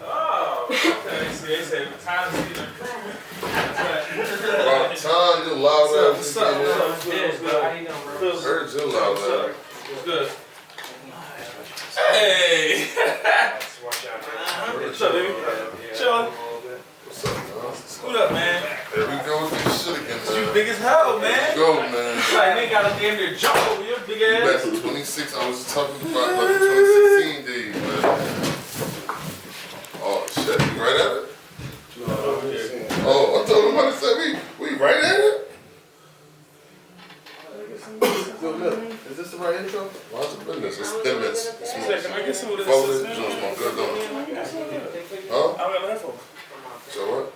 Oh, okay. See, they say time to see them. About time, you loud ass. What's up? What's up? How you doing, bro? Heard you loud ass. What's good? Hey! What's up, baby? Chillin'. What's up, man? Scoot up, man. Here we go with this shit again, man. You big as hell, man. Let's go, man. Like, they got a damn near jump over your big ass. Back to 26, I was talking about the 2016 days, man. Oh, shit, we right at it? Oh, I told him about to say, we right at it? Yo, look, is this the right intro? Why's it business? It's 10 minutes. It's Can I get some of this? Follow this joint, my good dog. Huh? I don't got no headphones. So what?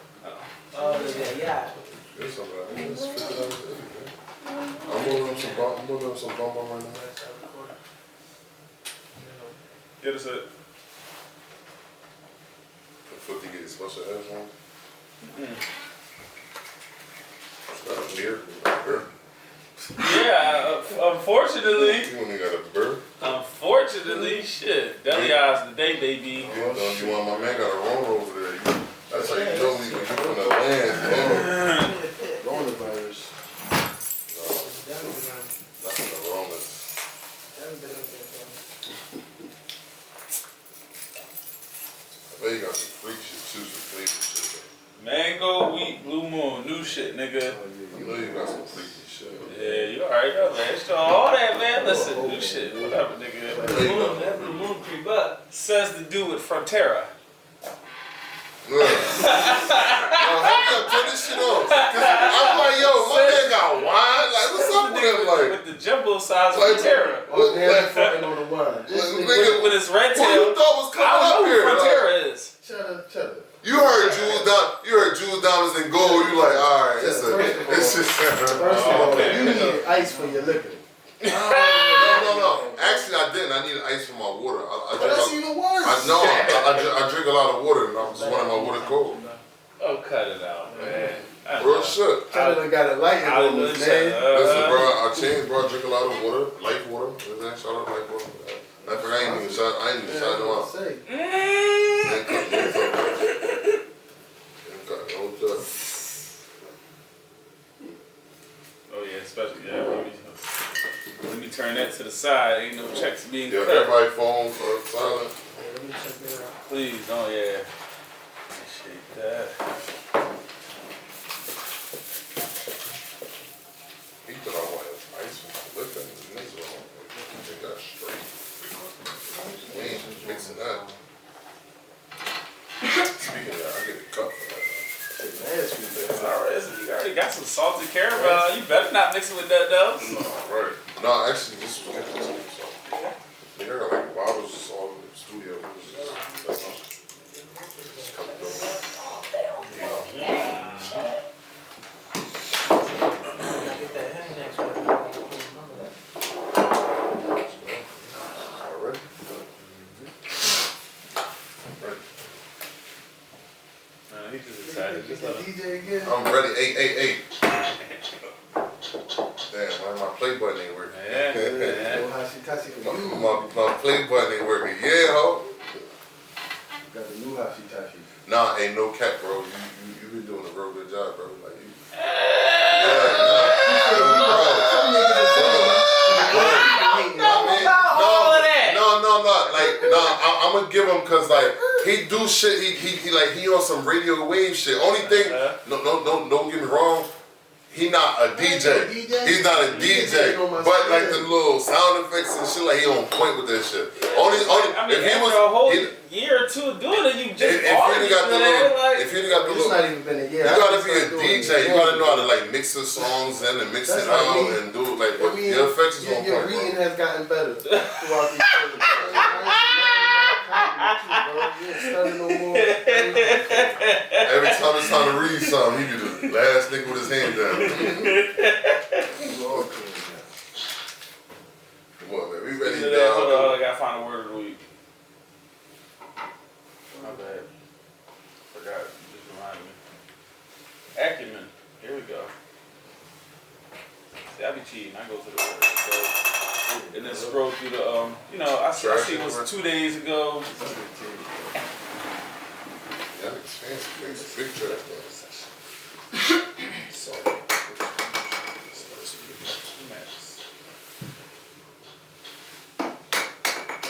Oh, yeah. It's alright. It's $50 man. I'm ordering some bonbon right now. Get us a. For 50 get special headphones. It's got a beer. Yeah, unfortunately. You only got a bird. Unfortunately, shit. Deli eyes today, baby. You want my man got a roll over there. That's how you know me when you from the land. Coronavirus. No, nothing wrong with I bet you got some freak shit too, some flavor shit. Mango, wheat, blue moon, new shit, nigga. You know you got some freaky shit. Yeah, you already know, man. It's all that, man. Listen, new shit, whatever, nigga. That blue moon creep up. Says the dude with Frontera. Look. Yo, how you turn this shit off? Cause I'm like, yo, my man got wine. Like, what's up with him? Like, with the jumbo size like, Frontera. Oh, damn, fucking on the wine. With his red who you tail. thought was I coming don't up know who here? Frontera is. Cheddar. You heard Jewelz Diamonds and Gold. You like, all right, it's just. First of all, you need ice for your liquor. No. Actually, I didn't. I needed ice for my water. But that's even worse. I drink a lot of water, and I just wanted my water cold. Oh, cut it out, man. Real shit. Cheddar got a light in on this, man. Listen, bro, I changed, bro. I drink a lot of water, light water. Everything. Shout out light water. I ain't even shout them out. Oh yeah, especially let me turn that to the side. Ain't no checks being cut. Everybody phones are silent. Please, oh yeah. Appreciate that. He thought I wanted ice with my liquor in the middle. They got straight. We ain't mixing that. Speaking of that, I get a cup for that. It's alright. You already got some salted caramel. You better not mix it with that though. No, right. No, actually, this was interesting. So, they got like bottles all in the studio. He just excited. Just let him. DJ again. I'm ready. Hey. Damn, my play button ain't working. Yeah. My play button ain't working. Yeah, ho. Got the new Hashi. Nah, ain't no cap, bro. You been doing a real good job, bro. Like you. I'm gonna give him cause like he do shit. He on some radio wave shit. Only thing, don't get me wrong. He not a DJ. He's not a DJ. But like the little sound effects and shit, like he on point with that shit. Only I mean, if he after was a whole year or two doing it, you just if you got the It's not even been a year. you gotta be a DJ. You gotta know how to like mix the songs in and mix it out and do it like. But your effects is on point, your reading has gotten better throughout these shows. Every time it's time to read something, he be the last nigga with his hand down. Come on, man. We ready now. Hold on, I gotta find a word of the week. My bad. Forgot. You just reminded me. Acumen. Here we go. See, I be cheating. I go to the word. So, and then scroll through the, I see it was 2 days ago. Big trash,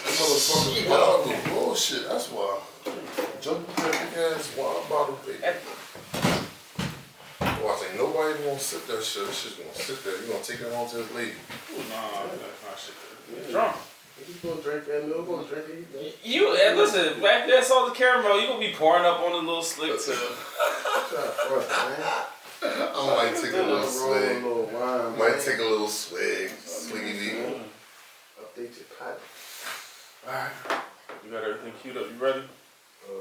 motherfucker bottle bullshit. That's why. Jump with that big ass water bottle, baby. Watch, ain't nobody gonna sit that shit. This shit's gonna sit there. You gonna take it home to this lady. Nah, that's not shit. Drunk. You gonna drink that milk? Gonna drink it? You and listen, back there saw the caramel. You gonna be pouring up on the little slick too. I might take a little swig. Wine, Might take a little swig. Swiggy D. Update your pot. Alright. You got everything queued up. You ready? Yeah.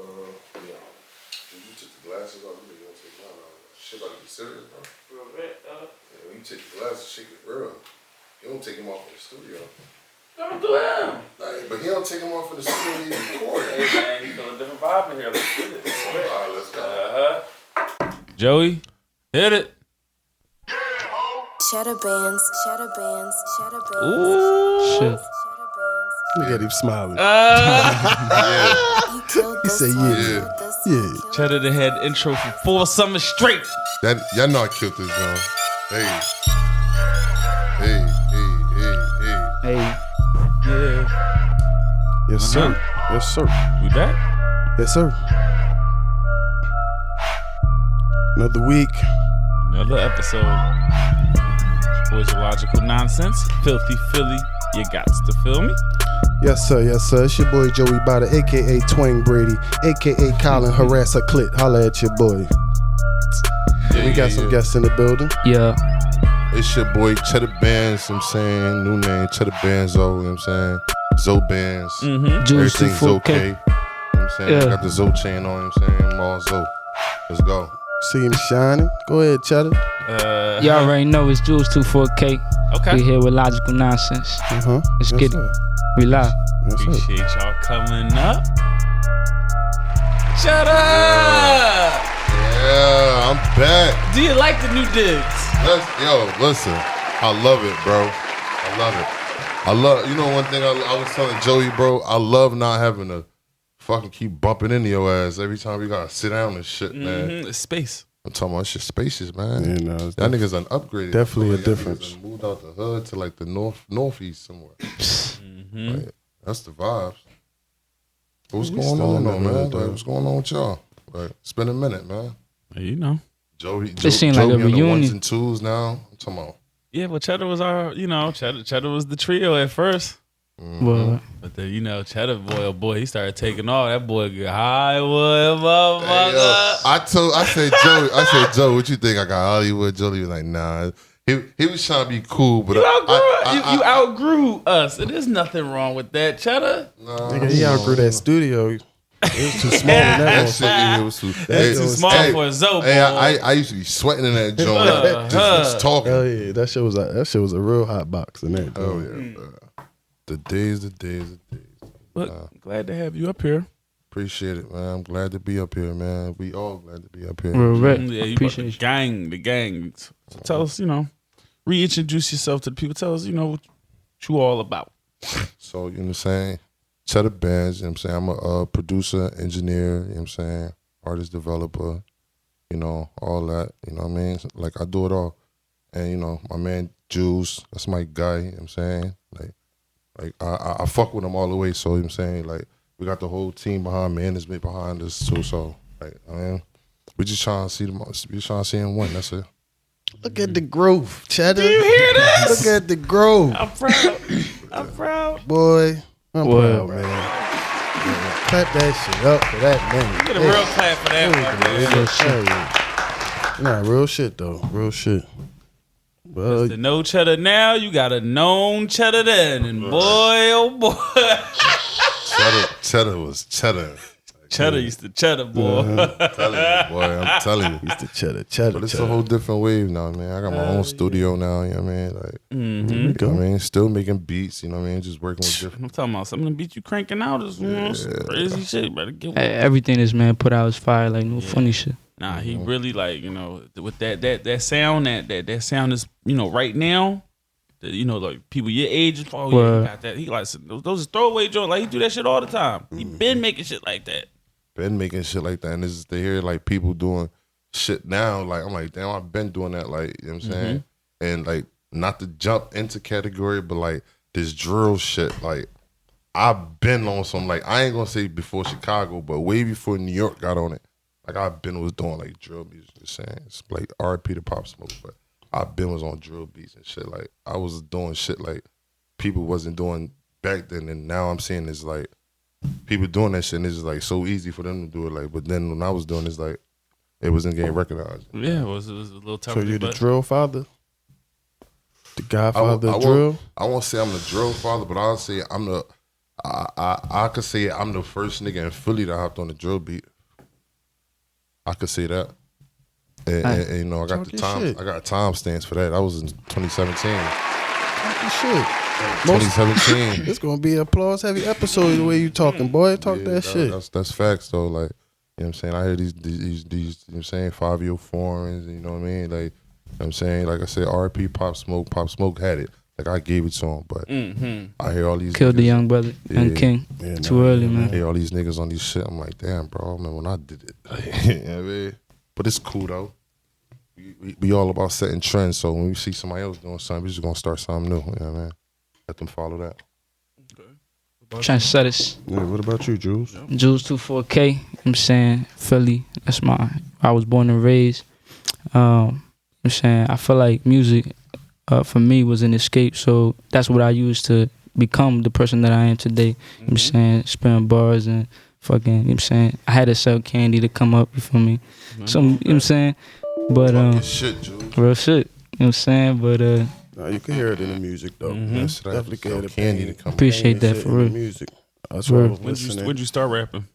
You took the glasses off. You gonna take mine off. Shit about to be serious, bro. Yeah, when you take the glasses, shake it real. You don't take them off in the studio. Don't do him. Like, but he don't take them off in the studio. He's recording. Hey man, you feel a different vibe in here. Let's get it. Alright, let's go. Joey, hit it. CheddaBandzoe, CheddaBandzoe, CheddaBandzoe. Ooh. Shit. Look at him smiling. Yeah. You killed He this said, one, yeah. killed this Yeah. one, killed Cheddar done had intro for 4 summers straight. That y'all know I killed this, John. Hey. Hey, hey, hey, hey. Hey. Yeah. Yes, sir. Yes, sir. We back? Yes, sir. Another week. Another episode. Boys Illogical Nonsense. Filthy Philly. You gots to feel me? Yes, sir. Yes, sir. It's your boy Joey Bada, a.k.a. Twang Brady, a.k.a. Colin Harass a Clit. Holla at your boy. We got some guests in the building. Yeah. It's your boy CheddaBandzoe, I'm saying. New name, CheddaBandzoe, you know what I'm saying? Zoe Bands. Everything's Jewelz24K. okay. You know what I'm saying? Yeah. Got the Zoe chain on, you know what I'm saying? I'm all Zoe. Let's go. See him shining. Go ahead, Cheddar. Y'all already know it's Jewelz24K. Okay. We here with Logical Nonsense. Uh-huh. Let's Yes, get sir. it. We live. Yes, sir. Appreciate y'all coming up. Shut up! Yeah, I'm back. Do you like the new digs? Listen. I love it, bro. I love it. I love, you know one thing I was telling Joey, bro? I love not having to fucking keep bumping into your ass every time we gotta sit down and shit, man. It's space. I'm talking about shit spacious, man. Yeah, no, it's Y'all niggas done upgraded. definitely a Y'all niggas difference. done moved out the hood to like the northeast somewhere. Like, that's the vibes. But what's We going still on in the though, man? hood, though. Like, what's going on with y'all? Like, it's been a minute, man. You know. Joey seemed like a on the reunion. ones and twos now. I'm talking about. Yeah, well, Cheddar was our, Cheddar was the trio at first. Well, But then, Cheddar boy, oh boy, he started taking off. That boy get Hollywood, motherfucker. I said, Joe, what you think? I got Hollywood. Joey was like, nah. He was trying to be cool, but You outgrew us. And there's nothing wrong with that, Cheddar. Nigga, he outgrew that studio. It was too small in that That motherfucker. shit, yeah, it was too. That's too small for a Zoe, boy. Hey, I used to be sweating in that joint, just talking. Hell yeah, that shit was a real hot box in there. Oh yeah, bro. The days. But glad to have you up here. Appreciate it, man. I'm glad to be up here, man. We all glad to be up here. real rap. Yeah, you Appreciate you. the gang. So tell us, reintroduce yourself to the people. Tell us, what you all about. So, you know what I'm saying? CheddaBandzoe, you know what I'm saying? I'm a producer, engineer, you know what I'm saying? Artist, developer, all that, you know what I mean? Like, I do it all. And, my man Jewelz, that's my guy, you know what I'm saying? Like I fuck with him all the way, so, you know what I'm saying? Like, we got the whole team behind me, management behind us, too, so, like, I mean, we just trying to see him win, that's it. Look at the growth, Cheddar. Do you hear this? Look at the growth. I'm proud. Boy, I'm Well, proud, man. Clap that shit up for that, man. Get a real clap for that, man. Nah, real shit, though. Real shit. Well, The no Cheddar now, you got a known Cheddar then. And boy, oh boy. Cheddar was cheddar. Cheddar used to Cheddar, boy. I'm telling you. used to cheddar. But it's a whole different wave now, man. I got my own studio now, you know what I mean? Like, you know what I mean? Still making beats, you know what I mean? Just working with different. I'm talking about some of the beats you cranking out is some crazy shit. Better get one. Everything this man put out is fire. Like, no funny shit. Nah, he really with that sound, that sound is, right now, like people your age, oh yeah, he got that. He like those throwaway joints. Like he do that shit all the time. He been making shit like that. been making shit like that, and this is to hear like people doing shit now. Like I'm like, damn, I've been doing that. Like you know what I'm saying, and like not to jump into category, but like this drill shit, like I've been on some like I ain't gonna say before Chicago, but way before New York got on it. Like I've been was doing like drill music, just saying it's like R.I.P. to Pop Smoke, but I've been was on drill beats and shit. Like I was doing shit like people wasn't doing back then, and now I'm seeing it's like people doing that shit, and it's just like so easy for them to do it. Like, but then when I was doing it's like it wasn't getting recognized. Yeah, it was a little tougher. So you're the drill father, the godfather of I drill. I won't say I'm the drill father, but I'll say I'm the. I could say I'm the first nigga in Philly that hopped on the drill beat. I could say that. And you know, I got Talk the your time. shit. I got time stamps for that. That was in 2017. Talking shit. 2017. It's gonna be an applause heavy episode the way you talking, boy. Talk that shit. That's facts though. Like, you know what I'm saying? I hear these you know what I'm saying, 5-year foreigns, you know what I mean? Like, you know what I'm saying? Like I said, R.P. Pop Smoke. Pop Smoke had it. Like I gave it to him, but I hear all these Killed the niggas- young brother, young king. Yeah, Too early, I man. hear all these niggas on these shit. I'm like, damn, bro. I remember when I did it. You know what I mean? But it's cool though. We all about setting trends. So when we see somebody else doing something, we just gonna start something new. You know what I mean? Let them follow that. Trendsetters. Yeah, what about you, Jewelz? Jewelz24K. You know what I'm saying? Philly. That's I was born and raised. You know what I'm saying? I feel like music for me was an escape. So that's what I used to become the person that I am today. You know what I'm saying? Spitting bars and fucking, you know what I'm saying? I had to sell candy to come up, you feel me? So, you know what I'm saying? But, Fucking shit, Jules. real shit. You know what I'm saying? But, Nah, you can hear it in the music though. That's right. Definitely can hear the Candy pain. to come. appreciate that Shit for in the real. music. That's what I was listening. When'd you start rapping?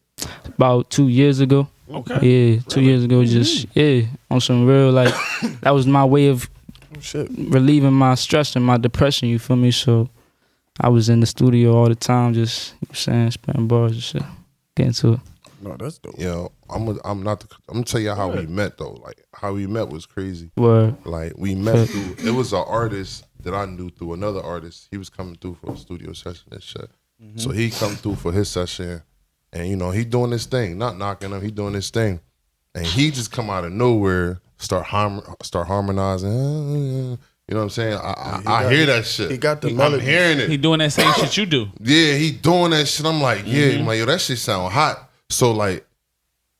About 2 years ago. Okay. Yeah, 2 years ago, just, on some real, like, that was my way of Shit. relieving my stress and my depression, you feel me? So I was in the studio all the time, just, you know what I'm saying, spitting bars and shit. Getting to it. No, that's dope. Yo, I'm gonna tell you how we met though. Like how we met was crazy. Word. Like we met through. It was an artist that I knew through another artist. He was coming through for a studio session and shit. So he come through for his session, and you know he doing his thing. Not knocking him. He doing his thing, and he just come out of nowhere, start harmonizing. You know what I'm saying? I hear that shit. He got the I'm melody. hearing it. He doing that same shit you do. Yeah, he doing that shit. I'm like, yeah, I'm like, yo, that shit sound hot. So like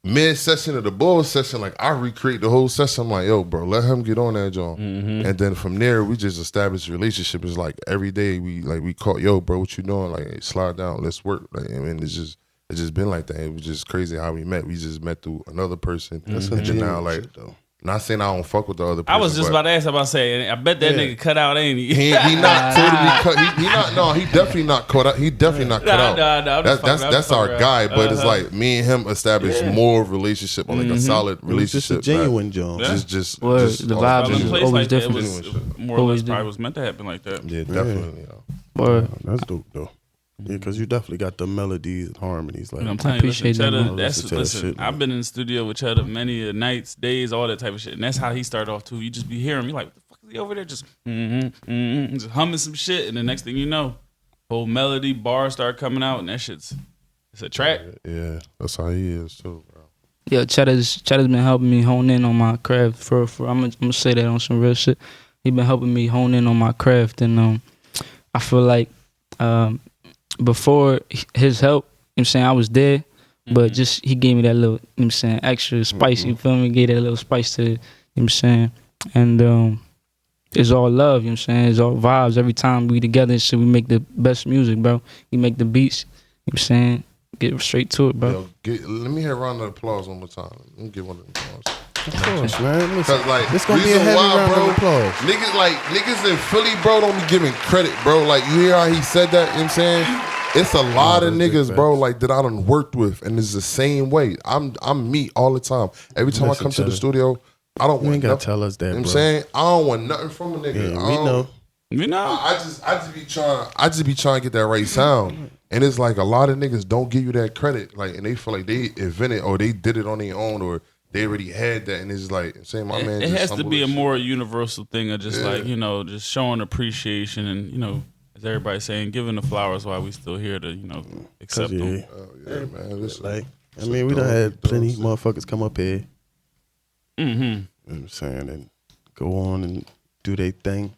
mid session of the Bulls session, like I recreate the whole session. I'm like, yo, bro, let him get on that joint. And then from there, we just established a relationship. It's like every day we call, yo, bro, what you doing? Like, hey, slide down, let's work. Like, I mean, it's just been like that. It was just crazy how we met. We just met through another person. That's And then now, genuine like, shit, though. not saying I don't fuck with the other person. I was just but about to ask about saying, I bet that nigga cut out, ain't he? he not totally cut. He not. No, he definitely not cut out. He definitely not cut out. Nah, I'm just fucking- I'm That's just our fucking guy. around. But it's like me and him established more relationship, or like a solid It was just relationship. a genuine job. Yeah. Just Word, just the all vibes Well, in is a place always like that, it different. was Genuine more or less Always probably different. was meant to happen like that. Yeah, definitely. Yo. Word. That's dope though. Yeah, because you definitely got the melodies and harmonies. Like, And I'm I telling you, appreciate listen, that, Cheddar, man. that's Listen to that listen. shit, man. I've been in the studio with Cheddar many nights, days, all that type of shit, and that's how he started off too. You just be hearing me like, what the fuck is he over there just just humming some shit, and the next thing you know, whole melody bar start coming out, and that shit's it's a track. Yeah, that's how he is too, bro. Yeah, Cheddar's been helping me hone in on my craft. For I'm gonna say that on some real shit. He been helping me hone in on my craft, and I feel like before his help, you know what I'm saying, I was there, but just he gave me that little, you know what I'm saying, extra spice. You feel me? Gave that little spice to, you know what I'm saying, and it's all love. You know what I'm saying? It's all vibes. Every time we together, so we make the best music, bro. We make the beats. You know what I'm saying? Get straight to it, bro. Yo, let me hear a round of applause one more time. Let me get one of the applause. of course, man. Listen, Cause like it's gonna be a reason heavy why, round bro, of applause. niggas in Philly, bro, don't be giving credit, bro. Like you hear how he said that, you know what I'm saying? It's a lot of that's big niggas, bro, facts. like that I done worked with, and it's the same way. I'm me all the time. Every time I Listen, come to the Cheddar, studio, I don't You want ain't gotta nothing. tell us that, You know what I'm bro. saying? I don't want nothing from a nigga. Yeah, I we don't- know. You know, I just be trying to get that right sound. And it's like a lot of niggas don't give you that credit. Like, and they feel like they invented or they did it on their own or they already had that. And it's like, saying my man it just has to stumbled be a and more universal thing of just Yeah. like, you know, just showing appreciation and, you know, as everybody's saying, giving the flowers while we still here to, you know, accept them. shit. Yeah, man. Listen, Like, I mean, we done had plenty motherfuckers come up here. Mm-hmm. You know what I'm saying? And go on and do their thing.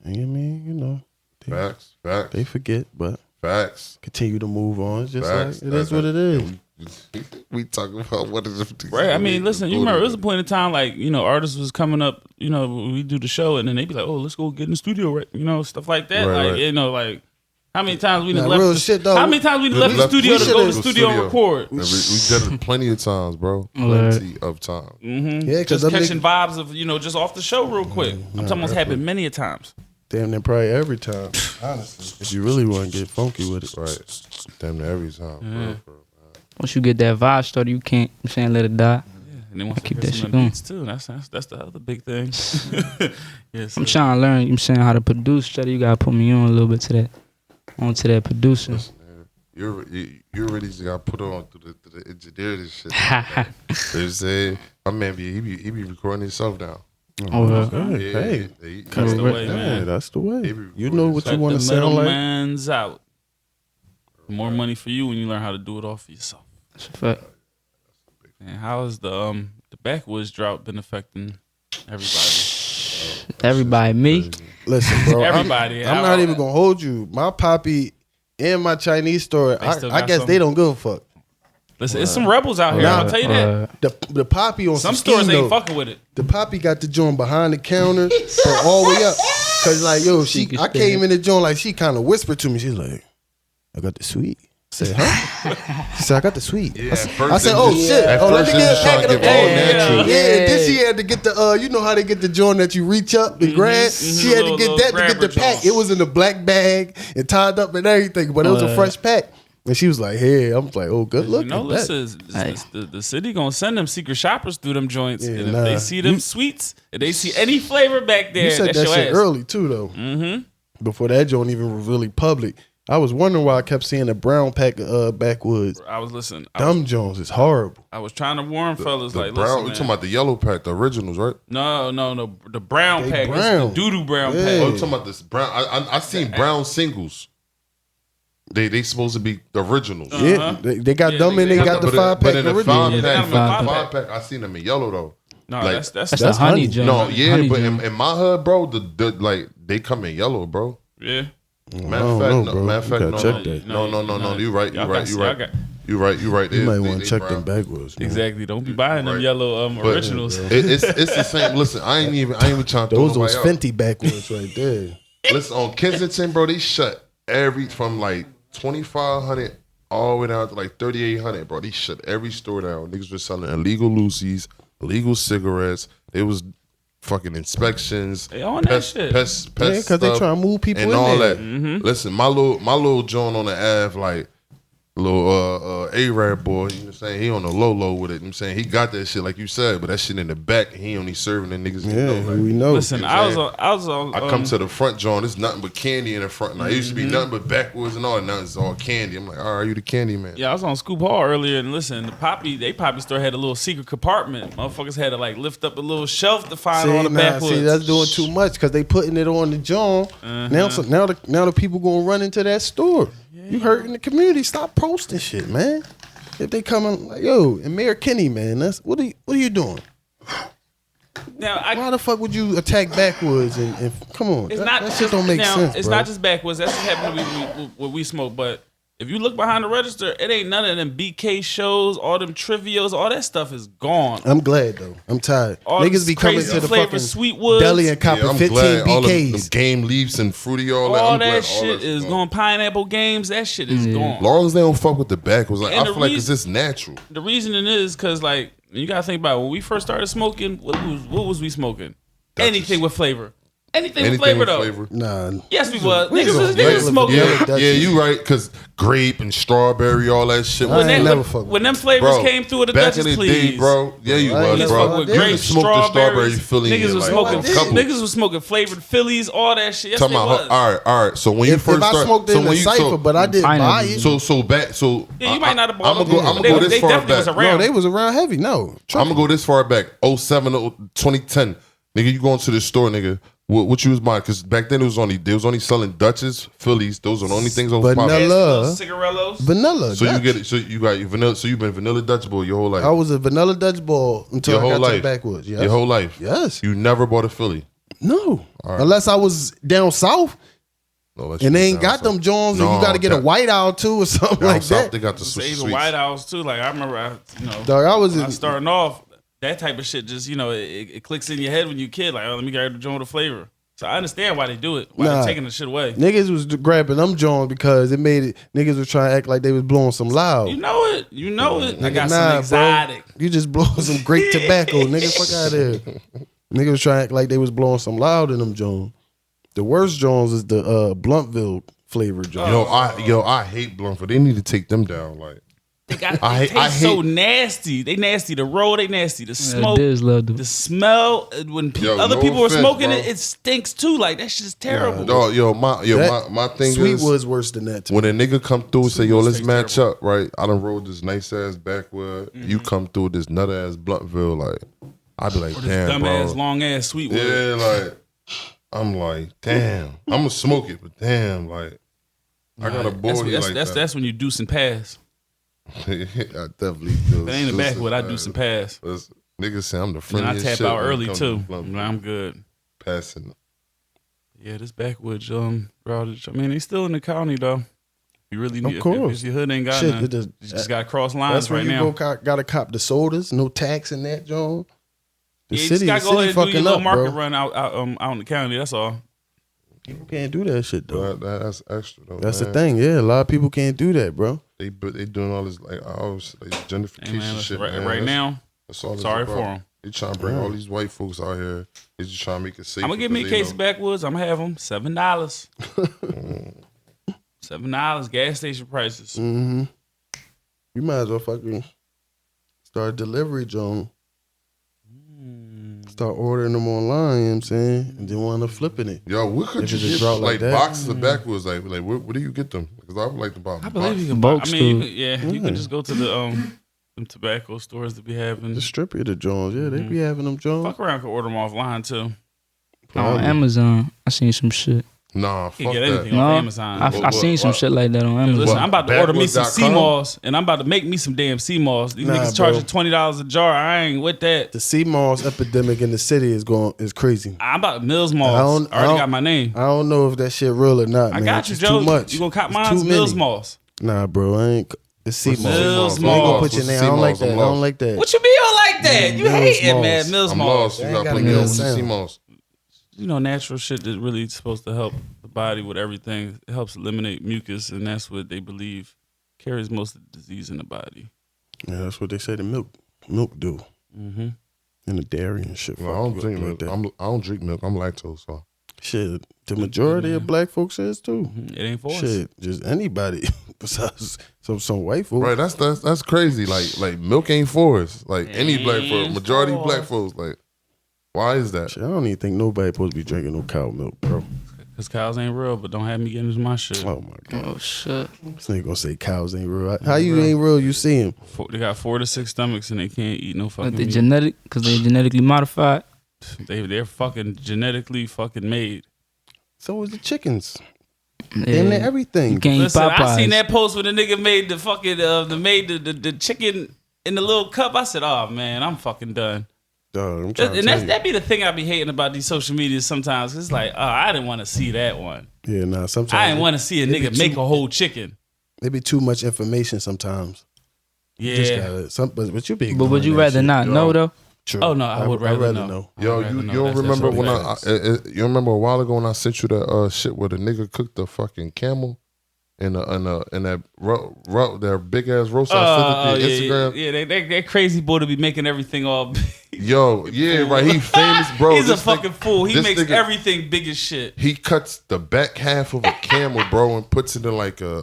And I mean, you know. Facts. They forget, but Facts. continue to move on. It's just Facts. like, it is what it is. We talking about what is it? Right. I mean, listen, you remember, there was a point in time, like, you know, artists was coming up, you know, we do the show, and then they be like, oh, let's go get in the studio, right? You know, stuff like that. Right, like, right. you know, like, how many times we Nah, done left real the, shit, though. how many times we done left the studio to go to the studio and record? We did it plenty of times, bro. Alright. Plenty of times. Mm-hmm. Yeah, Just because catching vibes of, you know, just off the show real quick. I'm talking about it's happened many a times. damn near probably every time, honestly. If you really want to get funky with it. Right. Damn near every time. Bro. Once you get that vibe started, you can't, I'm saying, let it die. And then once keep I get that some shit going. beats too. That's the other big thing. Yes. I'm trying to learn, I'm saying, how to produce. Cheddar, you got to put me on a little bit to that, onto that producing. You already just got put on to the engineer this shit. They say my man he be recording himself now. Hey, That's the way, yeah, man. that's the way. They be You know what you Cut want the to sound like. middleman's out. More money for you when you learn how to do it all for yourself. That's a fact. And how has the backwoods drought been affecting everybody? Everybody, me. Listen, bro. Everybody. I'm not even gonna hold you. My poppy in my Chinese store. still I got guess some? they don't give a fuck. Listen, it's some rebels out here. Nah, I'll tell you that. The poppy on Some scheme, stores ain't though. fucking with it. The poppy got the joint behind the counter, so all the way up. Cause like yo, I came in the joint like she kind of whispered to me. She's like, "I got the sweet." I said, "Huh?" She said, "I got the sweet." Yeah, I said, "Oh shit! At Oh, let first me they get a was trying packet to of give all yeah. natural. Yeah, and then she had to get the you know how they get the joint that you reach up and grab. She had to get that to get the pack. joint. It was in a black bag and tied up and everything, but it was a fresh pack. And she was like, "Hey," I'm like, "Oh, good luck." You know, listen, the city gonna send them secret shoppers through them joints, Yeah, and if nah. they see them sweets, if they see any flavor back there, You said that's that your shit ass. early too, though. Mm-hmm. Before that joint even was really public. I was wondering why I kept seeing a brown pack of backwoods. I was listening. Dumb Jones is horrible. I was trying to warn fellas, The like, brown, listen, you man. talking about the yellow pack, the originals, right? No, the brown They pack, brown. the doo-doo brown Yeah. Oh, pack. you talking about this brown? I seen brown singles. They supposed to be the originals. Yeah, they got Yeah, them and they got the But 5 but pack in the original. 5 Yeah, they got pack, them in the the 5 5 pack, I seen them in yellow though. No, Like- that's That's the That's honey honey. joint. No, yeah, Honey but joint. in my hood, bro, the like they come in yellow, bro. yeah. Matter of fact, no, matter of fact, You gotta check no, that. no. You right, Y'all you right, got- you y'all right, got- you right. You They- might they- want they to check brown. them backwards. Man. Exactly. Don't be buying them Right. yellow originals. It's the same. Listen, I ain't even trying to throw Those nobody out. Fenty backwards right there. Listen, on Kensington, bro, they shut from like 2,500 all the way down to like 3,800, bro. They shut every store down. Niggas was selling illegal Lucy's, illegal cigarettes. They was fucking inspections. They on that shit. Pest Yeah, because they stuff trying to move people and in all there. that. Listen, my little joint on the Ave, like little A-Rab boy, you know what I'm saying? He on the low with it. You know what I'm saying? He got that shit like you said, but that shit in the back, he only serving the niggas. you know, Yeah, like, we know. Listen, You know I what was on. I come to the front joint, it's nothing but candy in the front. And I used to be nothing but backwoods and all that. Now it's all candy. I'm like, all right, you the candy man. Yeah, I was on Scoop Hall earlier, and listen, the poppy store had a little secret compartment. Motherfuckers had to like lift up a little shelf to find all the backwoods. See, that's doing too much because they putting it on the joint. Now the people gonna run into that store. You hurting the community. Stop posting shit, man. If they coming like, yo, and Mayor Kenny, man, that's what are you doing? Now, Why the fuck would you attack backwoods and come on? it's that, not that just shit don't make now, sense. It's bro. not just backwoods. That's what happened when we smoke. But if you look behind the register, it ain't none of them BK shows, all them trivials, all that stuff is gone. I'm glad though. I'm tired. All Niggas this be coming crazy to the flavor fucking Sweetwoods. deli and copping I'm 15 glad all them BKs. game leaves and fruity, all that. All I'm glad that shit that's is gone. gone. Pineapple games, that shit is gone. Long as they don't fuck with the backwoods, like And I the feel like reason- it's just natural. The reasoning is because, like, you gotta think about it. When we first started smoking, what was we smoking? Anything with flavor. Anything with flavor, though. Nah. Yes, we was. We Niggas was was niggas smoking. vanilla Yeah, you right, because grape and strawberry, all that shit. I ain't never When, fuck with when them flavors Bro, came through with the back Dutchess, in the please. day, bro. Yeah, you I ain't was, never bro. fuck with You grape, just smoked the strawberry strawberries. Philly. Niggas in was like smoking. a couple. Niggas was smoking flavored Phillies, all that shit. Yes, Talking they about, was. all right. So when you If first I started, smoked it in the cipher, but I didn't buy it. So Yeah, you might not have bought I'm them, gonna but go they this far definitely back. was around. No, they was around heavy. No. I'm gonna go this far back. 07 to 2010. Nigga, you going to the store, nigga. What you was buying? Because back then they was only selling Dutches, Phillies. Those are the only things over Vanilla. Cigarellos. Vanilla. So Dutch. you get it. So you got your vanilla. So you've been vanilla Dutch boy your whole life. I was a vanilla Dutch ball until Your I whole got to life? the backwoods. Yes. Your whole life. Yes. You never bought a Philly. No. All right. Unless I was down south No, and they ain't got them Jones, and you got to get a white owl too or something down like south, that. they got the Say Swiss the sweets. White House too. Like I remember, Dog, I was when I in, starting off, that type of shit just it clicks in your head when you a kid. Like, oh, let me grab the joint with a flavor. So I understand why they do it. Why Nah. they taking the shit away. niggas was grabbing them Jones because it made it. Niggas was trying to act like they was blowing some loud. You know it. You know it. I Nigga, got nah, some bro. exotic. You just blowing some great tobacco, nigga. Fuck out of here. Niggas was trying to act like they was blowing some loud in them Jones. The worst Jones is the Bluntville flavor Jones. I hate Blumford. They need to take them down. Like They got. I They taste hate- so nasty. They nasty to roll. They nasty to smoke. Diz loved them. The smell when other no people were offense, smoking bro. it stinks too. Like that shit's terrible. dog, my thing is Sweetwood's worse than that too. when a nigga come through and say, yo, let's tastes match terrible. up, right? I done rolled this nice ass backwood. You come through with this nut ass Bluntville, like I'd be like, Or this damn, dumb ass bro. long ass Sweetwood. Yeah, like I'm like, damn. I'm gonna smoke it, but damn, like I got a boy like that. That's when you deuce and pass. I definitely do. If it ain't a backwood, I deuce and pass. Niggas say I'm the And friendliest I tap shit out when it early comes too. to Bluntville. I'm good. Passing. Yeah, this backwood routed. I mean, they still in the county though. You really need. Of course. If your hood ain't got Shit, none, it just- you just got to cross lines That's where right you now. gotta cop the sodas, no tax in that, John. The Yeah, you city, just the gotta go city ahead and do your fucking little up, market bro. run out in the county. That's all. People can't do that shit though. That's extra though. That's the man. thing. Yeah, a lot of people can't do that, bro. They doing all this like gentrification Hey, man, shit. right, man. right That's- now, that's all it's sorry about. for them. They trying to bring all these white folks out here. They just trying to make it safe. I'm gonna give me a case of backwoods. I'm gonna have them $7. $7 gas station prices. Mm-hmm. You might as well fucking start delivery, John. Start ordering them online, you know what I'm saying? And then wind up flipping it. Yo, what could If you it's a get drought like like that. boxes of backwoods? Like where do you get them? Because I would like to buy them. I believe you can Bulk buy. I mean, store. you can just go to the them tobacco stores that be having. Distributor Jones, yeah, they be having them Jones. Fuck around, can order them offline too. On Probably. Amazon, I seen some shit. Nah, You fuck can get that. anything No, off Amazon. I seen some shit like that on Amazon. Listen, I'm about to order me some Backwoods.com? CMOS, and I'm about to make me some damn CMOS. These Nah, niggas charging bro. $20 a jar. I ain't with that. The sea moss epidemic in the city is crazy. I'm about Mills Moss. I I don't- already got my name. I don't know if that shit real or not, I man. got you, It's Joe. too much. You gonna cop It's mine? too Mills many. Moss. Nah, bro, I ain't. It's sea moss. Mills You ain't gonna Moss. put your name. I don't like that. I don't like that. What you mean you don't like that? You Mills hating, Moss. man. Mills I'm Moss. lost. You Ain't gotta gotta put get me on that with the sound. CMOS. You know, natural shit that's really supposed to help the body with everything. It helps eliminate mucus, and that's what they believe carries most of the disease in the body. Yeah, that's what they say the milk do. Mm-hmm. And the dairy and shit. No, I fuck don't you drink up milk. like that. I don't drink milk. I'm lactose. So Shit, the majority of black folks is too. It ain't for us. Shit, just anybody besides some white folks. right, that's crazy. Like milk ain't for us. Like any black folks, Ain't majority for black us. folks. Like why is that? Shit, I don't even think nobody supposed to be drinking no cow milk, bro. Because cows ain't real, but don't have me getting into my shit. Oh my god, Oh shit. this nigga gonna say cows ain't real. How you ain't real? You see him? They got 4 to 6 stomachs, and they can't eat no fucking They meat. genetic, because they genetically modified. They're fucking genetically fucking made. So is the chickens. Yeah. Damn near everything. You can't Listen, eat Popeyes. I seen that post where the nigga made the fucking the chicken in the little cup. I said, oh man, I'm fucking done. Dog, I'm trying to And tell you. that be the thing I be hating about these social medias sometimes. It's like, oh, I didn't want to see that one. Yeah, nah. Sometimes I didn't want to see a it be nigga make too- a whole chicken. It be too much information sometimes. You just Yeah. gotta, but you be. But would you ignoring that rather shit. not know though? True. Oh no, I would rather know. know. Yo, I'd rather you know. don't That's remember what when facts. you remember a while ago when I sent you that shit where the nigga cooked the fucking camel in that big ass roast I sent it to your Instagram. Yeah, that crazy boy to be making everything all big. Yo, yeah, right. He famous, bro. He's a This fucking fool. He this makes nigga- everything big as shit. He cuts the back half of a camel, bro, and puts it in like a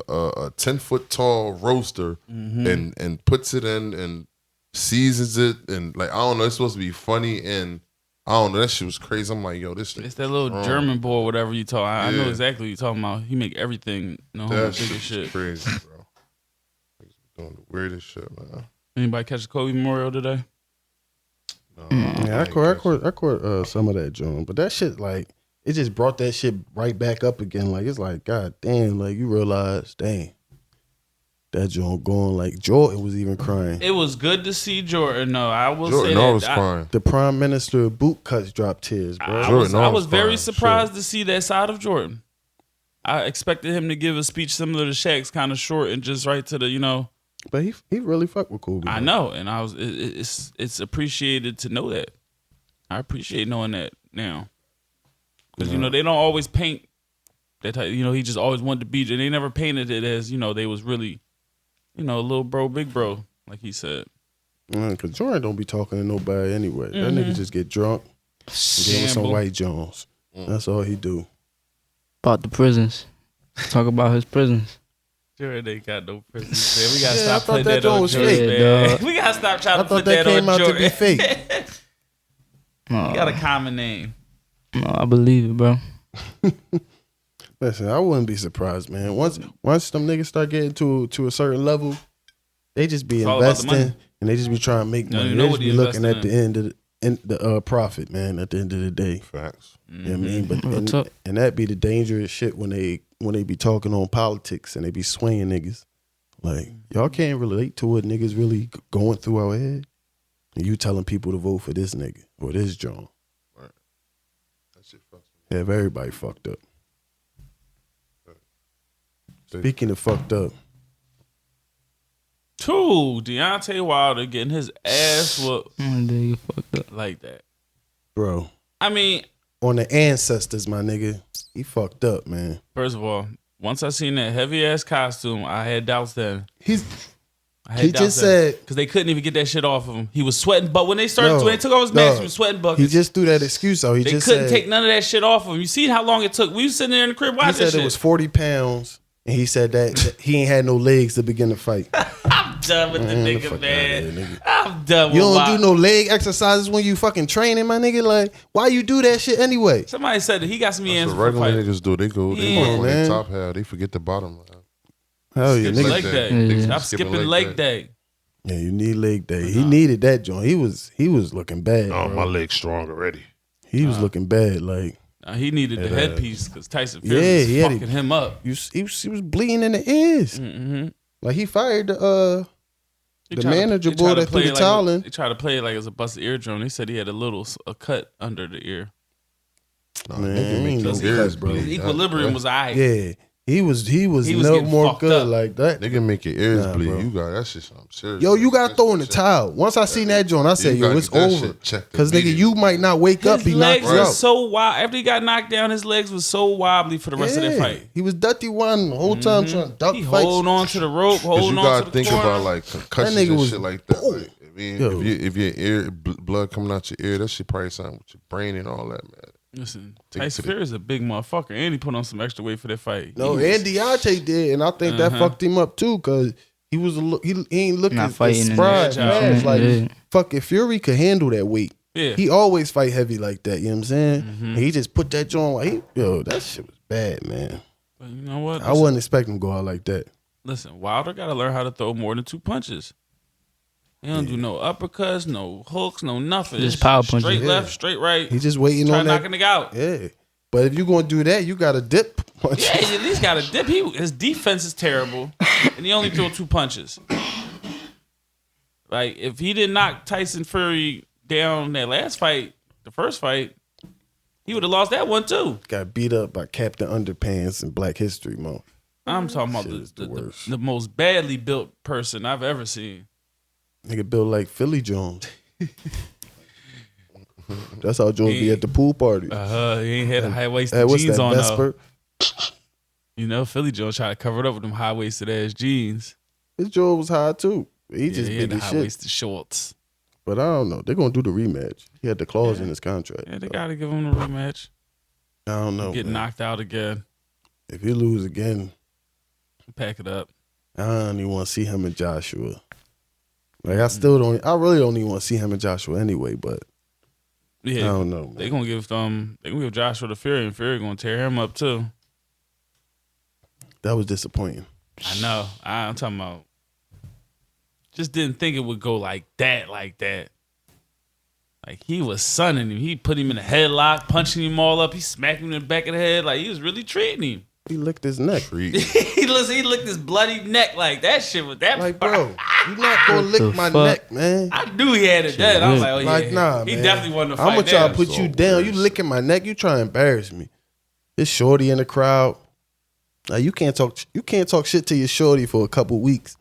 10-foot tall roaster, and puts it in and seasons it, and like I don't know, it's supposed to be funny, and I don't know, that shit was crazy. I'm like, yo, this shit. It's that little German boy, whatever you talk. I know Yeah. exactly what you're talking about. He make everything big That as shit shit. was crazy, bro. He's doing the weirdest shit, man. Anybody catch the Kobe Memorial today? No, Yeah, I ain't caught catch it. some of that, John. But that shit, like, it just brought that shit right back up again. Like it's like, God damn, like you realize, dang, that joint going like Jordan was even crying. It was good to see Jordan. No, I will Jordan say that. always crying. The Prime Minister of boot cuts dropped tears, bro. I was very crying. surprised to see that side of Jordan. I expected him to give a speech similar to Shaq's, kind of short and just right to the, you know. But he really fucked with Kobe. I know, and I was. It's appreciated to know that. I appreciate knowing that now, because you know they don't always paint that type. You know, he just always wanted to be. And they never painted it as, you know, they was really, you know, little bro, big bro, like he said. Because Jordan don't be talking to nobody anyway. That nigga just get drunk and give him some Gamble. White Jones. That's all he do. About the prisons. Talk about his prisons. Jordan ain't got no prisons, man. We gotta Yeah, I stop thought putting that that on joint was Jordan, fake, man. dog. We gotta stop trying I to thought put that that came on out Jordan. to be fake. He got a common name. No, I believe it, bro. Listen, I wouldn't be surprised, man. Once them niggas start getting to a certain level, they just be It's all about the money. investing and they just be trying to make Don't money. even They know just what be he looking at investing the end of the profit, man. At the end of the day, Facts. you know what I mean. But Real talk. and that be the dangerous shit when they be talking on politics and they be swaying niggas. Like y'all can't relate to what niggas really going through our head, and you telling people to vote for this nigga or this John. That shit fucks me. Have everybody fucked up. Speaking of fucked up, Deontay Wilder getting his ass whooped You fucked up. like that. bro, I mean, on the ancestors, my nigga, he fucked up, man. first of all, once I seen that heavy ass costume, I had doubts then. He just said because they couldn't even get that shit off of him. He was sweating, but when they started, when they took off his mask, he was sweating buckets. He just threw that excuse out. He They just couldn't said, take none of that shit off of him. You see how long it took? We was sitting there in the crib he watching said shit. it was 40 pounds, and he said that he ain't had no legs to begin the fight. I'm done with the Man, the nigga, fuck man. outta here, nigga. I'm done with You don't Wilder. do no leg exercises when you fucking training, my nigga. Like, why you do that shit anyway? Somebody said that he got some That's answers what for regular fight. niggas do. They go, they Yeah. work on Man. the top half. They forget the bottom half. Hell yeah, Skip nigga. leg day. day. Yeah. Stop Skipping skipping leg leg day. day. Yeah, you need leg day. He needed that joint. He was looking bad. Oh, bro. my leg's strong already. He was looking bad. Like, He needed the Yeah. headpiece because Tyson Yeah, Fury he was had fucking him up. he was bleeding in the ears. Mm-hmm. Like he fired the manager boy that threw the towel in. They tried to play it like it was a busted eardrum. They said he had a cut under the ear. Nah, Man, nigga make ain't your no ears cuts, bro. bleed. His equilibrium was alright. Yeah, he was no getting more fucked good up. like that. Nigga make your ears Nah, bleed. bro. You got that shit. Something serious. Yo, you gotta That throw in the shit- towel. Once I seen that joint, I said, You yo, gotta it's get that over. shit checked Cause nigga, you immediately. might not wake up, His be knocked legs were out. so wild. After he got knocked down, his legs was so wobbly for the rest of that fight. He was dirty one the whole time trying to duck He fights. holding on to the rope, Cause holding you on gotta to the think corner. about like concussions That nigga and was- shit like that. Like, I mean, Yo. if your ear blood coming out your ear, that shit probably something with your brain and all that, man. Listen, Take Tyson to the- Fury is a big motherfucker, and he put on some extra weight for that fight. No, He was- and Deontay did, and I think that fucked him up too, cause he was he ain't looking Not as fighting in spry, that fast. job. Like Yeah. fucking Fury could handle that weight. Yeah. He always fight heavy like that. You know what I'm saying? And he just put that joint like, yo, that shit was bad, man. But you know what? I wasn't expecting him to go out like that. Listen, Wilder got to learn how to throw more than 2 punches. He don't do no uppercuts, no hooks, no nothing. Just It's power punches. Straight Yeah. left, straight right. He just waiting Try on that. knocking the out. Yeah, but if you gonna do that, you got to dip punch. Yeah, he at least got a dip. His defense is terrible, and he only threw 2 punches. Like, if he didn't knock Tyson Fury down that last fight, the first fight, he would have lost that one too. Got beat up by Captain Underpants in Black History Month. I'm talking about Shit is the the worst. most badly built person I've ever seen. Nigga built like Philly Jones. That's how Jones be at the pool party. He ain't had high waisted Hey, what's jeans that, on though. Vesper? You know, Philly Joe tried to cover it up with them high waisted ass jeans. His jaw was high too. He just he had big the as high shit. waisted shorts. But I don't know. They're gonna do the rematch. He had the clause in his contract. Yeah, they so got to give him the rematch. I don't know. Get man. knocked out again. If he lose again, Pack it up. I don't even want to see him and Joshua. Like I still don't. I really don't even want to see him and Joshua anyway. But I Yeah, don't know. they Man. gonna give Joshua the Fury, and Fury gonna tear him up too. That was disappointing. I know. I'm talking about. Just didn't think it would go like that. Like he was sunning him. He put him in a headlock, punching him all up. He smacked him in the back of the head. Like he was really treating him. He licked his neck. he licked his bloody neck. Like that shit was that. Like, bro, you not gonna lick my neck, man. I knew he had it done. I was like, oh yeah. Like, nah, he man. definitely wanted to fight. I'm gonna try to put So you down. You licking my neck. You try to embarrass me. It's shorty in the crowd. Like, you can't talk shit to your shorty for a couple weeks,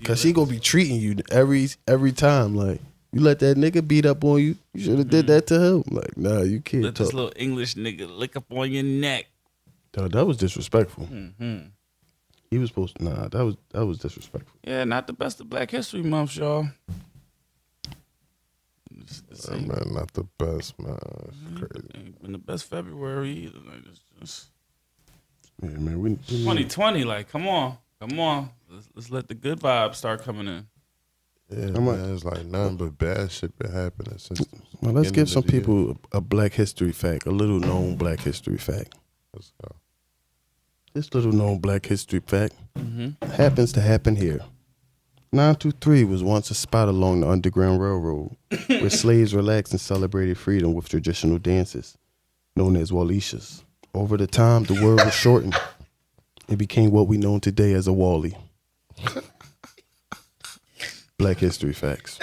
cause she gonna be treating you every time. Like, you let that nigga beat up on you. You should have did that to him. Like, nah, you can't Let talk. this little English nigga lick up on your neck. Dog, that was disrespectful. He was supposed to. Nah, that was disrespectful. Yeah, not the best of Black History Month, y'all. Man, not the best, man. It's crazy. Ain't been the best February either. Like, it's just Yeah, man, we 2020. Like, come on. Let's let the good vibes start coming in. Yeah, man, it's like nothing but bad shit been happening since. Well, let's give some beginning of the year. people a Black History fact, a little known Black History fact. Let's go. This little known Black History fact happens to happen here. 923 was once a spot along the Underground Railroad where slaves relaxed and celebrated freedom with traditional dances known as Wallishas. Over the time, the word was shortened. It became what we know today as a Wally. Black History facts.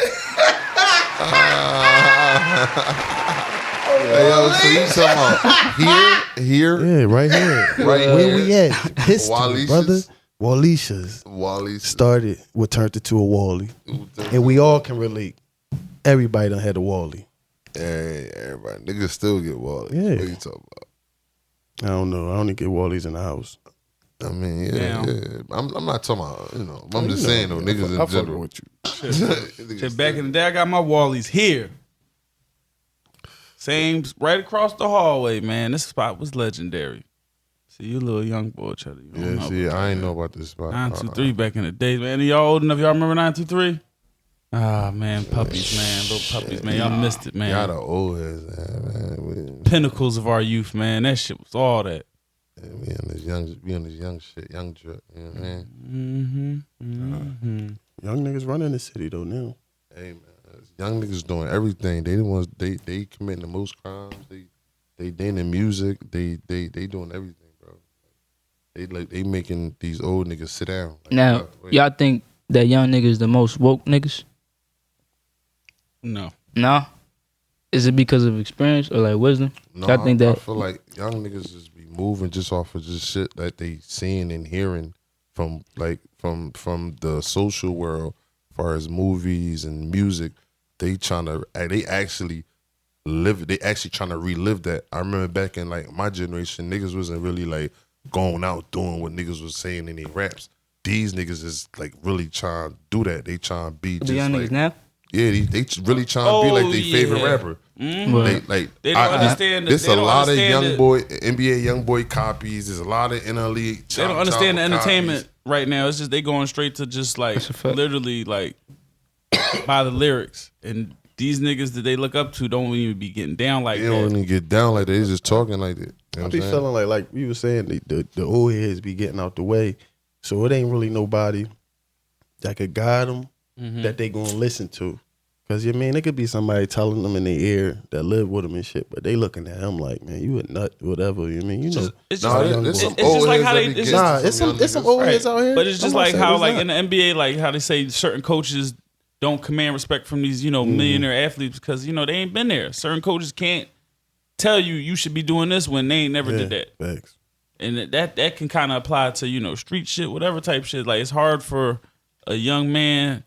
Hey, yo, so you talking about here? Yeah, right here. Right Where here. we at? History, Wallishas? brother. Wallishas Wally's started what turned it to a Wally. And we all can relate. Everybody done had a Wally. Hey, everybody. Niggas still get Wally. Yeah. What you talking about? I don't know. I only get Wallies in the house. I mean, Damn. yeah. I'm not talking about, I'm just saying, though, niggas I in fuck general. with you. Niggas Shit, back in the day, I got my Wallies here. Same, right across the hallway, man. This spot was legendary. See, you little young boy, Cheddar. You don't Yeah, know see, about I that. ain't know about this spot. 923 back in the days, man. Y'all old enough? Y'all remember 923? Ah, man, puppies, man. Little puppies, man. Y'all missed it, man. Y'all the old heads, man. Pinnacles of our youth, man. That shit was all that. We on this young shit, young drip. You know what I mean? Young niggas running the city, though, now. Hey, man, young niggas doing everything. They the ones, they committing the most crimes. They in the music. They doing everything, bro. They making these old niggas sit down. Like, Now, y'all think that young niggas the most woke niggas? No. No? Is it because of experience or like wisdom? No, Y'all think I that feel like young niggas just be moving just off of just shit that they seeing and hearing from the social world, as far as movies and music. They actually trying to relive that. I remember back in like my generation, niggas wasn't really like going out doing what niggas was saying in their raps. These niggas is like really trying to do that. They trying to be the just young like, niggas now? yeah, they really trying to be like their favorite yeah. rapper. Well, They don't understand. There's they a don't lot of understand young boy NBA young boy copies. There's a lot of NLE. They don't understand the copies. entertainment right now. It's just they going straight to just like That's a fact. literally like by the lyrics. And these niggas that they look up to don't even be getting down like They don't that. even get down like that. They just talking like that. You know I what be I'm saying? feeling like we were saying, the old heads be getting out the way. So it ain't really nobody that could guide them that they gonna listen to. Cause you mean it could be somebody telling them in their ear that live with them and shit, but they looking at him like, man, you a nut, whatever. You mean, you know? It's just, Nah, like, there's some it's old just like heads how that they. be It's getting just, Nah, some it's some young old niggas. heads out here. but it's just I'm like not how, saying like it's in the NBA, like how they say certain coaches don't command respect from these, millionaire athletes because they ain't been there. Certain coaches can't tell you should be doing this when they ain't never did that. Facts. And that can kind of apply to street shit, whatever type shit. Like it's hard for a young man,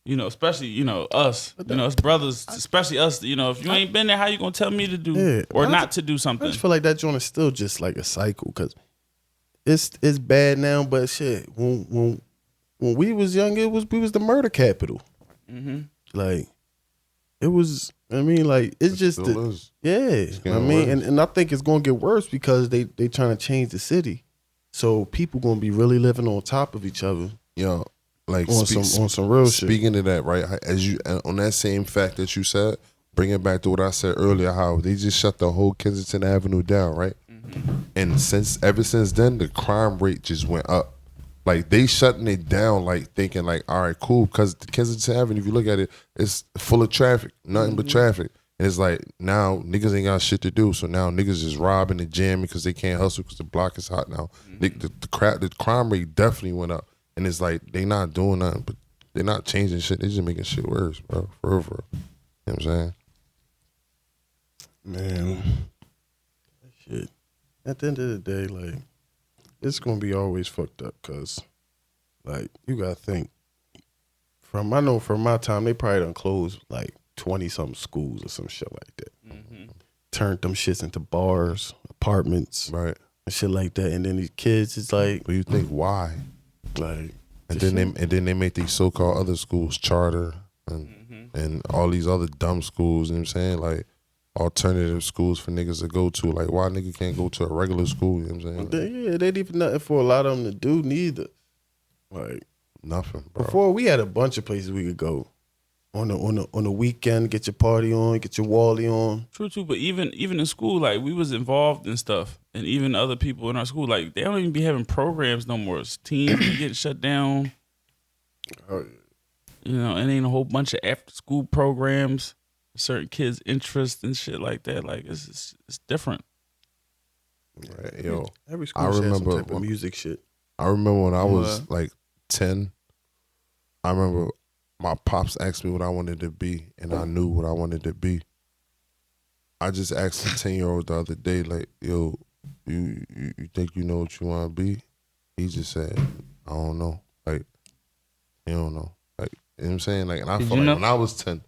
especially us, us brothers, especially us. If you ain't been there, how you gonna tell me to do or not to do I something? just feel like that joint is still just like a cycle because it's bad now, but shit, when we was young, we was the murder capital. Like it was. I mean, like it's just Still is. yeah. I getting mean, worse. and I think it's gonna get worse because they trying to change the city, so people gonna be really living on top of each other Yo, like on some real shit. Speaking of that, right? As you on that same fact that you said, bring it back to what I said earlier, how they just shut the whole Kensington Avenue down, right? And ever since then, the crime rate just went up. Like they shutting it down, like thinking like, all right, cool, because the Kensington Avenue, if you look at it, it's full of traffic, nothing but traffic. And it's like now niggas ain't got shit to do, so now niggas just robbing the gym because they can't hustle because the block is hot now. The crime rate definitely went up, and it's like they not doing nothing, but they're not changing shit. They just making shit worse, bro. For real, for real. You know what I'm saying? Man, shit. At the end of the day, like, it's gonna be always fucked up, cause, like, you gotta think. I know from my time, they probably done closed like 20-something schools or some shit like that. Turned them shits into bars, apartments, right, and shit like that. And then these kids, it's like, but you think why? Like, and then they make these so-called other schools charter and all these other dumb schools. You know what I'm saying? Like alternative schools for niggas to go to. Like why nigga can't go to a regular school? You know what I'm saying? Yeah, they ain't even nothing for a lot of them to do neither. Like nothing, bro. Before we had a bunch of places we could go on the weekend, get your party on, get your Wally on. True, but even in school, like we was involved in stuff, and even other people in our school, like they don't even be having programs no more. Teams be getting shut down. Oh, yeah. You know, and ain't a whole bunch of after school programs, certain kids' interests and shit like that. Like it's different. Right, yo, every school has some type of music shit. I remember when I was like 10. I remember my pops asked me what I wanted to be, and I knew what I wanted to be. I just asked a 10-year-old the other day, like, yo, you think you know what you want to be? He just said, I don't know. Like, you don't know. Like, you know what I'm saying? Like, and I felt like when I was 10,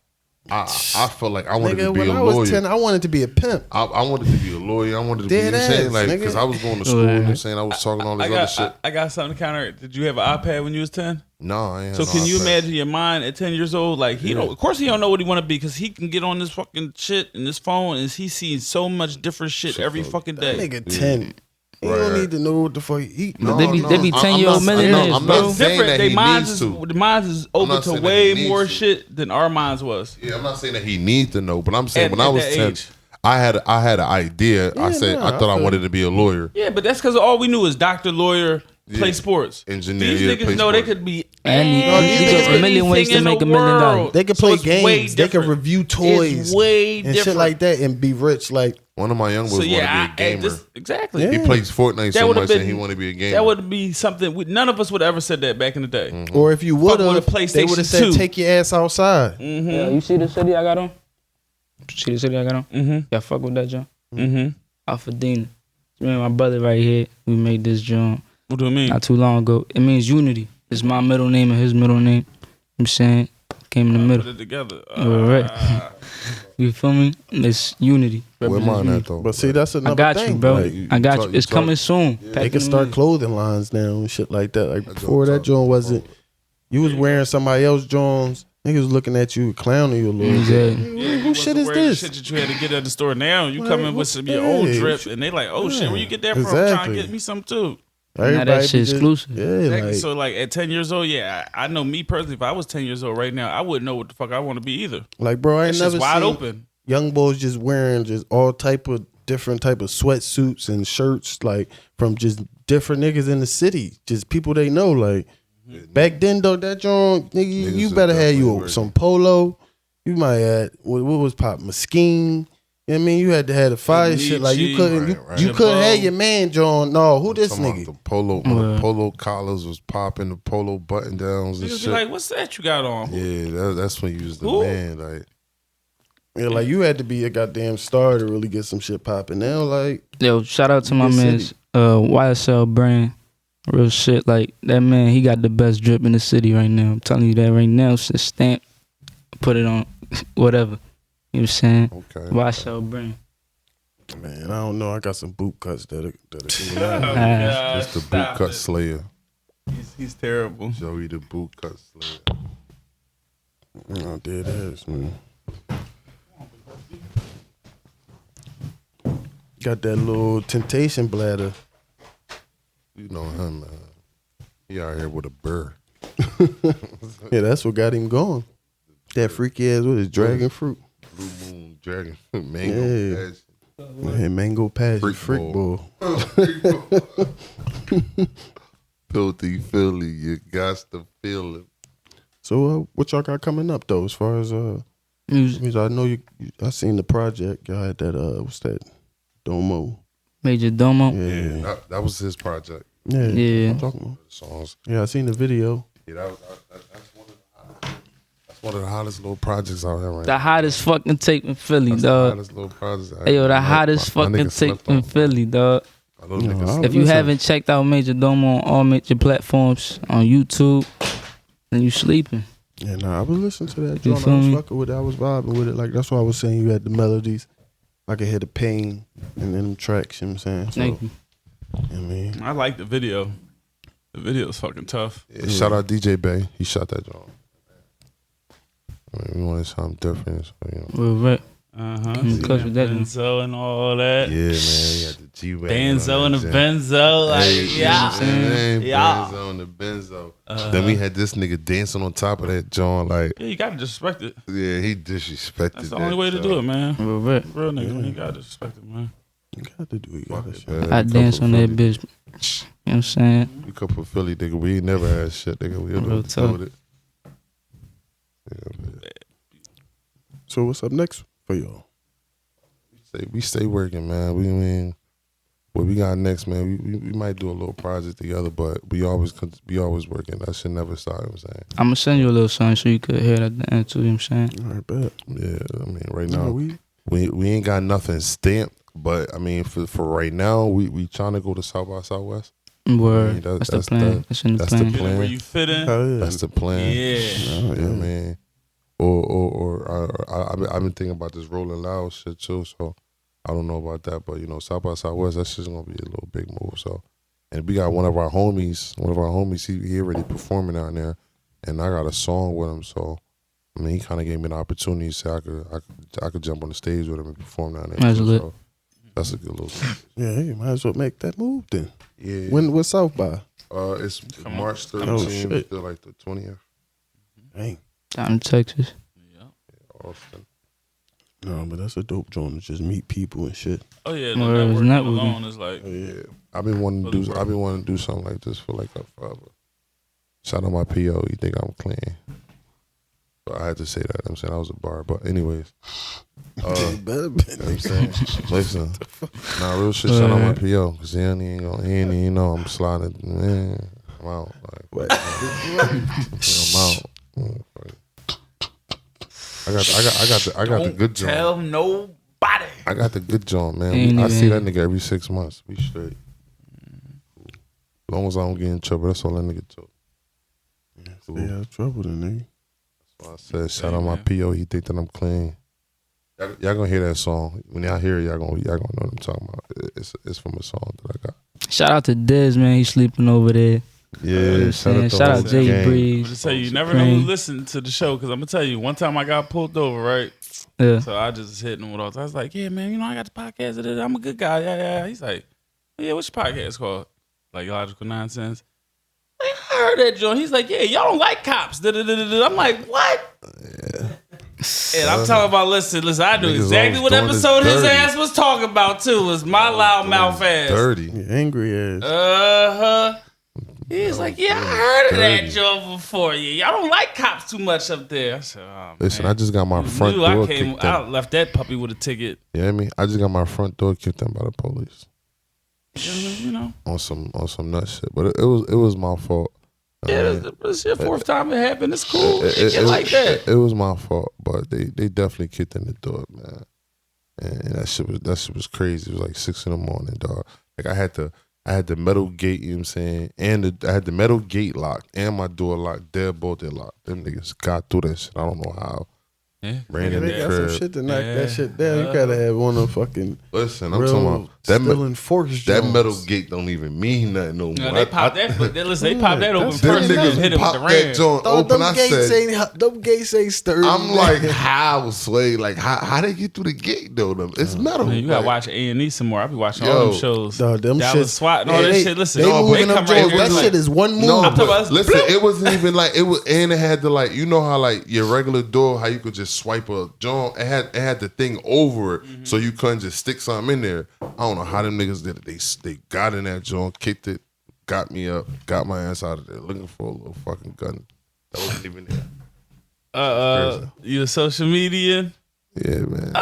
I felt like I wanted to be a lawyer. When I was 10, I wanted to be a pimp. I wanted to be a lawyer. I wanted to be, you know what I'm saying? Like, because I was going to school, you know what I'm saying? I was talking all this other shit. I got something to counter. Did you have an iPad when you was 10? No, I ain't. So can you imagine your mind at 10 years old? Like he don't. Of course he don't know what he want to be because he can get on this fucking shit and this phone and he sees so much different shit every fucking day. That nigga 10. He don't need to know what the fuck he eat. They be 10-year-old millionaires, I'm bro. not saying that he needs to. The minds is open to way more shit than our minds was. Yeah, I'm not saying that he needs to know, but I'm saying when I was 10, I had an idea. I thought I wanted to be a lawyer. Yeah, but that's because all we knew is doctor, lawyer, play sports. Engineer. These niggas know they could be a million ways to make $1 million. They could play games. They could review toys and shit like that and be rich. Like one of my young boys wanted to be a gamer. Exactly. He plays Fortnite so much and he wanted to be a gamer. That would be something. None of us would have ever said that back in the day. Or if you would have, they would have said, "Take your ass outside." Yeah, you see the city I got on? See the city I got on? Y'all fuck with that, John? Alphadina. Me and my brother right here, we made this joint. What do it mean? Not too long ago. It means unity. It's my middle name and his middle name. You know what I'm saying? Came in the middle. Put it together. Right. You feel me? It's unity. Where mine at though? But see, that's another thing. I got you, bro. Like, I got you. It's coming soon. Yeah. They can start clothing lines now and shit like that. Like before that joint wasn't. You was wearing somebody else's Jones. Niggas was looking at you, clowning you a little bit. Yeah, who shit is this? Shit that you had to get at the store now. You come in with some your old drip, and they like, oh shit, where you get that from? I'm trying to get me some too. Now that shit exclusive. Yeah, exactly. like, So like at 10 years old, yeah, I know me personally. If I was 10 years old right now, I wouldn't know what the fuck I want to be either. Like, bro, I ain't never wide seen open. Young boys just wearing just all type of different type of sweatsuits and shirts, like from just different niggas in the city, just people they know. Like back then, though, that joint, nigga, you better have you some polo. You might have what was pop Mesquite. You know what I mean? You had to have the fire shit. Like you couldn't, you couldn't have your man John. No, who this nigga? The polo collars was popping, the polo button downs and Niggas shit. be like, what's that you got on? Yeah, that's when you was the man. Like, yeah, like you had to be a goddamn star to really get some shit popping. Now, like, yo, shout out to my man's YSL brand. Real shit. Like that man, he got the best drip in the city right now. I'm telling you that right now. It's a stamp. Put it on whatever. You know what I'm saying? Okay. YSL brand. Man, I don't know. I got some boot cuts that'll do Oh, that. It's the boot cut slayer. He's terrible. Joey the boot cut slayer. Oh, there it is, man. Got that little temptation bladder. You know him, man. He out here with a burr. Yeah, that's what got him going. That freaky ass with his dragon fruit. Blue Moon Dragon Mango Passion. Man, mango passion, freak bull. Filthy Philly, you got to feel it. So what y'all got coming up though? As far as Music. I know I seen the project. Y'all had that what's that? Domo. Major Domo. Yeah. That was his project. Yeah. I'm talking about. Songs. Yeah, I seen the video. Yeah, that's one of the hottest little projects out here right The now. hottest fucking tape in Philly, That's the dog. hottest little project. Hey, yo, the hottest My fucking nigga tape slept in on. Philly, dog. My little nigga slept If you Listen. haven't checked out Major Domo on all major platforms on YouTube, then you sleeping. Yeah, nah, I was listening to that You joint. I feel was me? fucking with it. I was vibing with it. Like that's why I was saying you had the melodies. I could hear the pain and then them tracks. You know what I'm saying? So, Thank you. I mean, I like the video. The video is fucking tough. Yeah, shout out DJ Bay. He shot that joint. I mean, we wanted something different, so you know. Real rap. Because with that. Benzo and all that. Yeah, man. He had the G-Wagon. Benzo and the Benzo. Like, yeah. Yeah. Benzo and the Benzo. Then we had this nigga dancing on top of that joint. Like, Yeah, you gotta disrespect it. yeah, he disrespected That's the that only way to do it, man. Real rap. Real nigga, you gotta disrespect it, man. you got to do it. You got to Man, I we dance come on from that Philly. bitch. You know what I'm saying? We come from Philly, nigga. We ain't never had shit, nigga. We don't know Real what to do tough. with it. Yeah, man. So what's up next for y'all? We stay working, man. We mean, what we got next, man? We might do a little project together, but we always working. That shit never stop. You know what I'm saying, I'm going to send you a little song so you could hear it at the end too. You know what I'm saying? All right, bet. yeah. I mean, right No, now we ain't got nothing stamped, but I mean, for right now, we trying to go to South by Southwest. Word. mean, that- That's the that's plan. the- That's in the that's the plan. plan. Where you fit in. Oh, yeah. That's the plan. Yeah. Oh, You know yeah. what I mean? Or I've been thinking about this Rolling Loud shit too, so I don't know about that, but you know, South by Southwest, that's just gonna be a little big move. So, and we got one of our homies, he already performing down there, and I got a song with him. So, I mean, he kind of gave me an opportunity, so I could jump on the stage with him and perform down there. That's too, lit. so that's a good little thing. Yeah, you might as well make that move then. Yeah. What's South by? It's March Oh, 13th shit. to like the 20th. Dang. Down in Texas. Austin. No, but that's a dope joint to just meet people and shit. Oh yeah, Well, the it's networking networking. alone is like. Yeah, I've been wanting to do something like this for like a forever. Shout out my PO. You think I'm clean? But I had to say that. I'm saying I was a bar. But anyways, you know what I'm saying, listen, nah, real shit. Shout out my PO because he ain't even know I'm sliding. Man, I'm out. Like, I'm out. I got the good joint. Tell nobody. I got the good joint, man. Ain't I see that even- nigga every 6 months. We straight. As long as I don't get in trouble, that's all that nigga took. Cool. Stay out of trouble then, nigga. So I said, shout out my PO. He think that I'm clean. Y'all gonna hear that song. When y'all hear it, y'all gonna know what I'm talking about. It's from a song that I got. Shout out to Dez, man. He's sleeping over there. Yeah, Shout out Jay I'm Breeze. just tell you, you never know who listen to the show because I'm gonna tell you. One time I got pulled over, right? Yeah. So I just hit him with all. I was like, "Yeah, man, you know I got the podcast. I'm a good guy. Yeah." He's like, "Yeah, what's your podcast called?" Like Logical Nonsense. Like, I heard that joint. He's like, "Yeah, y'all don't like cops." I'm like, "What?" And I'm talking about, listen, I knew Niggas exactly always what doing this episode his dirty. ass was talking about too. Was my loud mouth ass. Dirty. Yeah, angry ass. He's like, yeah, I heard of that dirty. joke before. Yeah, y'all don't like cops too much up there. I said, oh, Listen, man. I just got my You front knew door I kicked I in. left that puppy with a ticket. You know what I mean? I just got my front door kicked in by the police You know. on some nut shit. But it was my fault. Yeah, it's your fourth time it happened. It's cool. It like that. It was my fault, but they definitely kicked in the door, man. And that shit was crazy. It was like 6 a.m, dog. Like I had the metal gate, you know what I'm saying, and I had the metal gate locked and my door locked. They're both locked. Them niggas got through that shit. I don't know how. Yeah. Ran Yeah, in they the got some crib. shit to knock Yeah. that shit down. You gotta have one of fucking Listen, I'm real talking about that. still enforced That joints. metal gate don't even mean nothing no more. No, they popped that. But they popped that open That's Them first. them And niggas hit it with popped the that ram. joint Dog, open. them I gates said, them gates ain't sturdy. I'm like, how, Sway? Like, how they get through the gate, though? It's metal. Man, you gotta Like, watch A&E some more. I be watching Yo, all them shows. Dog, them Dallas shit. SWAT and all that shit. Listen, they no, moving but them come right joints. here That like- shit is one move. No, I'm talking but about- listen, it wasn't even like it was, and it had to like, you know how like your regular door, how you could just swipe a joint. It had the thing over it, so you couldn't just stick something in there. I don't know how them niggas did it. They got in that joint, kicked it, got me up, got my ass out of there, looking for a little fucking gun that wasn't even there. You a social media? Yeah, man.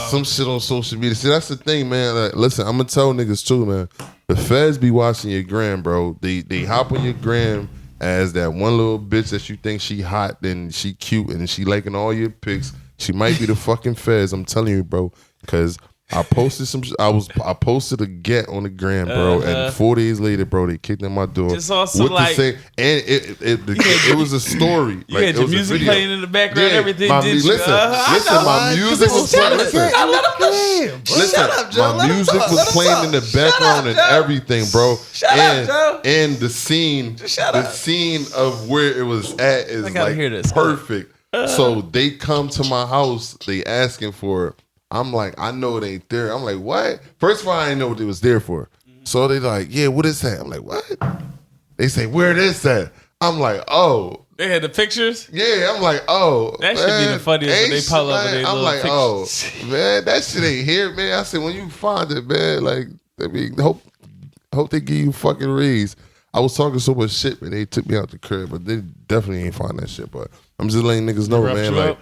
Some shit on social media. See, that's the thing, man. Like, listen, I'm gonna tell niggas too, man. The feds be watching your gram, bro. They hop on your gram as that one little bitch that you think she hot and she cute and she liking all your pics. She might be the fucking feds. I'm telling you, bro. Cause I posted I posted a get on the gram, bro, and 4 days later, bro, they kicked in my door. Just also like, and it was a story. You had your music playing in the background, everything. Listen, my music was playing. My music was playing in the background and everything, bro. And the scene of where it was at is like perfect. So they come to my house, they asking for it. I'm like, I know it ain't there. I'm like, what? First of all, I didn't know what it was there for. So they like, yeah, what is that? I'm like, what? They say, where it is that? I'm like, oh. They had the pictures? Yeah, I'm like, oh. That should be the funniest when they pop up with their little like, pictures. Oh, man, that shit ain't here, man. I said, when you find it, man, like, I mean, hope they give you fucking raise. I was talking so much shit, man. They took me out the crib, but they definitely ain't find that shit. But I'm just letting niggas know, man. Like,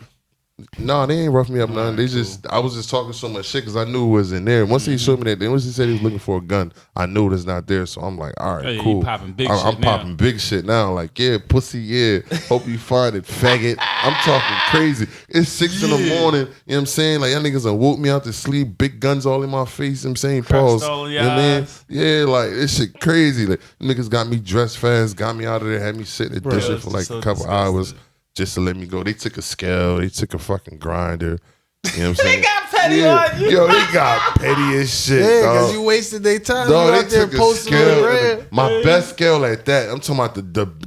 no, they ain't rough me up, nothing. They just, I was just talking so much shit because I knew it was in there. Once he showed me that, then once he said he was looking for a gun, I knew it was not there. So I'm like, all right, cool. Popping big I'm popping big shit now. Like, yeah, pussy, yeah. Hope you find it, faggot. I'm talking crazy. It's 6 in the morning. You know what I'm saying? Like, y'all niggas done woke me out to sleep. Big guns all in my face. You know what I'm saying? Pause. You know what I mean? Yeah, like, this shit crazy. Like, niggas got me dressed fast, got me out of there, had me sitting at this shit for like a couple hours. Just to let me go. They took a scale. They took a fucking grinder. You know what I'm saying? They got petty on you. Yo, they got petty as shit. Yeah, because you wasted their time. Dog, you out there posting scale. My best scale at that. I'm talking about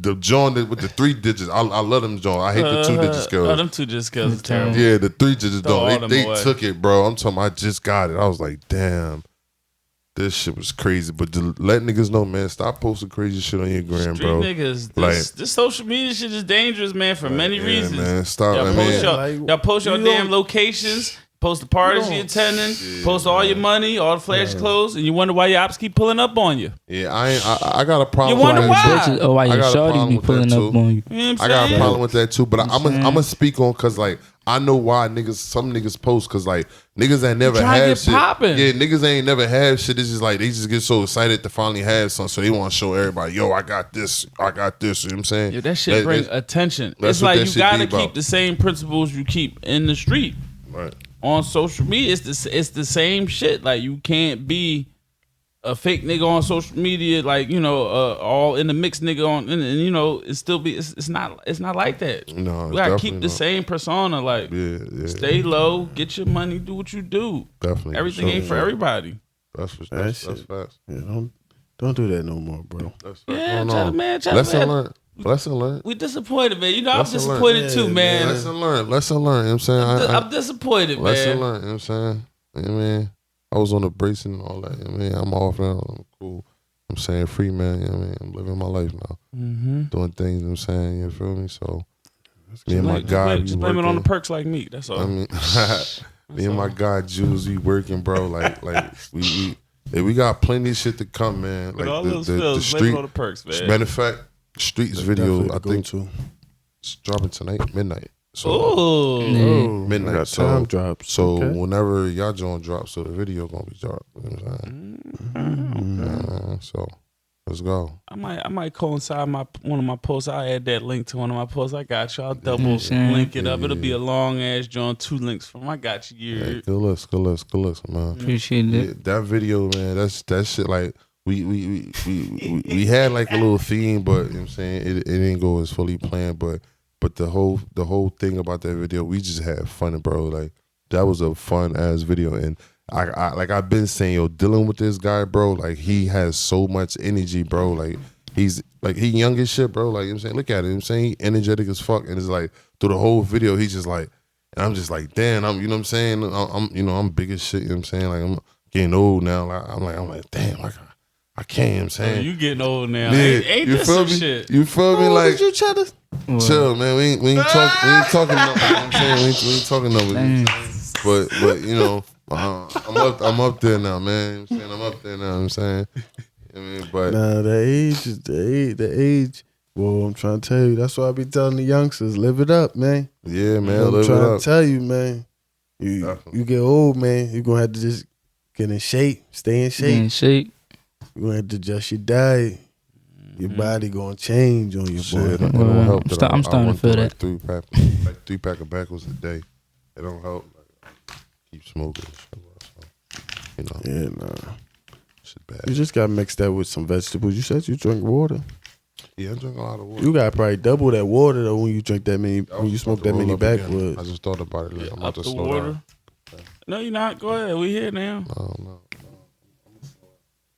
the joint with the 3 digits. I love them joint. I hate the 2-digit scales. Oh, them 2-digit scales are terrible. Yeah, the 3 digits don't. They took it, bro. I'm talking. I just got it. I was like, damn. This shit was crazy, but to let niggas know, man, stop posting crazy shit on your gram, bro. Niggas, this social media shit is dangerous, man, for many reasons. Man, stop. Y'all post your damn locations, post the parties you attending, post all your money, all the flash clothes, and you wonder why your ops keep pulling up on you. Yeah, I got a problem. You wonder why? Why your shorty be pulling up on you? I got a problem with that too, but I'm gonna speak on because like I know why some niggas post because like niggas ain't never had shit. Poppin'. Yeah, niggas ain't never had shit. It's just like they just get so excited to finally have something, so they want to show everybody, yo, I got this. You know what I'm saying? Yeah, that shit brings attention. It's like you gotta keep the same principles you keep in the street. Right. On social media, it's the same shit. Like you can't be a fake nigga on social media, like all in the mix nigga on, and you know it's not like that. No, you gotta keep the same persona. Like, stay low, get your money, do what you do. Definitely, everything ain't for everybody. That's fast. Yeah, don't do that no more, bro. That's fast. Yeah, man. Lesson learned. We disappointed, man. I'm disappointed too, man. Lesson learned. You know what I'm saying? I'm disappointed, man. Lesson learned. You know what I'm saying? You know what I mean? I was on the bracing and all that. You know what I mean? I'm off now. I'm cool. I'm saying free, man. You know what I mean? I'm living my life now. Mm-hmm. Doing things, you know what I'm saying? You feel me? So, me and my guy, just blame it on the perks like me. That's all. I mean, me and my guy, Jewelz, we working, bro. Like we got plenty of shit to come, man. Like the street. On the perks, man. Matter of fact, Streets video, I think it's dropping tonight, midnight. So midnight. Time drops. So whenever y'all joint drops, so the video gonna be dropped. You know what I'm saying? So let's go. I might coincide one of my posts. I'll add that link to one of my posts. I got you. I'll double link it up. It'll be a long ass joint, 2 links from. I got you. Yeah, good looks, man. Appreciate it. Yeah, that video, man. That shit like. We had like a little theme, but you know what I'm saying it didn't go as fully planned. But the whole thing about that video, we just had fun, bro. Like that was a fun ass video, and I like I've been saying, yo, dealing with this guy, bro. Like he has so much energy, bro. Like he young as shit, bro. Like you know what I'm saying, look at it. You know what I'm saying he energetic as fuck, and it's like through the whole video, he's just like, and I'm just like, damn, you know what I'm saying. I'm big as shit. You know what I'm saying, like I'm getting old now. Like I'm like, damn, like. I can't, you know what I'm saying. You getting old now. Yeah, ain't you this feel some me? shit? You feel me? Like you Cheddar? Chill, man. We ain't talking no. You know what I'm saying we ain't talking no. But you know, I'm up there now, man. You know what I'm saying I'm up there now. You know what I'm saying. I mean, but Nah, the age is the age. Well, I'm trying to tell you. That's why I be telling the youngsters, live it up, man. yeah, man, I'm live it trying up. to tell you, man. You get old, man. You're gonna have to just get in shape, stay in shape. In shape. You're gonna have to adjust your diet. Your body gonna change on your Shit, boy. it don't help. that I'm starting went to feel through that. like 3 pack of backwards a day. It don't help. Like, keep smoking. So, you know, Yeah, nah. shit bad. You just gotta mix that with some vegetables. You said you drink water. Yeah, I drink a lot of water. You gotta probably double that water though when you drink that many. I When you was smoke about to that many roll up again. backwoods. I just thought about it. Like, I'm about Up to the slow water. down. No, you're not. Go ahead. We here now. No.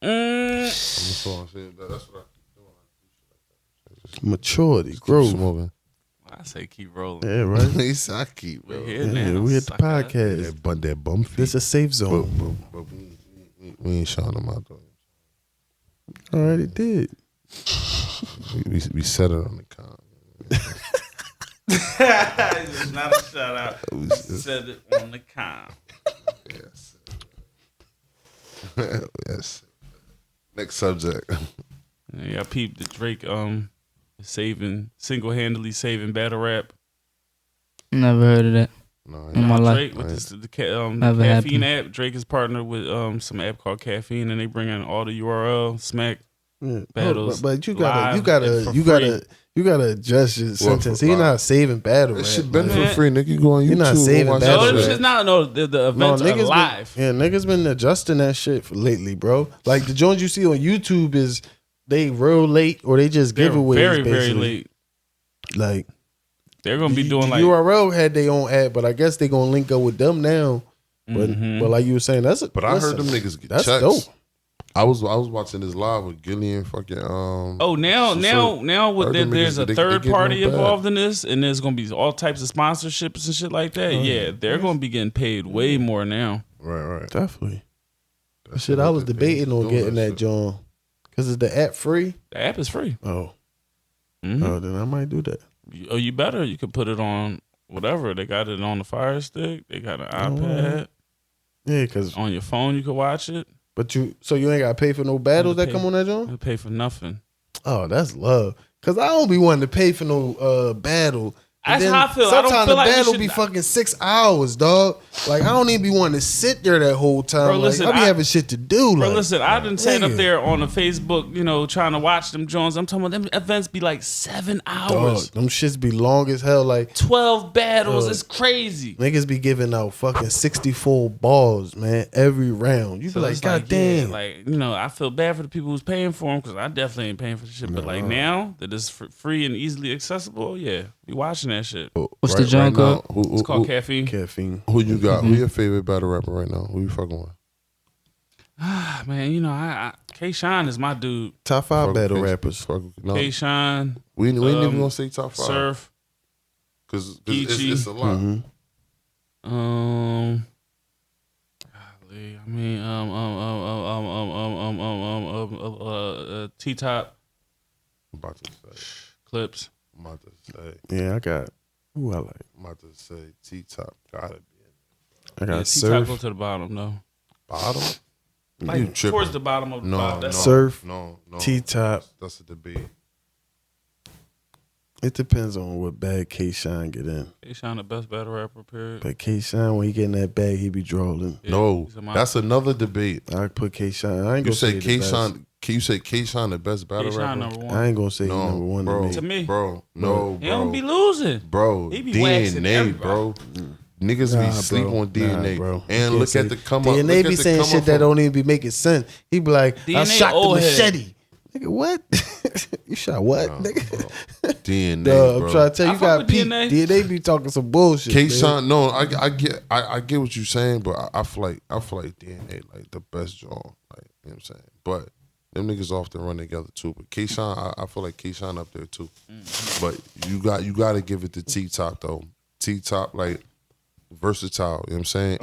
Mm. I'm slow. See, that's what Maturity, keep growth. smoking. I say keep rolling. Yeah, right. He said, I keep, We bro. here Yeah, now. we at the sucker. podcast. That bum feet. This a safe zone. But we ain't showing them out though. Already did. We set it on the count. It's not a shout out. Said it on the com. Yes. Yes. Next subject. Yeah, I peeped the Drake single-handedly saving battle rap. Never heard of that No, in my life. Drake with the Never caffeine happened. app. Drake is partnered with some app called Caffeine, and they bring in all the URL smack Yeah. battles. But you live gotta and for you gotta adjust your sentence. He's not saving battle that rap. shit been man. for free, nigga. You go on YouTube. You're not and saving watch battle No, that them rap. shit. shit's not. No, the events are live. Niggas been adjusting that shit for lately, bro. Like the joints you see on YouTube is they real late or they just They're giveaways. very, very basically. late. Like They're gonna be doing like URL had their own ad, but I guess they gonna link up with them now. But Mhm. but like you were saying, But I heard them niggas get that's checks. dope. I was watching this live with Gillian fucking Oh, now with heard them there's niggas, a they third get party no bag. involved in this, and there's gonna be all types of sponsorships and shit like that. Yeah, they're gonna be getting paid way more now. right. Definitely. That's Shit, I was they debating on doing getting that shit. joint. Cause is the app free? The app is free. Oh. Mhm. Oh, then I might do that. You better. You could put it on whatever. They got it on the Fire Stick. They got an iPad. Yeah, cause On your phone, you can watch it. but you ain't gotta pay for no battles that pay. come on that joint? You pay for nothing. Oh, that's love. Cause I don't be wanting to pay for no battle. And That's then how I feel. I don't Sometimes feel the like we battle should- be fucking 6 hours, dog. Like I don't even be wanting to sit there that whole time. Bro, Like, listen, I be I- having shit to do. Bro, like, listen, I done sat up nigga. there on the Facebook, trying to watch them Jones. I'm talking about them events be like 7 hours. dog, them shits be long as hell. Like 12 battles. Dog. It's crazy. niggas be giving out fucking 64 balls, man, every round. You be So like, it's God yeah, damn. I feel bad for the people who's paying for them because I definitely ain't paying for the shit. But like now that it's free and easily accessible, yeah, be watching that shit. What's the junk now, called? It's called Caffeine. Caffeine. Who you got? Who your favorite battle rapper right now? Who you fucking with? Man, K Shine is my dude. Top 5 Fuck battle with- rappers. fuck with- No, K Shine, we ain't even gonna say top 5 Surf. because Geechee. it's a lot. Mhm. Golly, I mean, T Top I'm about to say. Clips. I'm about to say. Yeah, I got. Who I like? I'm about to say. T-Top gotta be in I got Yeah, T Top Surf. go to the bottom though. bottom. Like You tripping? towards the bottom of the No, bottom. no, That's Surf, no. T-Top. That's a debate. It depends on what bag K Shine get in. K Shine the best battle rapper. Period. But K Shine, when he get in that bag, he be drawling. Yeah, No, he's a monster. that's another debate. I put K Shine. I ain't You gonna say say K K Shine. Shine. Can you say K Shine the best battle K Shine rapper? number one. I ain't gonna say No, number one bro. To me. Bro, no, He don't be bro. losing. Bro, He be waxing DNA, everybody. bro. Niggas Nah, be sleep bro. on DNA. Nah, bro. You And can't look say- at the come up. DNA look be at the saying come shit up that from- don't even be making sense. He be like, I DNA shot the old head. machete. Nigga, what? You shot what, No, nigga? bro. DNA, Duh, bro. I'm trying to tell you, I you fuck got with peep. DNA. DNA be talking some bullshit. K man. Shine, no, I get what you're saying, but I feel like DNA like the best joint, like you know what I'm saying. But them niggas often run together too. But K Shine, I feel like K Shine up there too. But you got to give it to T Top though. T Top like versatile, you know what I'm saying,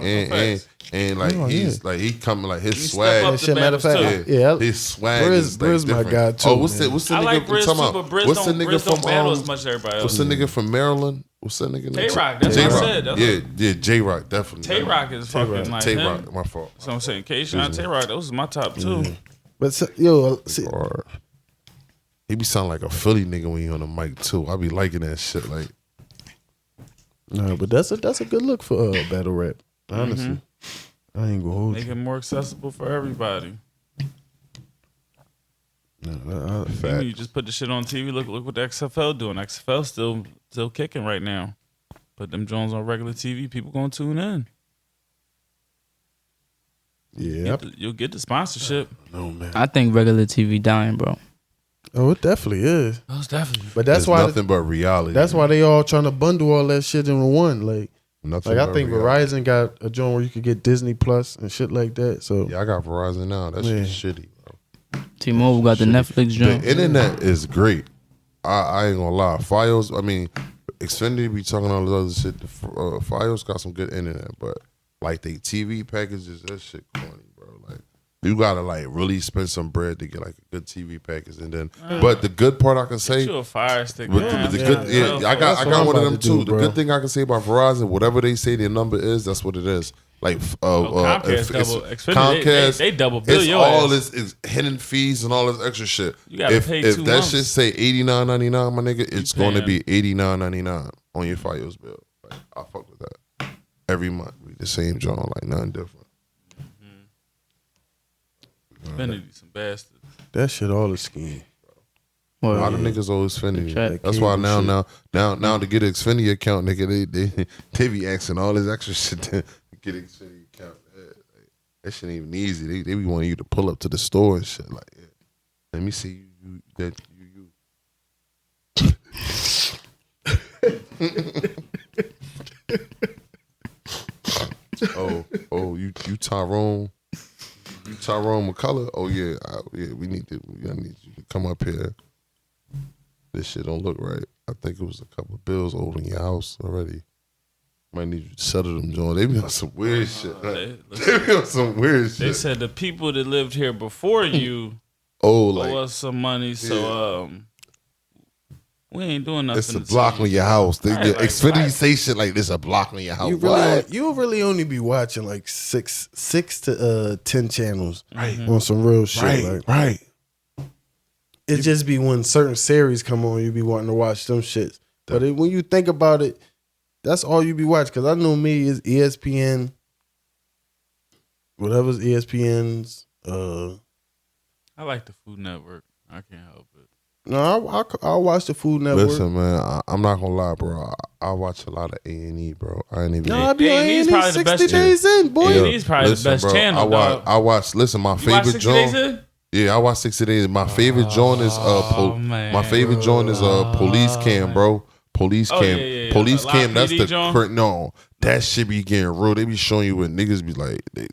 and like Oh, he's yeah. like he coming like his He step swag. up Yeah, shit, matter of fact, battles, yeah, His swag Briz- is like Briz my different. guy, too, Oh, what's man. the I nigga? like Briz I'm talking too, about? but Briz What's the don't, nigga Briz don't from battle as much as everybody else. What's the nigga from Maryland? What's that nigga? name? Tay-Rock, that's what I said. That's Yeah, J-Rock, definitely. Tay Rock is fucking like him. Tay-Rock, my fault. So I'm saying K Shine, Tay Rock, those are my top two. But see, Or he be sounding like a Philly nigga when he on the mic too. I be liking that shit. Like, no, but that's a good look for battle rap. Honestly, I ain't gonna hold Make you. it more accessible for everybody. No, You just put the shit on TV. Look what the XFL doing. XFL still kicking right now. Put them Jones on regular TV. People gonna tune in. yeah. You'll get the sponsorship. No man. I think regular TV dying, bro. Oh, it definitely is. Most definitely. But that's it's why nothing but reality. that's why they all trying to bundle all that shit in one. Like nothing. I but think reality. Verizon got a joint where you could get Disney Plus and shit like that. So Yeah, I got Verizon now. That shit's shitty, bro. T-Mobile got the Netflix joint. The internet is great. I ain't gonna lie. Fios, I mean, Xfinity be talking all this other shit. Fios got some good internet, but like they TV packages, that shit corny, bro. Like you gotta like really spend some bread to get like a good TV package, and then. But the good part I can say, Get you a Fire Stick. with man. the good, yeah, I That's got what I'm one of about them to do, too. The bro. good thing I can say about Verizon, whatever they say their number is, that's what it is. Like Comcast if it's double. Xfinity, Comcast, they double bill it's your all ass. this hidden fees and all this extra shit. You gotta if pay if 2 that months. shit say $89.99, my nigga, it's going to paying- be $89.99 on your Fios bill. Like, I fuck with that every month. We the same joint, like nothing different. Xfinity, some bastards. that shit all is scheme. A Well, lot of niggas always Xfinity. Check. That's why Cable now to get an Xfinity account, nigga, they be asking all this extra shit to get an Xfinity account. That shit ain't even easy. They be wanting you to pull up to the store and shit. Like, yeah. Let me see you. Oh, you Tyrone. You Tyrone McCullough? Oh yeah, we need I need you to come up here. This shit don't look right. I think it was a couple of bills owed in your house already. Might need you to settle them, John. They be on some weird shit. They be on some weird shit. They said the people that lived here before you owe owe us some money, so we ain't doing nothing. it's a to block you. on your house. Right, like, Xfinity right. say shit like this, a block on your house. You really only be watching like six to 10 channels on some real shit. Right. It just be when certain series come on, you be wanting to watch them shits. But when you think about it, that's all you be watching. Because I know me is ESPN, whatever's ESPN's. I like the Food Network. I can't help it. No, I'll watch the Food Network. Listen, man, I'm not gonna lie, bro. I watch a lot of A&E, bro. I ain't even. No, I be on A&E's A&E probably the 60 best days in, boy. A&E's probably the best channel, dog. I watch. Listen, my You watch favorite 60 Days joint. In? Yeah, I watch 60 Days. My favorite joint is man. my favorite joint is Police Cam, bro. Police Oh, Cam, yeah. Police Live Cam. That's PD the joint? current. No, that shit be getting real. They be showing you what niggas be like. They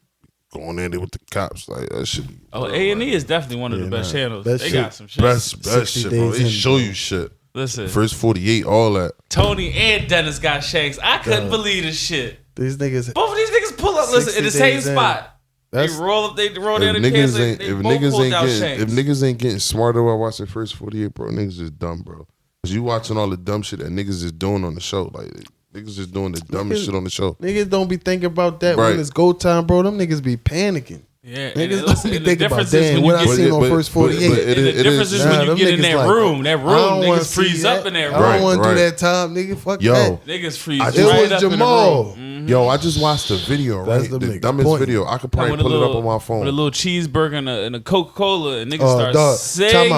going in there with the cops. Like that shit. Be Oh, real, A&E like, is definitely one of the best channels. Best They shit. got some shit. best 60 shit, bro. days They in, show bro. you shit. Listen, First 48, all that. Tony and Dennis got shanks. I couldn't believe this shit. These niggas. Both of these niggas pull up, listen, in the 60 same days in. spot. They That's- roll up, they roll If down the niggas cans. ain't, They if both niggas pull ain't down getting, shanks. if niggas ain't getting smarter while watching First 48, bro, niggas just dumb, bro. Cause you watching all the dumb shit that niggas is doing on the show, like niggas just doing the dumbest shit on the show. Niggas don't be thinking about that Right. when it's go time, bro. Them niggas be panicking. Yeah, Niggas and don't be and thinking about, difference is damn, when what you I get- seen on but- First but- 48. but it and the is- difference is Nah, when you them get in niggas that like, room. That I don't room, wanna niggas see freeze that. up in that I room. don't want to Right. do that time, nigga. Fuck Yo. that. Niggas freeze I right just- It up was in the Jamal. room. Yo, I just watched the video, That's right? the The nigga dumbest point. video. I could probably With a pull it little- up on my With a phone. little cheeseburger and a Coca-Cola, and niggas Oh, start dog. singing. Time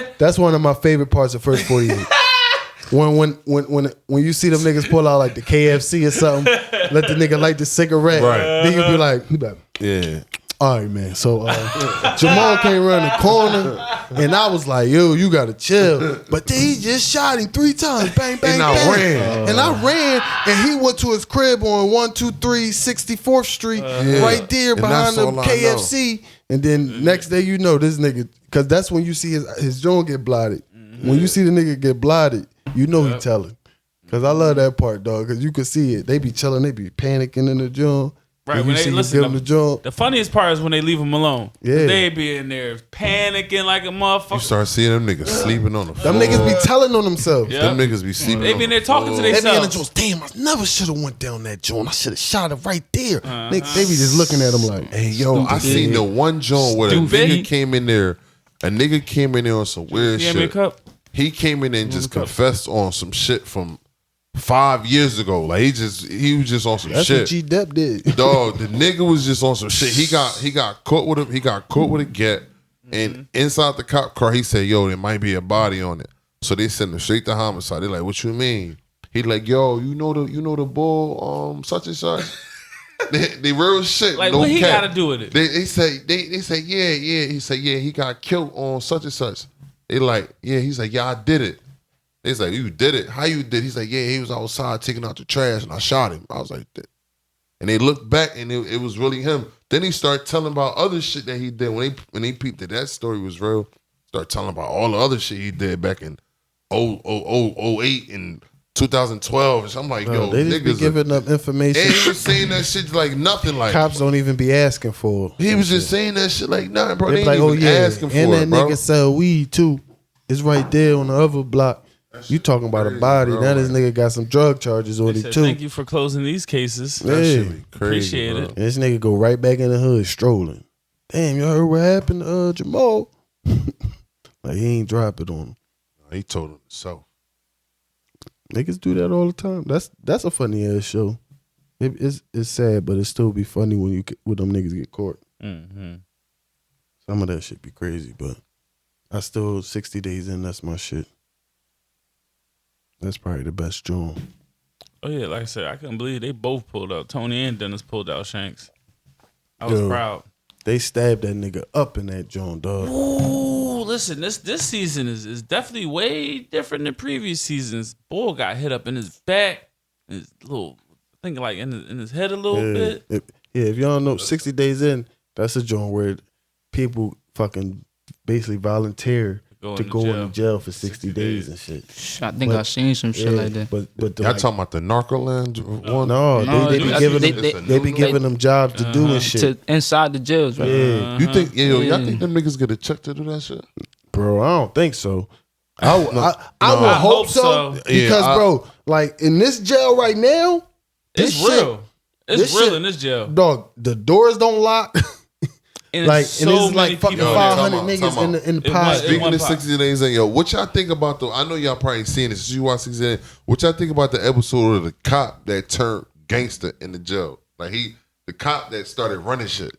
out. That's one of my favorite parts of First 48. when you see them niggas pull out like the KFC or something, let the nigga light the cigarette. Right. Then you be like, Yeah. all right, man. So Jamal came around the corner, and I was like, yo, you gotta chill. But then he just shot him 3 times. Bang, bang, And I bang. ran. And I ran, and he went to his crib on 123 64th Street, right there And behind that's the all I KFC. And then next day, you know, this nigga, because that's when you see his joint get blotted. When you see the nigga get blotted, you know he telling. Because I love that part, dog, because you can see it. They be chilling, they be panicking in the joint. Right, And when you they see listen, you give them the joint. the funniest part is when they leave them alone. Yeah. They be in there panicking like a You motherfucker. start seeing them niggas sleeping on the floor. Them niggas be telling on themselves. Yeah. Them niggas be sleeping. They on be in the there talking to floor. They be in the themselves. joints. Damn, I never should have went down that joint. I should have shot it right there. They be just looking at them like, Hey, yo, I seen the one joint where a Stupid. nigga came in there. A nigga came in there on some weird You hand me a shit. cup? He came in there and just confessed on some shit from 5 years ago. Like he was just on some that's shit. what G-Dep did. Dog, the nigga was just on some shit. He got caught with a get, and inside the cop car, he said, "Yo, there might be a body on it." So they sent him straight to homicide. They're like, "What you mean?" He like, "Yo, you know the bull, such and such." they real shit. Like, no what he cap. got to do with it? They say yeah. He said yeah, he got killed on such and such. They like yeah. He's like yeah, I did it. He's like you did it. How you did? He's like yeah, he was outside taking out the trash and I shot him. I was like, and they looked back and it was really him. Then he started telling about other shit that he did when they peeped that story was real. Started telling about all the other shit he did back in 08 and 2012. And so I'm like, Bro, yo, they just be niggas giving up information. and he was saying that shit like nothing. Like Cops don't even be asking for it. he was just saying that shit like nothing, bro. They They be ain't like, oh even yeah, asking for and that it, bro. nigga sell weed too. It's right there on the other block. You talking about a crazy, body. bro. Now this nigga got some drug charges on They it said, too. thank you for closing these cases. That Yeah. shit be crazy, Appreciate bro. it. And this nigga go right back in the hood strolling. Damn, you heard what happened to Jamal? Like he ain't drop it on him. He told him so. Niggas do that all the time. That's a funny ass show. It's sad, but it still be funny when them niggas get caught. Mm-hmm. Some of that shit be crazy, but I still 60 days in. That's my shit. That's probably the best joint. Oh yeah, like I said, I couldn't believe they both pulled out. Tony and Dennis pulled out Shanks. I was Yo. proud. They stabbed that nigga up in that joint, dog. Ooh, listen, this season is definitely way different than previous seasons. Bull got hit up in his back, his little, I think like in his head a little bit. If y'all don't know, 60 days in, that's a joint where people fucking basically volunteer to go into jail for 60 days and shit. I think I seen some shit like that. But Y'all talking about the Narcoland one? No, they be giving them they be new giving them jobs to do and shit. To inside the jails, right? Yeah, You think y'all think them niggas get a check to do that shit? bro, I don't think so. I would I hope hope so so. because, Yeah, bro, like in this jail right now, It's this shit- real. It's this real shit- in this jail. dog. The doors don't lock. And Like, it's and so it's many like fucking people. 500 Time out, niggas time in the It pod. was- Speaking one of pot. 60 days in, yo, what y'all think about I know y'all probably seen this. You watch 60 days. What y'all think about the episode of the cop that turned gangster in the jail? Like the cop that started running shit.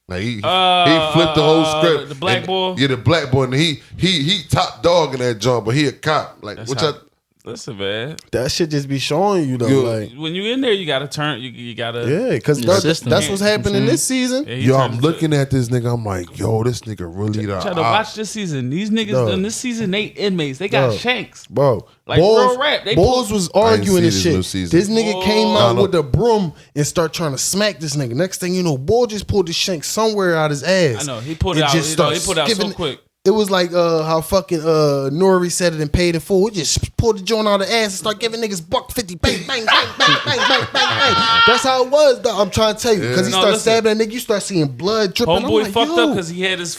Like he flipped the whole script. The black And- boy? Yeah, the black boy. And he top dog in that job, but he a cop. Like That's what how- y'all? Listen, man. That shit just be showing you though, Yo, like When you in there, you gotta turn. You gotta. yeah, because The that's system. what's happening this season. Yeah, he Yo, turned I'm into- looking at this nigga. I'm like, yo, this nigga really the Try to watch this season. These niggas Dog. in this season, they inmates. They got Dog. shanks. Bro, Like real rap. They Bulls was I didn't arguing see this this new shit. season. This nigga came Oh. out No. with a broom and start trying to smack this nigga. Next thing you know, Bull just pulled the shank somewhere out his ass. I know he pulled it And out. just He pulled started it out so giving- quick. It was like how fucking Nori said it and paid in full. It just pulled the joint out of the ass and start giving niggas $150. Bang, bang, bang, bang, bang, bang, bang, bang. That's how it was, dog. I'm trying to tell you. Because he No, started listen. stabbing that nigga, you start seeing blood dripping. I'm Homeboy like, fucked yo. up because he had his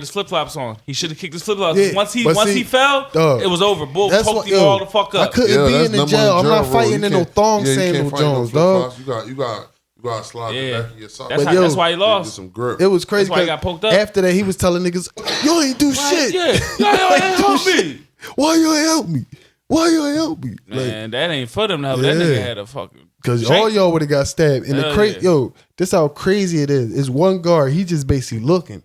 flip flops on. He should have kicked his flip flops. Yeah, once he but see, fell, dog, it was over. Bull that's poked what- him yo, all the fuck I up. couldn't be in the jail. I'm not fighting in no thong sandal Jones, dog. You got to slide Yeah. the back of your sock. That's, But yo, that's why he Get lost. some grip. It was crazy. That's why he 'cause got poked up. After that, he was telling niggas, "You ain't do shit. Yeah, y'all ain't help me. Why you ain't help me? Why you ain't help me? Like, Man, that ain't for them to help. That Yeah. nigga had a fucking. Cause shank. all y'all would have got stabbed. And the Hell yeah. yo, this how crazy it is. It's one guard. He just basically looking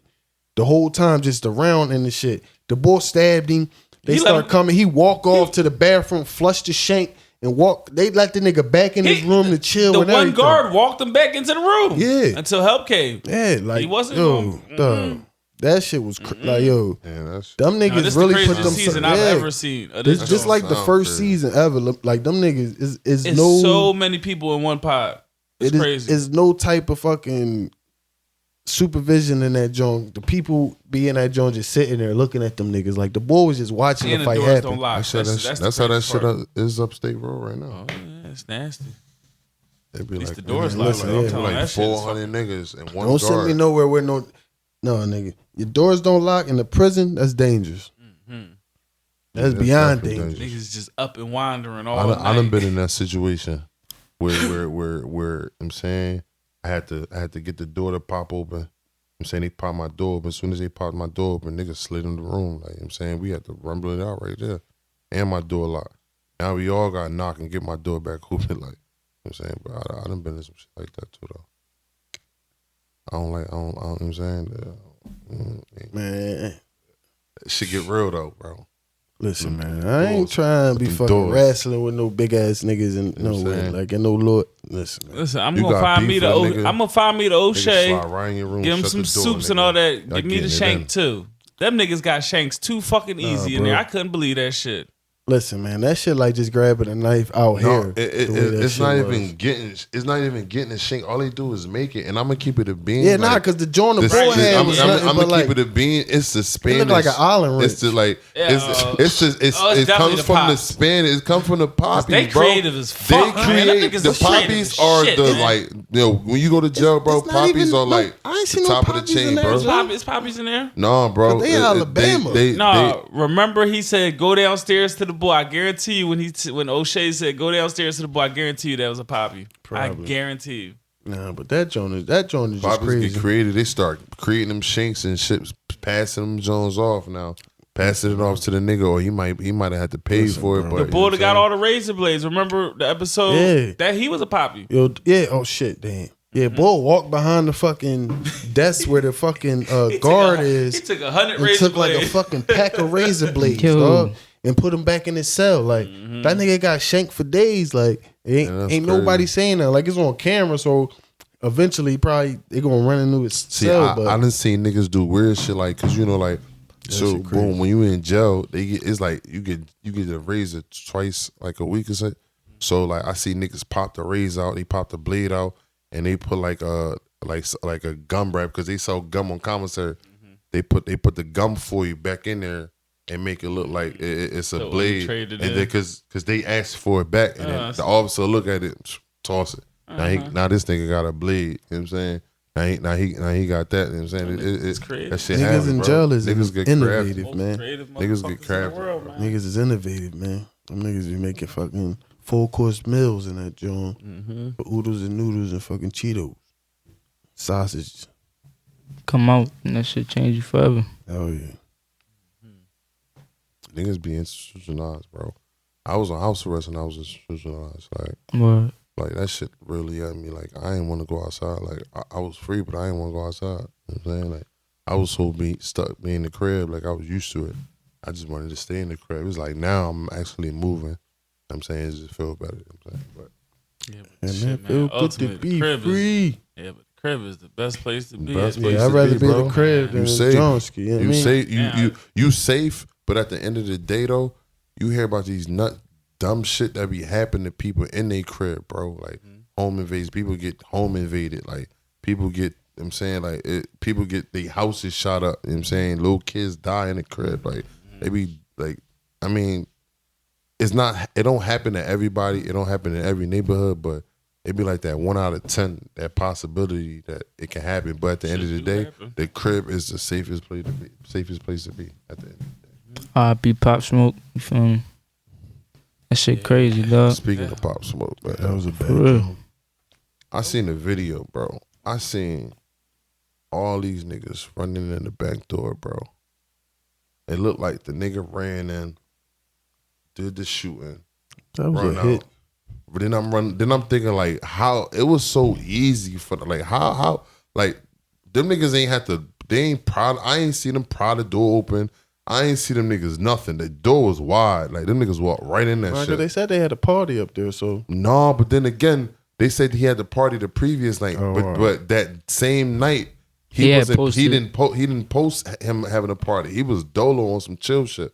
the whole time, just around and the shit. The boy stabbed him. They He let start him- coming. He walk off to the bathroom, flush the shank, and walk. They let the nigga back in his room to chill. The and one everything. guard walked him back into the room. Yeah. Until help came. Yeah, like He wasn't yo, going- dog, that shit was like yo. Yeah, that's Them No, niggas this really the put craziest them. season yeah. I've ever seen. Of This this just joint. like the sound first crazy. season ever. Like them niggas is It's no. so many people in one pod. It's crazy. It's no type of fucking supervision in that joint. The people be in that joint just sitting there looking at them niggas. Like the boy was just watching and the the fight doors happen. don't lock. that's how that the shit crazy part. is upstate road right now. Oh, yeah, it's nasty. It'd be At least like the doors man, locked. listen, I'm yeah. telling you, like that shit is 400 niggas and one Don't send me guard. nowhere where no nigga. Your doors don't lock in the prison. That's dangerous. That's beyond definitely dangerous. niggas just up and wandering all I done night. been in that situation where I'm saying I had to get the door to pop open. I'm saying they popped my door open. As soon as they popped my door open, niggas slid in the room. Like I'm saying, we had to rumble it out right there. And my door locked. Now we all got to knock and get my door back open. Like I'm saying, but I done been in some shit like that too though. I don't you know what I'm saying? Man, Shit get real though, bro. listen, man. I ain't trying to be fucking doors. wrestling with no big ass niggas and You know what I'm nowhere. saying? Like in no Lord. Listen, man. Listen, I'm You gonna got find me beef the with a nigga, I'm gonna find me the Niggas O'Shea. slide right in your room, Give him shut some the door, soups and nigga. all that. Y'all Give me the getting it shank in. too. Them niggas got shanks too fucking easy in bro. there. I couldn't believe that shit. Listen, man. That shit like just grabbing a knife out No, here. the way that it's shit not was. even getting. It's not even getting a shank. All they do is make it, and I'm gonna keep it a bean. Yeah, like, nah, because the joint of this- boy this- hand I'm was gonna nothing but like keep it a bean. It's the Spanish. it looked like an island It's the wrench. like. Yeah, It's just. it's It definitely comes the from the pops. Spanish. It comes from the poppies, They bro. creative as fuck, They man. Them create niggas the is creative poppies as are shit, the man. like. When you go to jail, bro, It's not poppies even- are no, like I ain't the seen no top of the poppies in chain, there, bro. bro. It's poppies in there. No, bro. But they Alabama. No, remember he said go downstairs to the boy. I guarantee you when O'Shea said go downstairs to the boy, I guarantee you that was a poppy. Probably. I guarantee you. Nah, but that joint is just Poppies crazy. get created. They start creating them shanks and shit, passing them Jones off now. Passing it off to the nigga, or he might have had to pay for it. bro. But The you know boy what that I'm got saying? all the razor blades. Remember the episode Yeah. that he was a poppy. Yo, yeah. Oh shit, damn. Yeah, boy walked behind the fucking desk where the fucking guard is. He took 100 and razor took like a blades. fucking pack of razor blades, Yo. dog, and put him back in his cell. Like that nigga got shanked for days. Like that's ain't nobody crazy. saying that. Like it's on camera, so eventually probably they gonna run into his See, cell. I but done seen niggas do weird shit like, cause you know, like, so shit crazy. boom, when you in jail, it's like you get a razor twice like a week or so. So like I see niggas pop the razor out, they pop the blade out, and they put like a gum wrap because they sell gum on commissary. They put the gum for you back in there and make it look like it's a So blade, traded and in. then because they asked for it back, and then the officer look at it, toss it. Now this nigga got a blade. You know what I'm saying? Now he got that. You know what I'm saying? It's crazy. That shit niggas happens, in bro. jail is Niggas get innovative, crafty. man. Creative Niggas get motherfuckers in the crafty, world, bro. man. Niggas is innovative, man. Them niggas be making fucking full course meals in that joint. For oodles and noodles and fucking Cheetos. Sausage. Come out and that shit change you forever. Oh yeah. Niggas be institutionalized, bro. I was on house arrest and I was institutionalized. Word. Like that shit really had me. Like I didn't want to go outside. Like I was free, but I didn't want to go outside. You know what I'm saying? Like I was so stuck being in the crib. Like I was used to it. I just wanted to stay in the crib. It's like now I'm actually moving. You know what I'm saying? It just feel better. You know what I'm saying? But Yeah, but And shit, that feel good to ultimately, the be crib free. Yeah, but the crib is the best place to be. Best at. place Yeah, I'd to rather be, be in bro. the crib than You in safe. Johnski. You know what I You mean? say you safe, but at the end of the day though, you hear about these dumb shit that be happening to people in their crib, bro. Like home invasions, people get home invaded. Like people get, you know what I'm saying, like people get their houses shot up. You know what I'm saying, little kids die in the crib. Like they be like, I mean, it don't happen to everybody. It don't happen in every neighborhood, but it be like that 1 out of 10, that possibility that it can happen. But at the end of the Shit do day, happen. the crib is the safest place to be. Safest place to be at the end of the day. R.I.P. Pop Smoke. You feel me? That shit crazy, dog. Speaking of Pop Smoke, man, That was a bad For real. joint. I seen the video, bro. I seen all these niggas running in the back door, bro. It looked like the nigga ran in, did the shooting, That was run a out. hit. But then I'm thinking like how it was so easy for the, like how like them niggas ain't had to, they ain't proud. I ain't see them pry the door open. I ain't see them niggas nothing. The door was wide. Like them niggas walked right in that Right, 'cause shit. they said they had a party up there, so No, but then again, they said he had the party the previous night, Oh, but wow. but that same night He had wasn't. posted. He didn't post him having a party. He was dolo on some chill shit.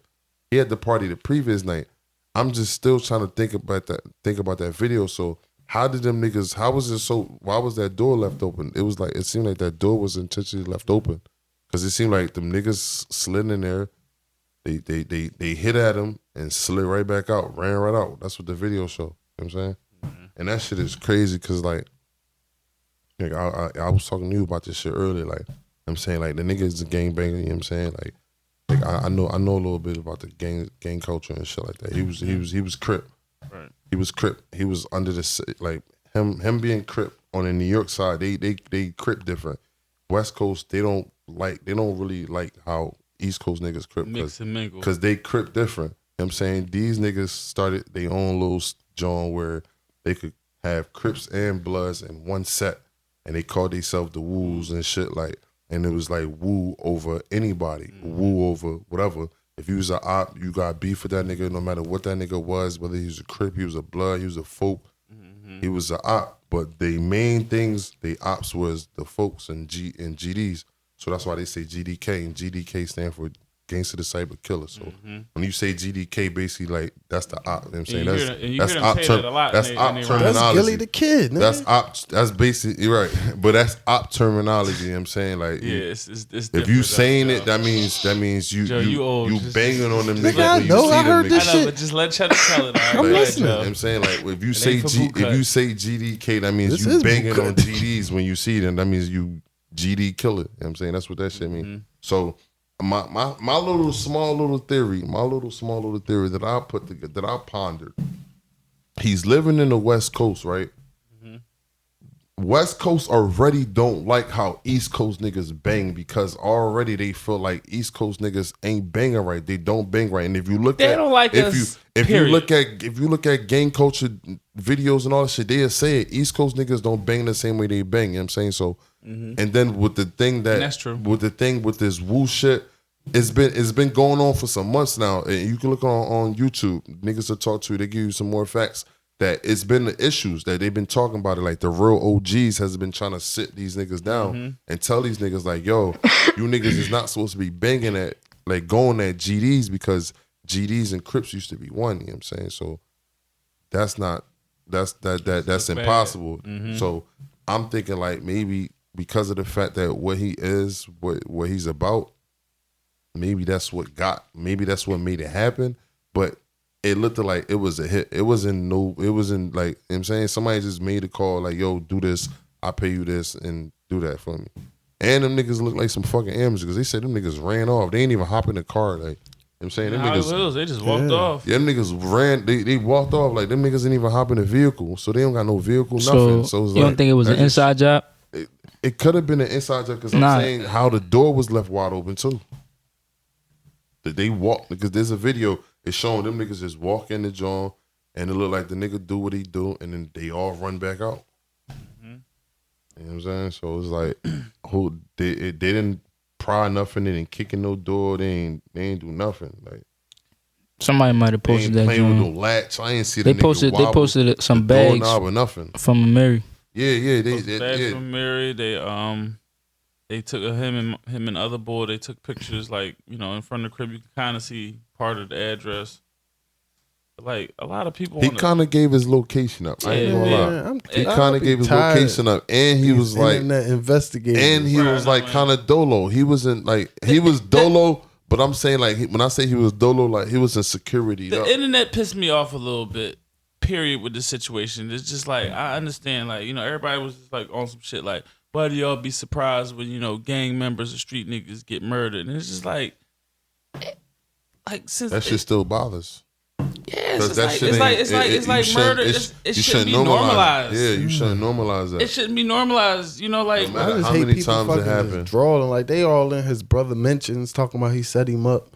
He had the party the previous night. I'm just still trying to think about that video. So how did them niggas? How was it so? Why was that door left open? It was like it seemed like that door was intentionally left open because it seemed like them niggas slid in there. They hit at him and slid right back out, ran right out. That's what the video showed. You know what I'm saying? And that shit is crazy because like I was talking to you about this shit earlier. Like I'm saying, like the nigga is a gangbanger. You know what I'm saying? Like I know a little bit about the gang culture and shit like that. He was Crip. Right. He was Crip. He was under the like him being Crip on the New York side. They Crip different. West Coast they don't really like how East Coast niggas Crip Mix and mingle because they Crip different. You know what I'm saying? These niggas started their own little joint where they could have Crips and Bloods in one set, and they called themselves the Woos and shit like. And it was like woo over anybody, woo over whatever. If you was a op, you got beef with that nigga, no matter what that nigga was, whether he was a Crip, he was a Blood, he was a folk, he was a op. But the main things, they ops was the folks and GDs. So that's why they say GDK, and GDK stand for Gangsta Disciple Killer. So when you say GDK, basically like that's the op. You know what I'm saying? That's op terminology. That's Gilly the Kid. Nigga. That's basically you're right, but that's op terminology. You know what I'm saying? Like it's if you saying it, that means you Joe, you banging on them Nigga, niggas. I when know, you see I them heard this niggas. I know, shit. but just let Cheddar tell it. I'm listening. You know what I'm saying? Like if you It say ain't for boot cut. GDK, that means This you is banging boot on cut. GDs when you see them. That means you GD killer. You know what I'm saying? That's what that shit mean. So my little small little theory that I put together, that I pondered. He's living in the West Coast, right? West Coast already don't like how East Coast niggas bang because already they feel like East Coast niggas ain't banging right. They don't bang right. And if you look They don't like if us, you look at gang culture videos and all that shit, they'll say it. East Coast niggas don't bang the same way they bang. You know what I'm saying? So and then with the thing that's true. with this woo shit, it's been going on for some months now. And you can look on YouTube. Niggas will talk to you, they give you some more facts. That it's been the issues that they've been talking about it. Like the real OGs has been trying to sit these niggas down and tell these niggas like, yo, you niggas is not supposed to be banging at like going at GDs because GDs and Crips used to be one. You know what I'm saying? So that's impossible. So I'm thinking like maybe because of the fact that what he is, what he's about, maybe that's what made it happen. But it looked like it was a hit. It wasn't like, you know what I'm saying? Somebody just made a call like, yo, do this, I pay you this, and do that for me. And them niggas look like some fucking amateurs because they said them niggas ran off. They ain't even hop in the car. Like, you know what I'm saying? Them niggas, they just walked off. Yeah, them niggas ran, they walked off. Like, them niggas didn't even hop in the vehicle. So they don't got no vehicle, nothing. So it's you don't think it was an inside job? It could have been an inside job because I'm saying how the door was left wide open too. That they walked, because there's a video, it's showing them niggas just walk in the joint and it look like the nigga do what he do and then they all run back out. You know what I'm saying? So it's like, they didn't pry nothing, they didn't kick in no door, they ain't do nothing. Like somebody might have posted that. Playing with no latch. I ain't see the They posted some bags or nothing from Mary. Yeah, bags from Mary. They took him and other boy. They took pictures like, you know, in front of the crib. You can kind of see part of the address. Like a lot of people, he kind of gave his location up. I ain't gonna lie. He kind of gave his location up, and he was like investigating, and he was like kind of dolo. He wasn't like he was dolo, but I'm saying like when I say he was dolo, like he was in security. The internet pissed me off a little bit. Period with this situation. It's just like I understand, like, you know, everybody was just like on some shit like, why do y'all be surprised when, you know, gang members or street niggas get murdered? And it's just like since that shit still bothers. Yeah, it's like murder. It shouldn't be normalized. Yeah, you shouldn't normalize that. It shouldn't be normalized. You know, like I just how hate many people times it fucking happened. just drawing. Like they all in his brother mentions talking about he set him up.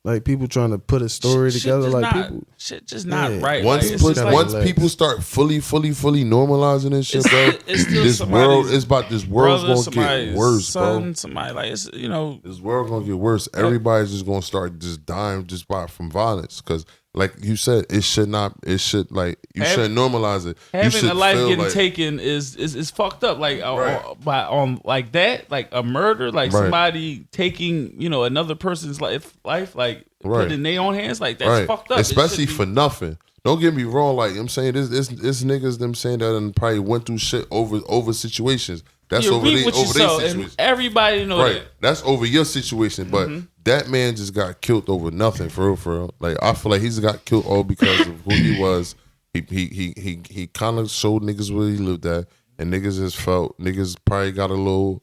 Like people trying to put a story together. Like people, shit just not right. Once people start fully normalizing this shit, bro, this world is about this world's gonna get worse, bro. Somebody like it's, you know, this world gonna get worse. Everybody's just gonna start just dying just from violence because. Like you said, you shouldn't normalize it. Having a life getting taken is fucked up. Like on like that, like a murder, like somebody taking, you know, another person's life, like put in their own hands, like that's fucked up. Especially for nothing. Don't get me wrong. Like I'm saying, this niggas them saying that probably went through shit over situations. That's over their situation. Everybody know that. That's over your situation, but that man just got killed over nothing, for real. Like I feel like he's got killed all because of who he was He kind of showed niggas where he lived at, and niggas just felt niggas probably got a little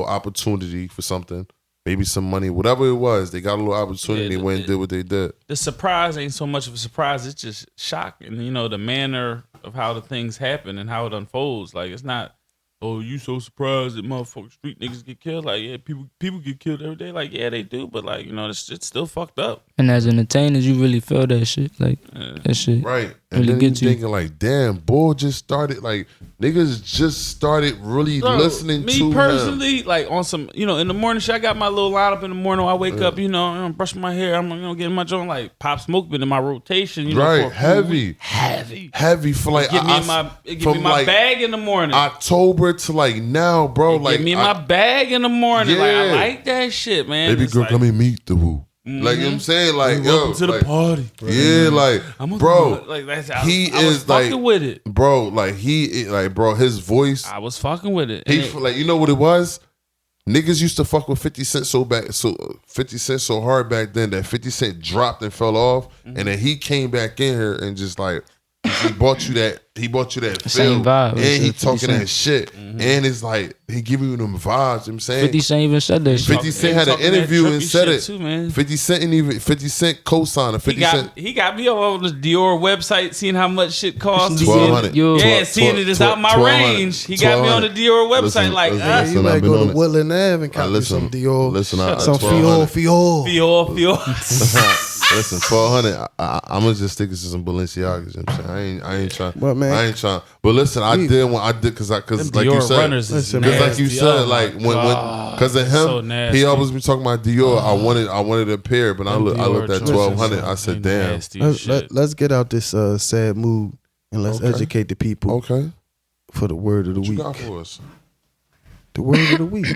opportunity for something, maybe some money, whatever it was. They got a little opportunity when they did what they did. The surprise ain't so much of a surprise; it's just shocking. You know, the manner of how the things happen and how it unfolds. Like it's not. Oh, you so surprised that motherfucking street niggas get killed? Like, yeah, people get killed every day. Like, yeah, they do, but like, you know, this shit's still fucked up. And as entertainers, you really feel that shit. Like that shit, Right? And really then you gets you. thinking like, damn, boy, just started like niggas just started really Bro, listening me to personally, him. like on some, you know, in the morning shit, I got my little lineup in the morning. I wake up, you know, I'm brushing my hair, I'm getting my joint. Like Pop Smoke been in my rotation, you know, Right, for a few heavy. weeks. Heavy. Heavy for like Give me my bag in the morning. October to like now, bro. Like Give me my bag in the morning. Like I Yeah. like that shit, man. Baby It's girl, like, come and meet the woo. Like you know what I'm saying, like yo, welcome to the like, party. Yeah, like I'm bro, like that's I he was is like fucking with it. bro. Like bro, his voice. I was fucking with it. He And it- like you know what it was. Niggas used to fuck with 50 Cent so 50 Cent so hard back then that 50 Cent dropped and fell off, and then he came back in here and just like he bought you that Same feel, vibe. and he 50 talking Cent. that shit, and it's like he giving you them vibes. You know what I'm saying 50 Cent even said that shit. 50 Cent had an talking that interview and trippy said shit it. too, man. 50 Cent co-signed. 50 Cent. He got me on the Dior website, seeing how much shit costs. 1200. Yo. Yeah, seeing it is out my 1200. range. He got me on the Dior website, like, You I've might been go on to it. Woodland Ave and copy listen, some Dior. listen, some 1200. Fior. Fior. Listen, 400. I'm gonna just stick it to some Balenciagas. You know what I'm saying? I ain't trying. What, man? I ain't trying. But listen, I did because like you Dior said, runners is Listen, because like nasty. you said, Oh, like my when God. because of him, So nasty. he always be talking about Dior. I wanted a pair, but I looked at Dior 1200. joints I is said, so damn. nasty as shit. Let's get out this sad mood and let's Okay. educate the people Okay, for the word of the what you week. got for us? The word of the week.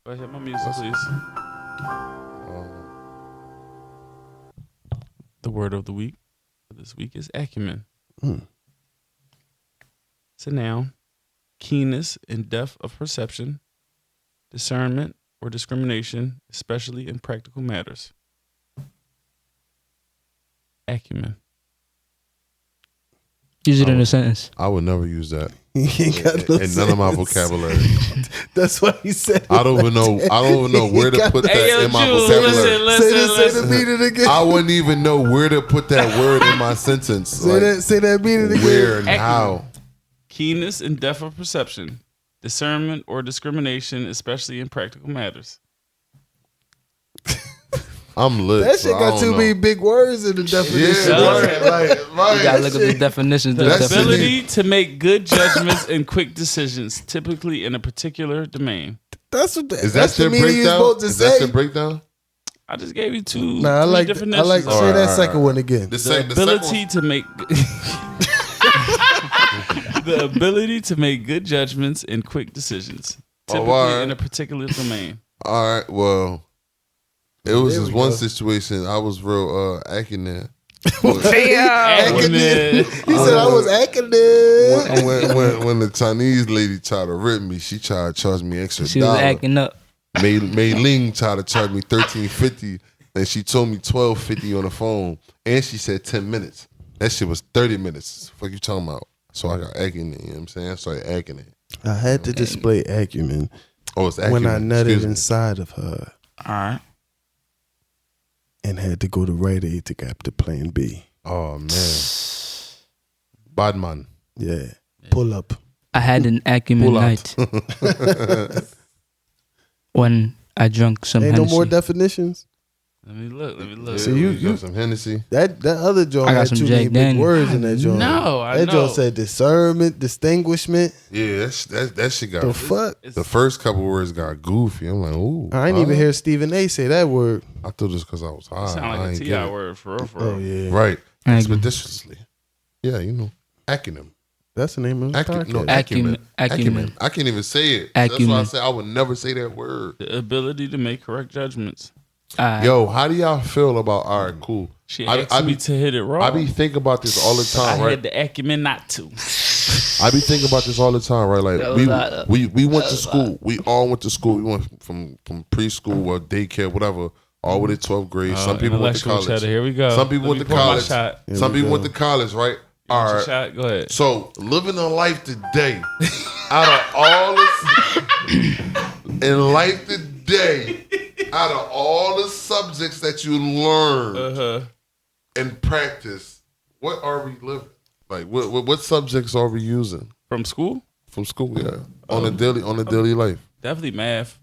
Go ahead, my music, please. The word of the week for this week is acumen. It's a noun. Keenness and depth of perception, discernment or discrimination, especially in practical matters. Acumen. Use it in a sentence. I would never use that He ain't got no in none of my sense. vocabulary. That's why he said it. I don't even know. I don't even know where to put that Hey, yo, in my Jewelz, vocabulary. Say the meaning again. I wouldn't even know where to put that word in my sentence. Say that meaning again. Where and Acumen. how? Keenness and depth of perception, discernment or discrimination, especially in practical matters. I'm lit. That so shit I got don't too know. many big words in the definition. Yeah, right. You gotta look at the definitions. The That's ability to make good judgments and quick decisions, typically in a particular domain. That's what. Is That's that the your meaning you're breakdown? supposed to Is that say. your breakdown? I just gave you two. Nah, I three like. definitions. I like. of Say Alright, that alright, second one again. The the second ability one- to make the ability to make good judgments and quick decisions, typically alright. in a particular domain. All right. Well, it was There this we one go. situation. I was real acting there. Acumen. He said I was acting there. When the Chinese lady tried to rip me, she tried to charge me extra She was dollar. acting up. Mei Ling tried to charge me $13.50, and she told me $12.50 on the phone, and she said 10 minutes. That shit was 30 minutes. Fuck you talking about? So I got acting it. You know what I'm saying? I started acting it. I had to display acumen Oh, it's acting when I nutted Excuse me. inside of her All right. and had to go to Rite Aid to get the Plan B. Oh man, bad man. Yeah, pull up. I had an acumen Pull out. night when I drank some Ain't no Hennessy. more definitions. Let me look. So you got some Hennessy. That other joint I got had some too Jack many big Daniels. words in that joint. know, I that know. joint said discernment, distinguishment. Yeah, that shit got The fuck? the first couple words got goofy. I'm like, ooh. I ain't even hear Stephen A. say that word. I thought this because I was high. Sound I like a ain't T.I. get it. word for real. Oh yeah, Right. Acronym. Expeditiously. Yeah, you know. Acronym. that's the name of the podcast. No, Acumen. acumen. I can't even say it. That's why I Acumen. said I would never say that word. The ability to make correct judgments. Yo, how do y'all feel about all right, cool. She I asked me be to hit it raw. I be thinking about this all the I time, right? had the acumen not to. I be thinking about this all the time, right? That Like was we went to school. We all went to school. We went from preschool or daycare, whatever, all the way to 12th grade. Some people went to Intellectual college. cheddar. Here we go. Some people Let went me to pour my college. shot. Some we people go. went to college, right? All Your right. shot? Go ahead. So living a life today, out of all in life today, out of all the subjects that you learn and practice, what are we living? Like what subjects are we using From school? from school? Yeah, on a daily life. Definitely math,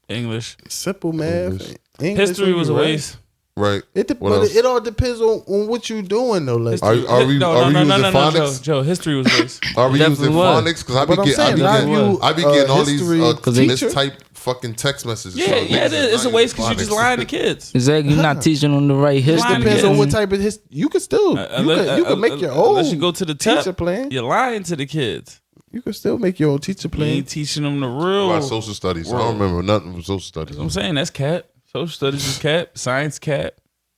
English. Simple math. English. English History was a right. waste. Right. But What else? it all depends on what you doing though. Like, Are we using phonics? Joe, history was a waste. Are we Definitely using was. phonics? Because I But I'm be saying, getting all these history mistype fucking text messages. Yeah, from yeah, niggas it is. It's a not waste using because you're just phonics. lying to kids. Exactly. You're not teaching them the right history. Lying depends to on kids. what type of history. You can still you can make your own Unless you go to the teacher tip, plan. you're lying to the kids. You can still make your own teacher You plan. ain't teaching them the real. About social studies. I don't remember nothing from social studies. I'm saying that's cap. Social studies is cap. Science cap.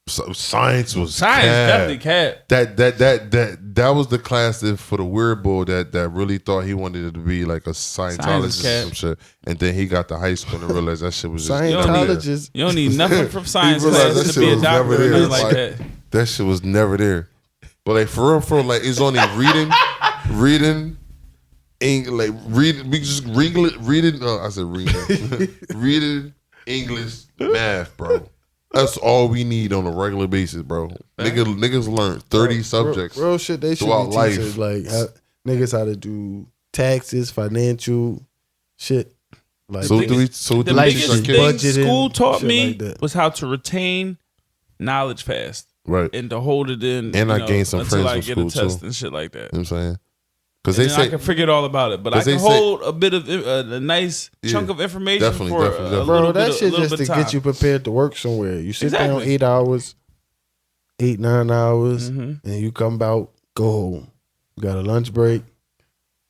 So science was Science definitely cap. That was the class that for the weird boy that really thought he wanted it to be like a Scientologist or some shit, and then he got to high school and realized that shit was just Scientologists. You don't need nothing from science realized classes that to be shit a was doctor never or there. nothing like Like, that. that shit was never there. But like for real, like it's only reading. Like reading, we just reading. I said reading, reading English, math, bro. That's all we need on a regular basis, bro. Niggas learn 30 subjects. Real shit. They should throughout be life. teachers like niggas how to do taxes, financial shit. Like So do we? So The do we teach biggest our thing kids? budgeting, school taught shit me like that. was how to retain knowledge fast Right. and to hold it in. And you I know, gained some until friends I from get a school, test too. and shit like that. You know what I'm saying? Because And they then I say can forget all about it, but I 'cause can they say- hold a bit of a nice chunk of information Definitely, for definitely, a definitely. little Bro, that bit, shit a little just bit to of time. get you prepared to work somewhere. You sit down Exactly. 8 hours, 8-9 hours, Mhm. and you come out, go home. You got a lunch break,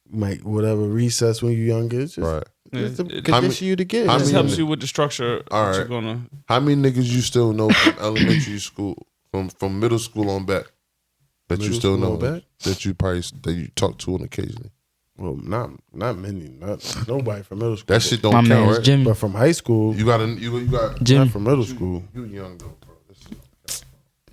might whatever recess when you're younger. It's just right. it's to It- condition you to get. how It just many- helps you with the structure. All that right. you're gonna. How many niggas you still know from elementary school, from middle school on back, that you Middle still school know on back? that you talk to on occasionally? Well, not many, not nobody from middle school. That shit don't My count, man's right? Jimmy. But from high school, You got Jimmy. not from middle school. you young though, bro.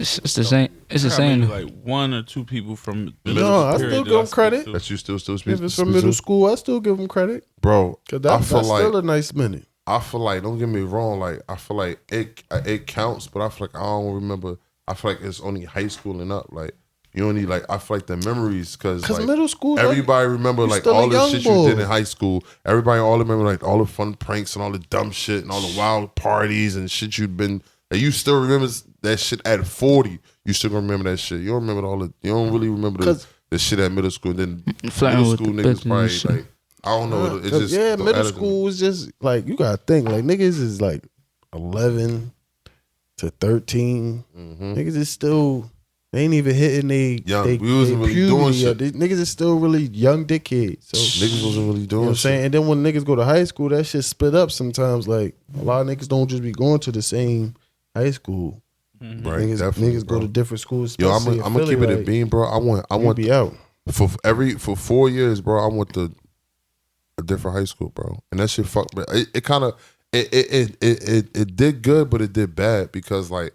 It's the same. It's the I got same. maybe like one or two people from middle No, I period still that give 'em speak credit. to. That you still speak. If it's from middle school, I still give them credit. bro. Cause I that's feel like still a nice minute. I feel like, don't get me wrong, like I feel like it counts, but I feel like I don't remember. I feel like it's only high school and up. Like you only like I feel like the memories because like, middle school, everybody remember you like still a all the young shit boy. you did in high school. Everybody all remember like all the fun pranks and all the dumb shit and all the wild parties and shit you'd been. Like, you still remember that shit at 40. You still gonna remember that shit. You don't remember all the. You don't really remember the shit at middle school. Then Flirting middle with school the niggas bitches and probably shit. like I don't know. It's just yeah, the middle attitude. school was just like you gotta think like niggas is like 11 to 13. Niggas is still they ain't even hitting Young. they We wasn't really puberty doing yet. shit. These niggas is still really young dickheads. So Niggas wasn't really you doing know what I'm shit. saying? And then when niggas go to high school, that shit split up sometimes. Like a lot of niggas don't just be going to the same high school. Right, Niggas, definitely, niggas go bro. to different schools. Yo, I'm especially in gonna keep Philly, it like, a bean, bro. I you want be out. for 4 years, bro. I went to a different high school, bro, and that shit fucked. But it kind of it did good, but it did bad because like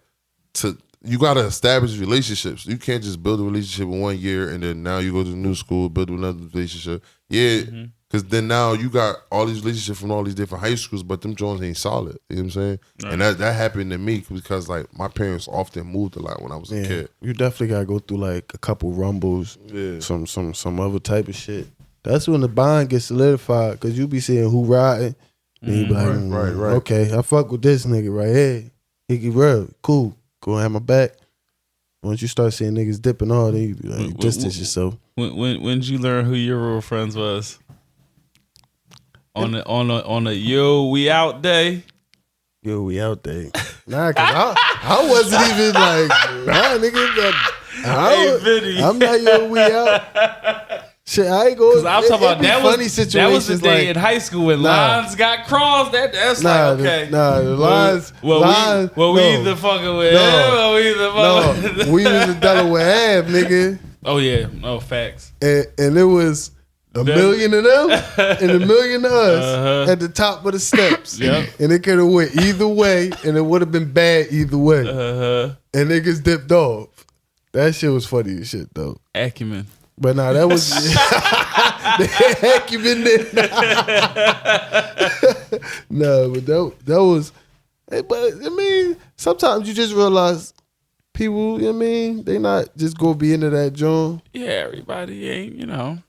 you gotta establish relationships. You can't just build a relationship in 1 year and then now you go to a new school, build another relationship. Yeah, because then now you got all these relationships from all these different high schools, but them Jones ain't solid. You know what I'm saying? Right. And that happened to me because like my parents often moved a lot when I was a Yeah, kid. you definitely gotta go through like a couple rumbles, Yeah. some other type of shit. That's when the bond gets solidified because you be seeing who riding, and you be like, right. okay, I fuck with this nigga right here. He get real cool, go have my back. Once you start seeing niggas dipping all, then you be like, distance yourself. When did you learn who your real friends was? On a yo we out day. Yo, we out there. Nah, cause I wasn't even like, nah, nigga. Hey, Vinny. I'm not yo, we out. Shit, I ain't going. Cause I'm talking about that funny was situations. that was the day like, in high school when Nah. lines got crossed. That's nah, like okay. the lines. Well, lines, we no, either fucking with No. him or we either fucking with no, we was in Delaware Ave, nigga, Oh yeah, no facts. and it was a million of them and a million of us Uh-huh. at the top of the steps. Yep. And it could have went either way, and it would have been bad either way. Uh-huh. And niggas dipped off. That shit was funny as shit though. Acumen. But nah, that was the acumen. No, but that was. But I mean, sometimes you just realize people. You know what I mean, they not just go be into that joint. Yeah, everybody ain't, you know.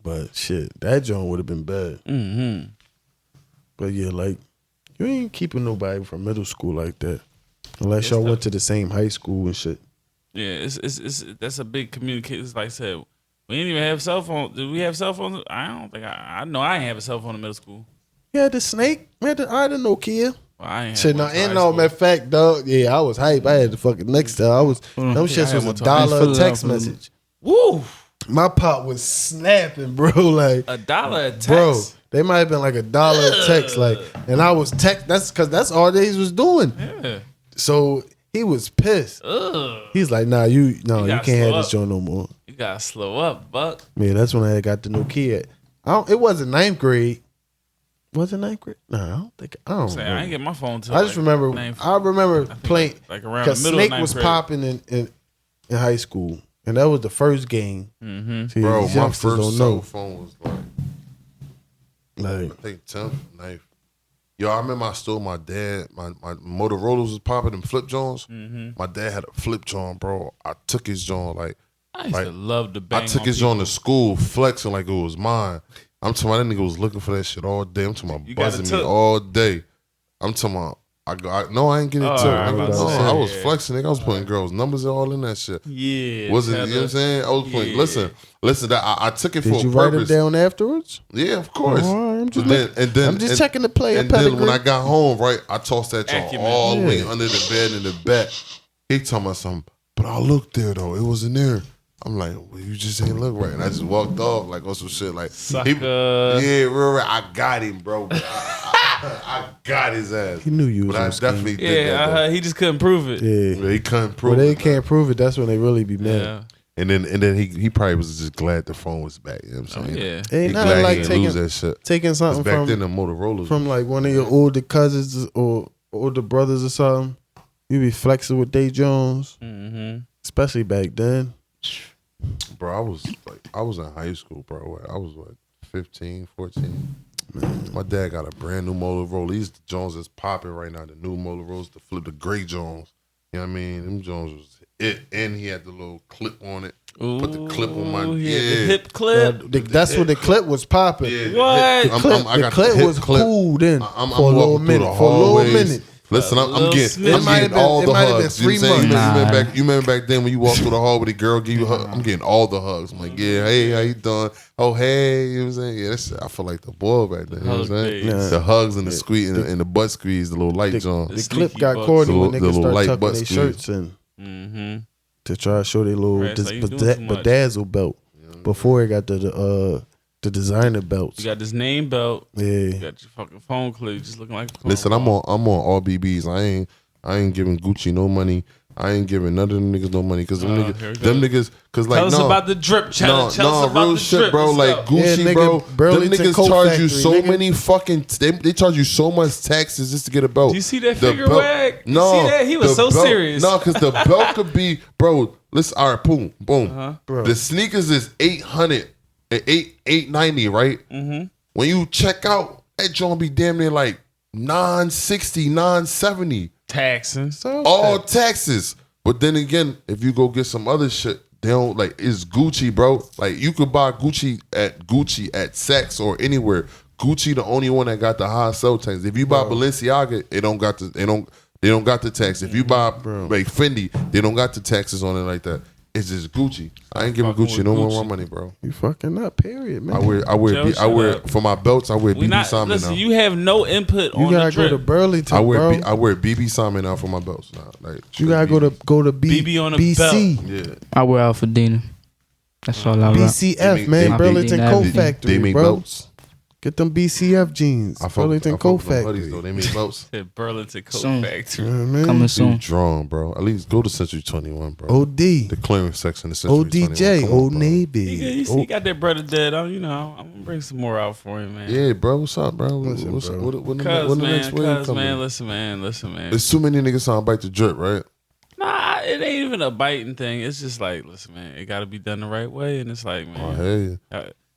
But shit, that joint would have been bad. Mm-hmm. But yeah, like you ain't keeping nobody from middle school like that, unless y'all went to the same high school and shit. Yeah, it's that's a big communication. Like I said, we didn't even have cell phone. Did we have cell phones? I don't think I know I ain't have a cell phone in middle school. You had the Snake. I had the Nokia. Well, I ain't Shit, have no, one till and high no, school. matter of fact, dog. Yeah, I was hype. I had the fucking Nextel. I was them shits I was had $1 one a till- text message. Woo! My pop was snapping, bro. Like $1 a text. bro, they might have been like $1 a text, like, and I was text. That's because that's all they was doing. Yeah. So he was pissed. Ugh. He's like, nah, you gotta can't have slow this up. joint no more. You gotta slow up, Buck. Yeah, that's when I got the Nokia. It wasn't 9th grade. Was it 9th grade? No, I don't think. I don't. Say, I remember. ain't get my phone till I just remember. I remember playing like around the because middle Snake of was 9th grade. popping in high school, and that was the first game. Mm-hmm. See, Bro, these my youngsters first don't cell know. phone was like I think 10th, 9th. Yo, I remember I stole my dad. My Motorola's was popping in flip Johns. Mm-hmm. My dad had a flip John, bro. I took his John like. I used to love the bang. I took his John to school, flexing like it was mine. I'm talking about that nigga was looking for that shit all day. I'm talking about You got buzzing it me took? all day. I'm talking about no, I ain't getting it Oh, took. I Nigga. was No, about to I say, was yeah. flexing, nigga. I was putting girls' numbers all in that shit. Yeah. Wasn't you know what I'm saying? I was putting. Yeah. Listen. That I took it Did for you a write purpose. them down afterwards? Yeah, of course. All right, I'm just and then I'm just checking the player And then pedigree. when I got home, right, I tossed that joint Acumen. all the way Yeah. under the bed in the back. He talking about something, but I looked there though. It wasn't there. I'm like, well, you just ain't look right. And I just walked off like on some shit. Like, Sucker. yeah, real right. I got him, bro. I got his ass. He knew you was But I on scheme. definitely did Yeah, that. Though. he just couldn't prove it. Yeah. He couldn't prove When they it. can't prove it, that's when they really be mad. Yeah. And then he probably was just glad the phone was back. You know what I'm saying? Yeah. Ain't He nothing glad like he didn't lose taking that shit. taking 'Cause something back then the Motorola's from like one of your older cousins or older brothers or something. You be flexing with Day Jones, Mm-hmm. especially back then. Bro, I was in high school, bro. I was like 15, 14. Man, my dad got a brand new Motorola. These Jones that's popping right now. The new Motorola's, the flip, the gray Jones. You know what I mean? Them Jones was it, and he had the little clip on it. Put the clip on my The yeah. hip clip. That's when the clip was popping. Yeah, What? the clip, I The got clip hip was clip. cool then I'm for a little walking through minute. the For a little hallways. minute. Listen, I'm Little getting, Smith. I'm It might have getting all been- the it might have hugs. been You know what I'm 3 saying? You remember back then when you walk through the hall with a girl give you a hug? I'm getting all the hugs. I'm like, yeah, hey, how you doing? Oh, hey, you know what I'm saying? Yeah, that's, I feel like the boy back then. You know what I'm Hug saying? days. The hugs and the squeeze and the butt squeeze, the little light The, John. the The clip sneaky got bucks. corny The when little niggas start light tucking butt their squeeze. shirts in Mm-hmm. to try to show their little Right, it's like you doing too much. bedazzle belt before it got the designer belts. You got this name belt. You Yeah, got your fucking phone clip. You just looking like a phone Listen, I'm call. on all BBs. I ain't giving Gucci no money. I ain't giving none of them niggas no money because here we them niggas, cause like Tell us no, about the drip, Cheddar. no, Tell us about real the shit, drip. bro. Let's Like go. Gucci, Yeah, nigga, bro. Them Burlington niggas Coat charge Factory, you so nigga. many fucking. They charge you so much taxes just to get a belt. Do you see that The figure belt- wag? You No, see that? He was the so belt- serious. No, because the belt could be, bro. Listen, all right, boom, boom. Bro. The sneakers is 800 and 890, right? Mm-hmm. When you check out, that joint be damn near like 960, 970. Taxing. All taxes. But then again, if you go get some other shit, they don't like it's Gucci, bro. Like you could buy Gucci at Saks or anywhere. Gucci the only one that got the high sell tax. If you buy Balenciaga, they don't got the tax. If you buy like Fendi, they don't got the taxes on it like that. It's just Gucci. I ain't giving Fucking Gucci with no more Gucci. money, bro. you fucking up. Period, man. I wear Joe, shut up. for my belts. I wear We BB not Simon listen. now. You have no input You on gotta the go drip. to Burlington, I wear bro. I wear BB Simon now for my belts now. Like You gotta go to BB on a BC. yeah. I wear Alpha Dina. That's all I rock. BCF, They man. make- Burlington they- Coat they- Factory, They make bro. belts. Get them BCF jeans. Burlington Coat Hoodies, Factory. though. They make belts. At Burlington Coat Soon. Factory. You know what I mean? Coming You soon. drawn, bro. At least go to Century 21, bro. OD. The clearance section of Century 21. ODJ. Come on, Old bro. Navy. You see, you got that brother dead. You know, I'm gonna bring some more out for him, man. Yeah, bro. What's up, bro? Listen, What's bro. What the Cuz next wave man, coming? listen, man. There's too many niggas trying to bite the drip, right? Nah, it ain't even a biting thing. It's just like, listen, man, it got to be done the right way, and it's like, man, I hear you.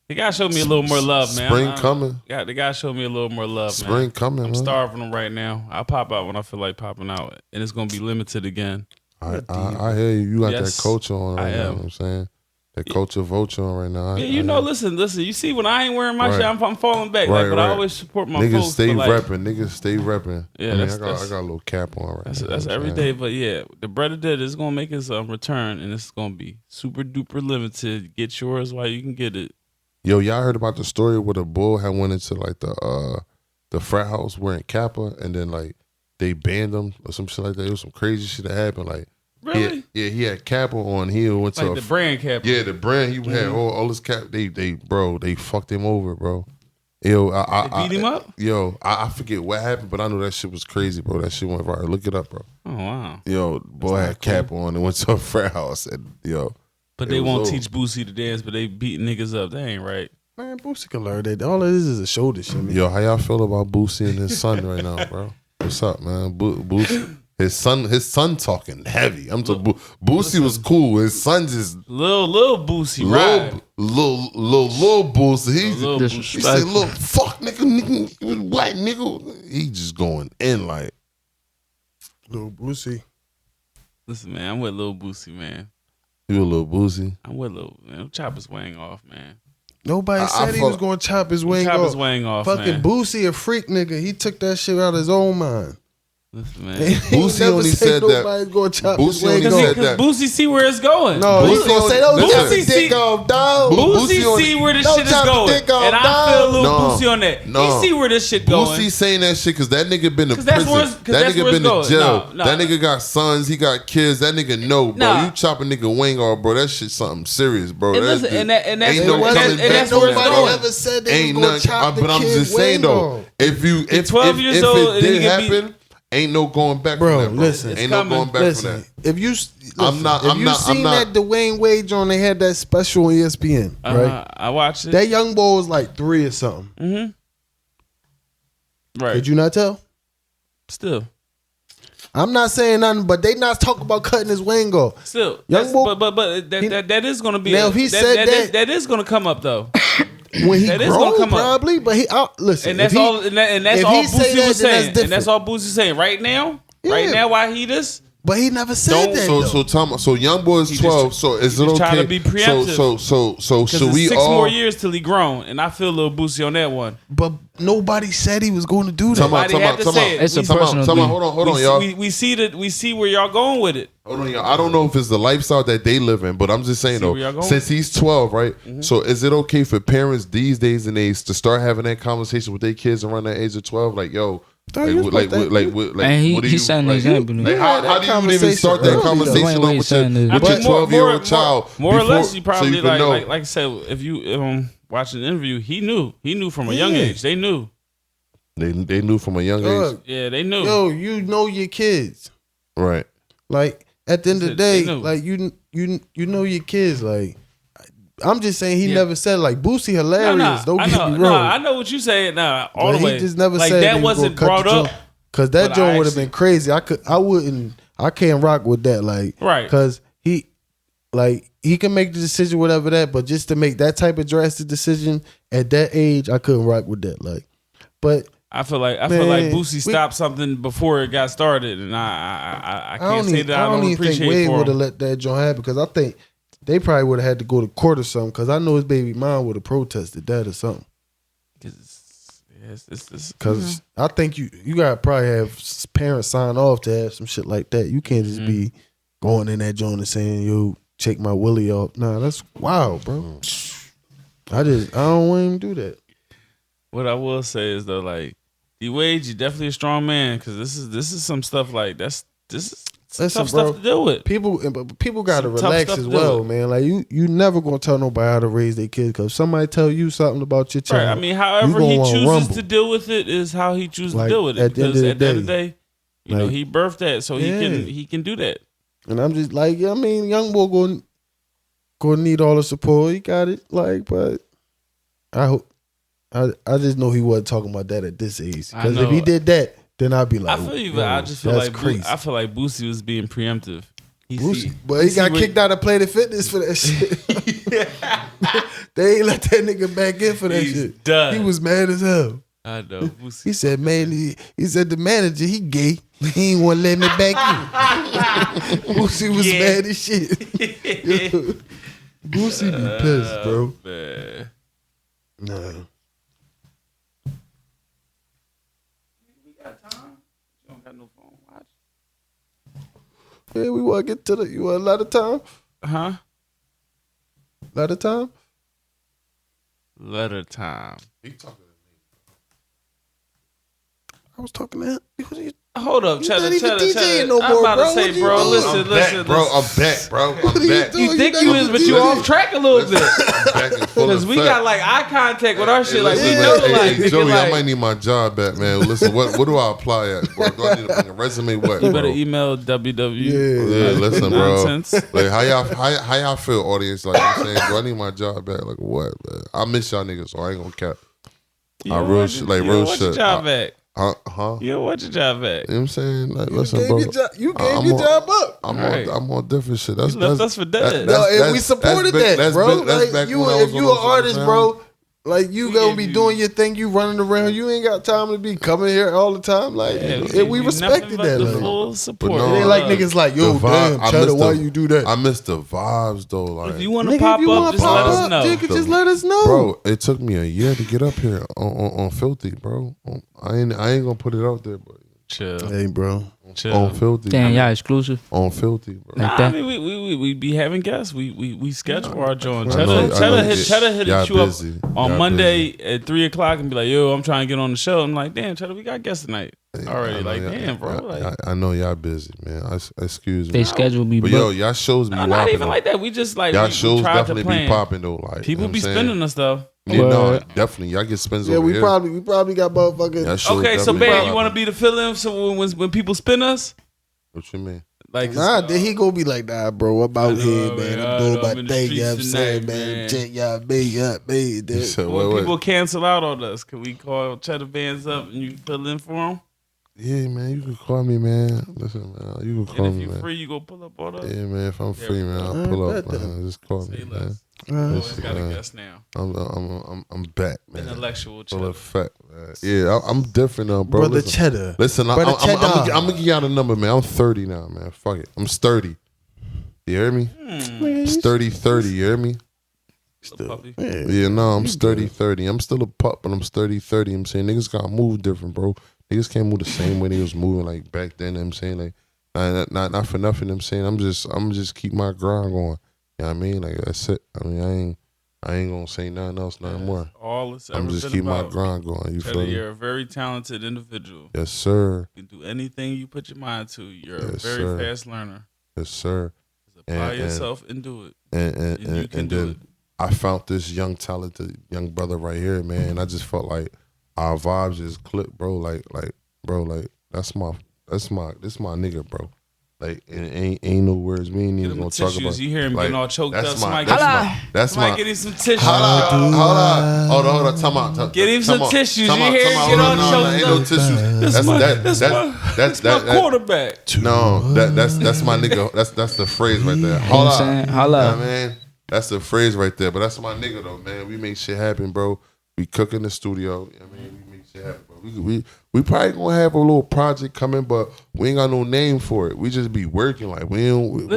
They gotta show me a little more love, man. Spring coming. They gotta show me a little more love, man. Spring coming. I'm starving them right now. I pop out when I feel like popping out, and it's gonna be limited again. I hear you. You got Yes, that culture on right I now. You am. know what I'm saying? That culture vulture on right now. Yeah, you know, listen. You see, when I ain't wearing my Right. shit, I'm falling back. Right, like, but right. I always support my Niggas folks. stay but, like, repping. Niggas stay repping. Yeah, I mean, that's- I got a little cap on right now. That's you know every what I'm day, saying? but yeah, the brother did is gonna make his return, and it's gonna be super duper limited. Get yours while you can get it. Yo, y'all heard about the story where the bull had went into like the frat house wearing Kappa, and then like they banned him or some shit like that. It was some crazy shit that happened. Like, Really? he had Kappa on. He went to Like the brand cap. Yeah, the brand. He had all his cap. They fucked him over, bro. Yo, They beat him up? Yo, I forget what happened, but I know that shit was crazy, bro. That shit went viral. Look it up, bro. Oh wow. Yo, boy had Kappa on and went to a frat house, and yo. But they won't teach Boosie to dance, but they beating niggas up. That ain't right. Man, Boosie can learn that. All it is a shoulder shimmy. Yo, how y'all feel about Boosie and his son right now, bro? What's up, man? Boosie, his son talking heavy. I'm talking. Boosie was cool. His son just little Boosie, right? Little Boosie. He said, Disrespectful. "Little fuck nigga, white nigga." He just going in like Little Boosie. Listen, man, I'm with Lil Boosie, man. you a little Boosie. I'm with Lil. Man, chop his wang off, man. Nobody said he was going to chop his wing Chop off. his wang off, Fucking man. Boosie a freak nigga. He took that shit out of his own mind. Listen, man. Boosie never only say said that. nobody's gonna chop his Boosie only wing said off. that. Boosie see where it's going. No, he's Boosie gonna say, don't only- chop the Listen. dick off, dog. Boosie Boosie see where this don't shit is chop the going, dick off, and I dog. feel Lil No. Boosie on that. No. He see where this shit going. Boosie saying that shit because that nigga been to 'Cause that's prison. where it's- 'cause That that's nigga where been it's to going. jail. No. That nigga got sons. He got kids. That nigga know, bro. Nah. You chop a nigga wing off, bro. That shit something serious, bro. And That's listen, the- and that's ain't where- no and coming that's- and back that's from where it's that, going. bro. Never said they Ain't was gonna nothing. chop the But I'm kid's just saying wing though, off. if 12 years if old it and he did can be- happen, ain't no going back Bro, from that, bro. listen. Ain't no coming. going back from Listen, that. if you I'm not- if I'm you not- I'm seen not- that Dwayne Wade on, they had that special on ESPN, right? I watched it. That young boy was like 3 or something. Right. Did you not tell? Still. I'm not saying nothing, but they not talking about cutting his wing off. Still. Young That's- boy- but that is gonna be Now, if he said that- that is gonna come up though. When he That is gonna grown, come up. probably, but he listen. And that's if he- all and that's if all he say Boosie that, was then saying. that's And that's different. all Boosie's saying. Right now? Yeah. Right now why he this? But he never said Don't- that. So though. so young boy is He 12. just- So is he it just okay? trying to be preemptive. So Because should it's we 6 all? more years till he grown, and I feel Lil Boosie on that one. But nobody said he was going to do that. Somebody had to say it. It's a We- personal thing. Hold on, y'all. We see where y'all going with it. Hold on, y'all. I don't know if it's the lifestyle that they live in, but I'm just saying See where y'all though, going? since he's 12, right? So is it okay for parents these days and age to start having that conversation with their kids around that age of 12? Like, yo, Dog, you like, supposed to- And what do he's setting an example. Like, Yeah, how do you even conversation start that early, though. conversation Dwayne up Wade with saying your this. I mean, 12-year-old child? More or before- less, you so probably can know. like I said, if you watching the interview, he knew from a young Yeah. age. They knew. They knew from a young age, Dog, Yeah, they knew. yo, you know your kids. right? Like at the end of the They day, knew. like you know your kids. Like I'm just saying, he Yeah. never said like Boosie hilarious. Don't I get know, me wrong. I know what you saying. Nah, all But the way. he just never like said that he was wasn't gonna cut brought the up. joint. Cause that But joint I would have been crazy. I can't rock with that. Like, Right. Cause he can make the decision, whatever that, but just to make that type of drastic decision at that age, I couldn't rock with that. Like, but I feel like Man, Boosie stopped something before it got started, and I can't say that I don't don't even think appreciate Wade for would have him. let that joint happen because I think they probably would have had to go to court or something. Because I know his baby mom would have protested that or something. Because I think you gotta probably have parents sign off to have some shit like that. You can't just be going in that joint and saying, "Yo, check my willie off." Nah, that's wild, bro. I don't want him to do that. What I will say is though, like D Wade, you definitely a strong man because this is some stuff like this is some Listen, tough stuff to deal with. People gotta Some tough relax stuff as to deal well, with. man. Like you never gonna tell nobody how to raise their kids because somebody tell you something about your child. Right. I mean, however you he gonna wanna chooses rumble. to deal with it is how he chooses Like, to deal with it. at the end Because of at the the end of the day, day, you know, like- he birthed that, so Yeah. he can do that. And I'm just like, yeah, I mean, young boy gonna need all the support. He got it. Like, but I hope I just know he wasn't talking about that at this age. I Because if he know. did that, then I'd be like, I feel you, but yo, I just feel that's like crazy. I feel like Boosie was being preemptive. But he got kicked out of Planet Fitness for that shit. They ain't let that nigga back in for that shit. Done. He was mad as hell. I know. He said, man, he said the manager, he gay. He ain't want to let me back in. Boosie was mad as shit. Boosie be pissed, bro. Man. No. We got time. You don't got no phone. Watch. Yeah, we want to get to you want a lot of time? Huh? A lot of time? Letter time. He talking to me. I was talking to him. Hold up, Cheddar. DJing no I'm more, about bro. to say, What you bro, doing? listen. I'm back, bro. I'm back. You think you is, but you off track a little bit. Back in full Because we effect. got like eye contact with our shit. Like we Listen, know, hey, like, hey, nigga, Joey, like, I might need my job back, man. Listen, what do I apply at? Bro? Do I need to bring a resume? What? you better bro? email WW. Yeah, listen, bro. Nonsense. Like, how y'all feel, audience? Like I'm saying, do I need my job back? Like what? Man? I miss y'all niggas, so I ain't gonna cap. You I don't real want shit, your- like you real don't want your shit. job back. Huh? You don't want your job back. You know what I'm saying? Like, You listen, gave bro. your gave I'm your on- job up. I'm on different shit. That's You left us for dead. No, and we supported that, bro. That's Like back you, when I was if you on an artist, Sound. bro, like you We gonna gave be you- doing your thing. You running around. You ain't got time to be coming here all the time. Like, and we respected that. The Like, full support. no, it ain't like niggas like, yo, The vibe- damn, I Cheddar, missed why the- you do that? I miss the vibes though. Like, If you want to Nigga, pop if you up, wanna just pop let us up, know. nigga, just let us know, bro, it took me a year to get up here on Filthy, bro. I ain't gonna put it out there, but Chill. Hey, bro. Chill. on Filthy, Damn, y'all exclusive. on Filthy, bro. Like I that. mean, we be having guests. We schedule our joint. I know, Cheddar hit y'all you up busy. on Y'all Monday at 3:00 and be like, "Yo, I'm trying to get on the show." I'm like, "Damn, Cheddar, we got guests tonight already." I know Like, y'all- damn, bro. Like, I know y'all busy, man. Excuse me. They schedule be But yo, booked. y'all shows be not popping. even like that. We just like Y'all we shows tried to definitely be plan. popping though. Like People be saying? spending us though. Yeah, no, Word. definitely. Y'all get spins Yeah, over we here. probably got motherfuckers. Y'all shows Okay, so definitely man, you popping. want to be the fill-in? So when people spin us, What you mean? like, Nah, then he gonna be like, nah, bro, I'm out I know, here, man. man. I'm I doing know, my I'm in the thing, you know what I'm streets saying, tonight, man. man. Check y'all, me. You said, when wait. people cancel out on us, can we call CheddaBandzoe up and you fill in for them? Yeah, man, you can call me, man. Listen, man, you can call And me, if you man. free, you go pull up on us. Yeah, man. If I'm free, man, I'll I pull up, bet man. Just call Say me, man. less. Always Listen, got a man. guest now. I'm back, man. Intellectual Full Cheddar. effect, man. Yeah, I'm different now, bro. Brother Listen, Cheddar. listen, I'm Brother Cheddar. gonna give y'all the number, man. I'm 30 now, man. Fuck it. I'm sturdy. You hear me? Sturdy 30, you hear me? Puppy. Yeah, no, I'm sturdy 30. I'm still a pup, but I'm sturdy 30. I'm saying niggas gotta move different, bro. Niggas can't move the same way they was moving like back then. I'm saying like not for nothing. I'm saying I'm just keep my grind going. You know what I mean? Like that's it. I mean I ain't gonna say nothing else no more. All it's ever I'm just been keep my about. grind going. You Cheddar, feel me? you're a very talented individual. Yes, sir. You can do anything you put your mind to. You're a Yes, very sir. fast learner. Yes, sir. Just apply And- yourself and do it. And you can do then it. I found this young talented young brother right here, man. And I just felt like our vibes just clicked, bro. Like that's my nigga, bro. Like and ain't no words. We ain't Get even him gonna tissues. talk about. You hear him like, getting all choked up. that's Somebody my somebody get him some tissues. Hold on. Hold on. Time out. Get him some Time out. tissues. Time You out. hear him Time out. get Hold all on. No, choked ain't no up. tissues. That's my quarterback. No, that's my nigga. That's the phrase right there. You know Hold what I'm on. saying? Holla. Yeah, man. That's the phrase right there. But that's my nigga though, man. We make shit happen, bro. We cook in the studio. I mean, we make shit happen, bro. We probably gonna have a little project coming, but we ain't got no name for it. We just be working like we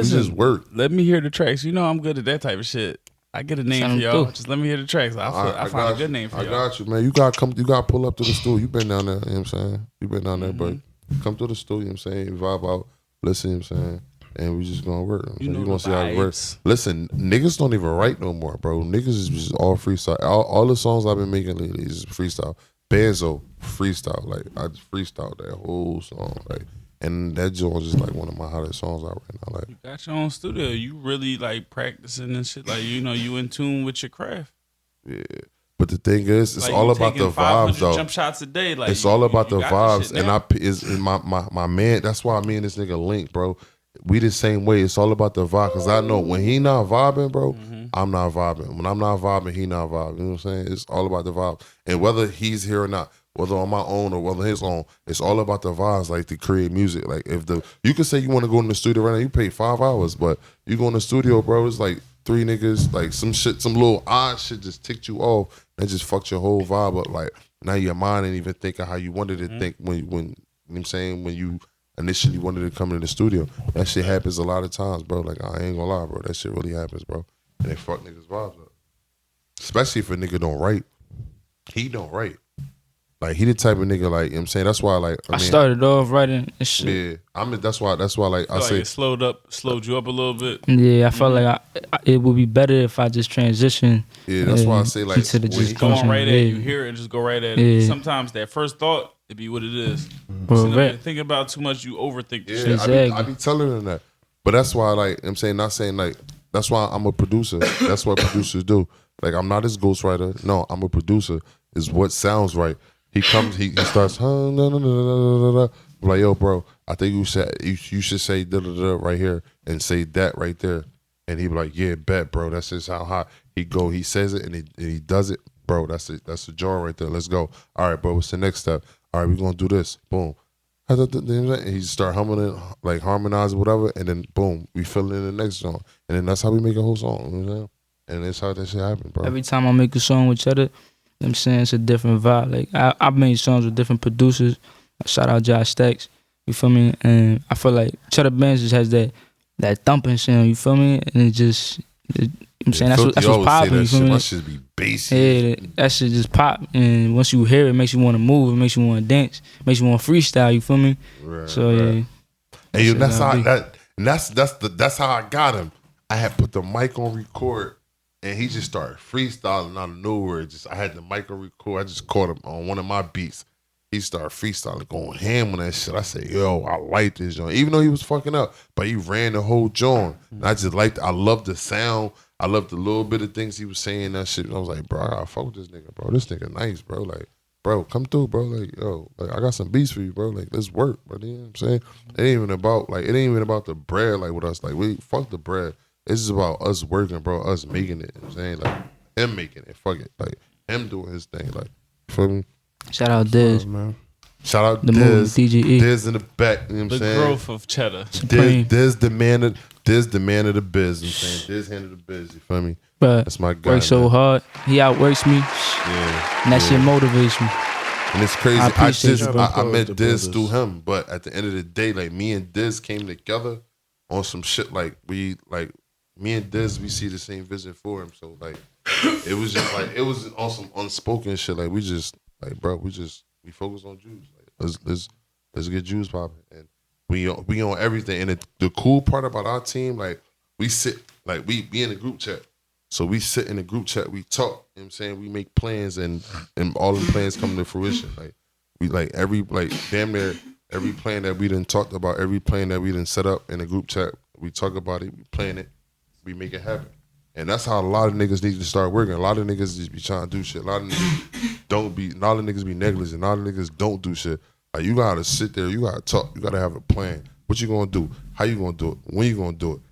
just work. Let me hear the tracks. You know I'm good at that type of shit. I get a name Send for 'em y'all. through. Just let me hear the tracks. I find a good name for I y'all. got you, man. You gotta come. You gotta pull up to the studio. You been down there. You know what I'm saying? You been down there, but Mm-hmm. come to the studio. You know what I'm saying? Vibe out. Listen. You know what I'm saying? And we just gonna work. You know gonna the see how it vibes. works. Listen, niggas don't even write no more, bro. Niggas is just all freestyle. All the songs I've been making lately is freestyle. Banzo freestyle. Like I just freestyle that whole song. Like, and that joint is just like one of my hottest songs out right now. Like, You got your own studio. You really like practicing and shit. Like you in tune with your craft. yeah. But the thing is, it's Like, all you about taking the 500 vibes, though. Jump shots a day. Like It's all about the you got this vibes, shit and now. my man. That's why me and this nigga link, bro. We the same way. It's all about the vibe. Cause I know when he not vibing, bro, I'm not vibing. When I'm not vibing, he not vibing. You know what I'm saying? It's all about the vibe. And whether he's here or not, whether on my own or whether his own. It's all about the vibes, like to create music. Like you can say you want to go in the studio right now, you pay 5 hours, but you go in the studio, bro, it's like 3 niggas, like some little odd shit just ticked you off and just fucked your whole vibe up. Like now your mind ain't even thinking how you wanted to think when you know what I'm saying, when you initially wanted to come into the studio. That shit happens a lot of times, bro. Like I ain't gonna lie, bro. That shit really happens, bro. And they fuck niggas' vibes up. Especially if a nigga don't write. He don't write. Like he the type of nigga, like, you know what I'm saying? That's why, like, I started off writing and shit. Yeah. that's why like I say it slowed you up a little bit. Yeah, I felt like it would be better if I just transition. Yeah, that's why I say like into the just go on right at it, you hear it and just go right at it. Sometimes that first thought, it be what it is. Think about too much, you overthink the shit. Exactly. I be telling them that. But that's why, like, I'm saying, not saying like, that's why I'm a producer. That's what producers do. Like, I'm not his ghostwriter. No, I'm a producer. Is what sounds right. He comes, he starts, I'm like, yo, bro, I think you should say da-da-da right here and say that right there. And he be like, yeah, bet, bro. That's just how hot he says it and he does it. Bro, that's it. That's the jar right there. Let's go. All right, bro, what's the next step? All right, we're going to do this. Boom. And he start humming it, like harmonizing, whatever, and then boom, we fill in the next song. And then that's how we make a whole song, you know? And that's how that shit happen, bro. Every time I make a song with Cheddar, I'm saying it's a different vibe. Like I've made songs with different producers. Shout out Josh Stacks, you feel me? And I feel like CheddaBandzoe just has that thumping sound, you feel me? And it just, I'm saying that's what's popping, you feel me? That shit be bassy. Yeah, that shit just pop. And once you hear it, it makes you want to move, it makes you want to dance, it makes you want to freestyle, you feel me? Right, so right. Yeah. And that's how I got him. I had put the mic on record. And he just started freestyling out of nowhere. I had the mic on record. I just caught him on one of my beats. He started freestyling, going ham on that shit. I said, yo, I like this joint. Even though he was fucking up, but he ran the whole joint. And I just liked it. I loved the sound. I loved the little bit of things he was saying, that shit. And I was like, bro, I gotta fuck with this nigga, bro. This nigga nice, bro. Like, bro, come through, bro. Like, yo, like, I got some beats for you, bro. Like, let's work, bro. You know what I'm saying? It ain't even about the bread, like, with us. Like, we fuck the bread. It's just about us working, bro, us making it. You know what I'm saying? Like, him making it. Fuck it. Like, him doing his thing. Like, you feel me? Shout out Diz. Man. Shout out the Diz. DGE. Diz in the back. You know what I'm saying? The growth of Cheddar. Diz the man of the biz. You know what I'm saying? Diz handle the biz. You feel me? But that's my guy. Works so hard. He outworks me. Yeah. And that shit motivates me. And it's crazy. I met Diz brothers. through him. But at the end of the day, like, me and Diz came together on some shit. Like, me and Diz, we see the same vision for him. So, like, it was just like, it was on some unspoken shit. Like, we just, like, bro, we focus on Jewelz. Like, let's get Jewelz popping. And we on everything. And the cool part about our team, like, we sit, like, we in a group chat. So we sit in a group chat, we talk, you know what I'm saying? We make plans and all the plans come to fruition. Like, we, like, damn near every plan that we done talked about, every plan that we done set up in a group chat, we talk about it, we plan it. We make it happen. And that's how a lot of niggas need to start working. A lot of niggas just be trying to do shit. A lot of niggas be negligent. A lot of niggas don't do shit. Like, you gotta sit there, you gotta talk, you gotta have a plan. What you gonna do? How you gonna do it? When you gonna do it? You know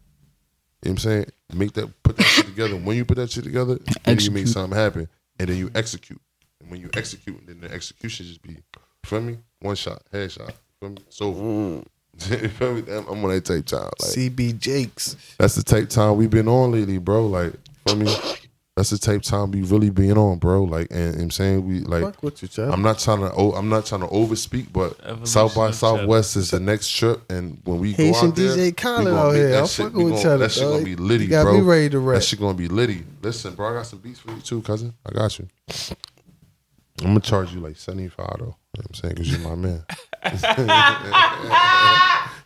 what I'm saying? Put that shit together. When you put that shit together, then you make something happen. And then you execute. And when you execute, then the execution just be, you feel me? One shot, headshot. You feel me? It's over. You feel me? I'm on that type time. Like, CB Jakes. That's the type time we been on lately, bro. Like, feel me? That's the type time we really been on, bro. Like, and I'm saying we like. Fuck with you, Chad. I'm not trying to overspeak, but Evolution South by of Southwest is the next trip, and when we Haitian go out there, DJ Khaled out here. I'm fucking with Cheddar. that shit gonna be litty, You got bro. me ready to rap. That shit gonna be litty. Listen, bro, I got some beats for you too, cousin. I got you. I'm gonna charge you like $75 though. You know what I'm saying? Because you're my man.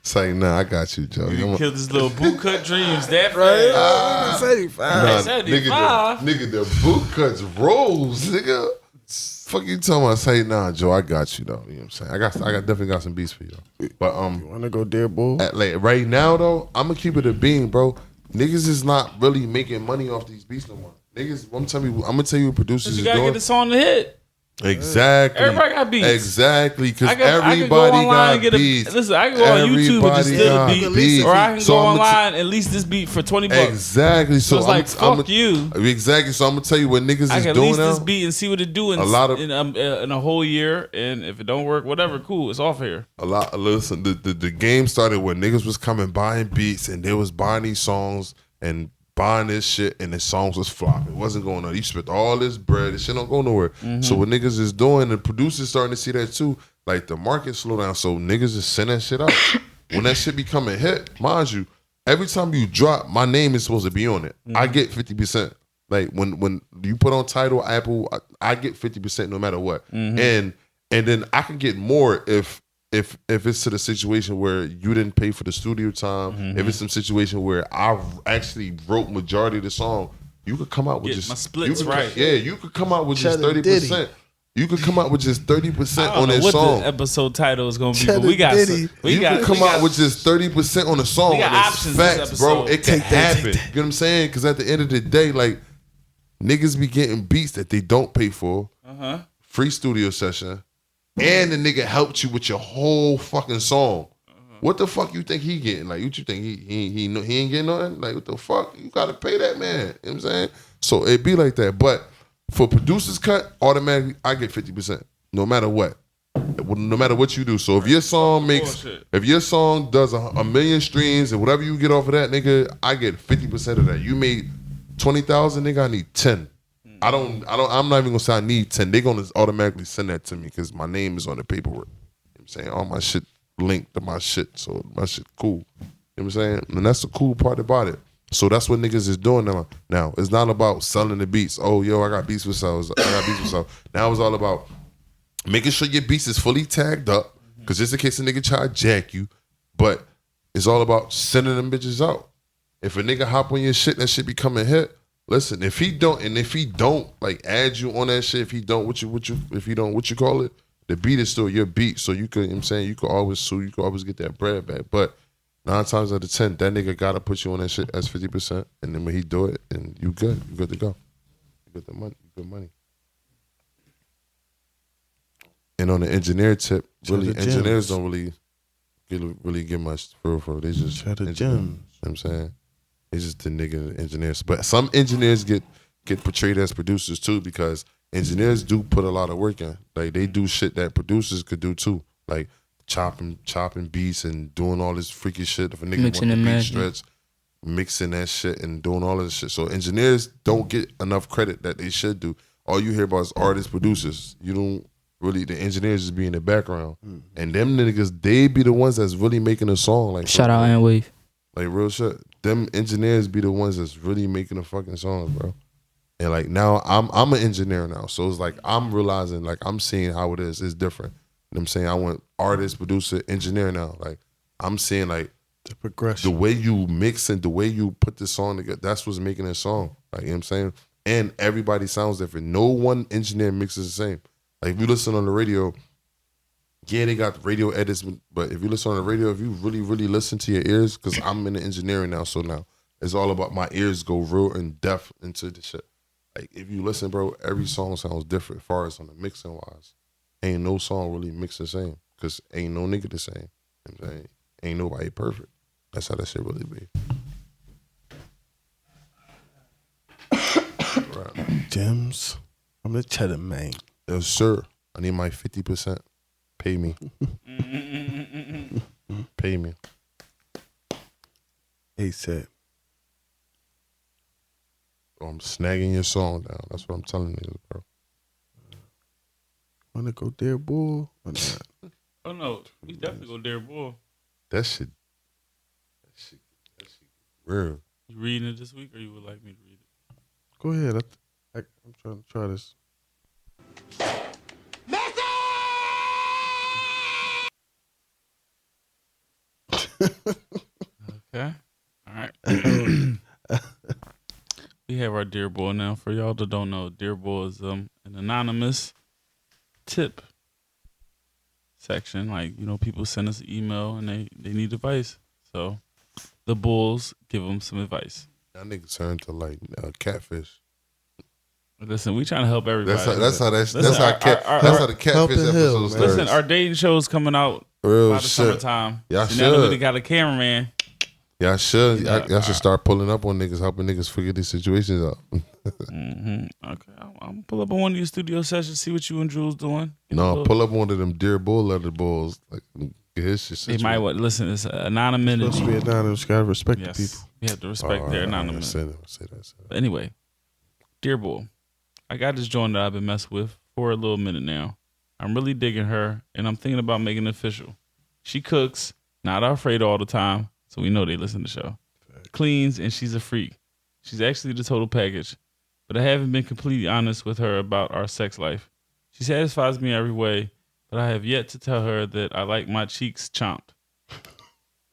Say, nah, I got you, Joe. You killed his little bootcut dreams that fast. 75. 75. Nigga, the boot cuts rolls, nigga. Fuck you talking about? Say, nah, Joe, I got you though. You know what I'm saying? I definitely got some beats for you though. But You wanna go there, bull? like right now though, I'm gonna keep it a beam, bro. Niggas is not really making money off these beats no more. Niggas, I'm gonna tell you what But producers you is gotta doing. get the song to hit. Exactly. Everybody got beats. Exactly, because I can go everybody online and got get beats. listen, I can go on YouTube and just steal a beat, or I can So go I'ma online and lease this beat for $20. Exactly. So it's like fuck you. Exactly. So I'm gonna tell you what niggas I is can doing lease now. this beat and see what it do in a whole year, and if it don't work, whatever, cool, it's off here. Listen, the game started when niggas was coming buying beats and they was buying these songs and buying this shit, and the songs was flopping. It wasn't going on. You spent all this bread. This shit don't go nowhere. Mm-hmm. So what niggas is doing, the producers starting to see that too. Like the market slow down, so niggas is sending that shit out. When that shit become a hit, mind you, every time you drop, my name is supposed to be on it. I get 50%. Like when you put on Tidal, Apple, I get 50% no matter what. And then I can get more if it's to the situation where you didn't pay for the studio time, if it's some situation where I actually wrote majority of the song, you could come out with Get my splits you could, right. Yeah, you could come out with just Cheddar 30%. You could come out with just 30% on that what song. the episode title is gonna be, Cheddar but we got Diddy. You could come out with just 30% on the song. We got and it's options this facts, bro. episode. It can happen. You know what I'm saying? Because at the end of the day, like niggas be getting beats that they don't pay for. Free studio session. And the nigga helped you with your whole fucking song. What the fuck you think he getting? Like, what you think he ain't getting nothing? Like, what the fuck? You gotta pay that man. You know what I'm saying? So it be like that. But for producer's cut, automatically I get 50%. No matter what. No matter what you do. So if your song does a million streams and whatever you get off of that, nigga, I get 50% of that. You made 20,000, nigga, I need 10. I'm not even gonna say I need 10. They're gonna automatically send that to me because my name is on the paperwork. You know what I'm saying? All my shit linked to my shit. So my shit cool. You know what I'm saying? And that's the cool part about it. So that's what niggas is doing now. Now, it's not about selling the beats. Oh, yo, I got beats for sales. Now it's all about making sure your beats is fully tagged up. Because just in case a nigga try to jack you. But it's all about sending them bitches out. If a nigga hop on your shit, that shit become a hit. Listen, if he don't like add you on that shit, if he don't what you call it, the beat is still your beat. So you could, you know what I'm saying, you could always sue, you could always get that bread back. But 9 times out of 10, that nigga gotta put you on that shit as 50%. And then when he do it, and you good. You good to go. You get the money. You good money. And on the engineer tip, really engineers don't really get much for they just Gems. You know what I'm saying? It's just the nigga engineers. But some engineers get portrayed as producers too, because engineers do put a lot of work in. Like they do shit that producers could do too. Like chopping beats and doing all this freaky shit. If a nigga Mixing want the and beat stretch, mixing that shit and doing all of this shit. So engineers don't get enough credit that they should do. All you hear about is artists, producers. You don't really, the engineers just be in the background. And them niggas, they be the ones that's really making a song. Like Shout out and Wave. Like real shit. Them engineers be the ones that's really making the fucking songs, bro. And like now I'm an engineer now. So it's like I'm realizing, like I'm seeing how it is. It's different. You know what I'm saying? I went artist, producer, engineer now. Like I'm seeing like the progression. The way you mix and the way you put the song together, that's what's making a song. Like, you know what I'm saying? And everybody sounds different. No one engineer mixes the same. Like if you listen on the radio, yeah, they got radio edits, but if you listen on the radio, if you really, really listen to your ears, because I'm in the engineering now, so now it's all about my ears go real in depth into the shit. Like if you listen, bro, every song sounds different as far as on the mixing wise. Ain't no song really mixed the same, because ain't no nigga the same. You know what I'm saying? Ain't nobody perfect. That's how that shit really be. Right. Gems. I'm the cheddar man. Yes, sir. I need my 50%. Pay me. Pay me. ASAP. I'm snagging your song down. That's what I'm telling you, bro. Wanna go there, boy? Or not? Oh no, we definitely go there, boy. That shit real. You reading it this week, or you would like me to read it? Go ahead. I'm trying to try this. Okay. All right. We have our Dear Boy now. For y'all that don't know, Dear Boy is an anonymous tip section. Like, you know, people send us an email and they need advice. So the bulls give them some advice. That nigga turned to like catfish. Listen, we trying to help everybody. That's how the catfish Helping Hill, episode starts. Listen, our dating show's coming out Real by the shit. summertime. Y'all So now that we should. got a cameraman. Y'all should. Y'all should start pulling up on niggas, helping niggas figure these situations out. Okay, I'm gonna pull up on one of your studio sessions, see what you and Jewelz doing. No, pull up one of them Dear Bull letter balls. Like, get his shit They might situated. listen. It's anonymity. Supposed to be anonymous. Gotta respect the Yes, people. we have to respect their anonymity. Say that. But anyway, Dear Bull, I got this joint that I've been messing with for a little minute now. I'm really digging her, and I'm thinking about making it official. She cooks, not afraid all the time, so we know they listen to the show. Cleans, and she's a freak. She's actually the total package, but I haven't been completely honest with her about our sex life. She satisfies me every way, but I have yet to tell her that I like my cheeks chomped.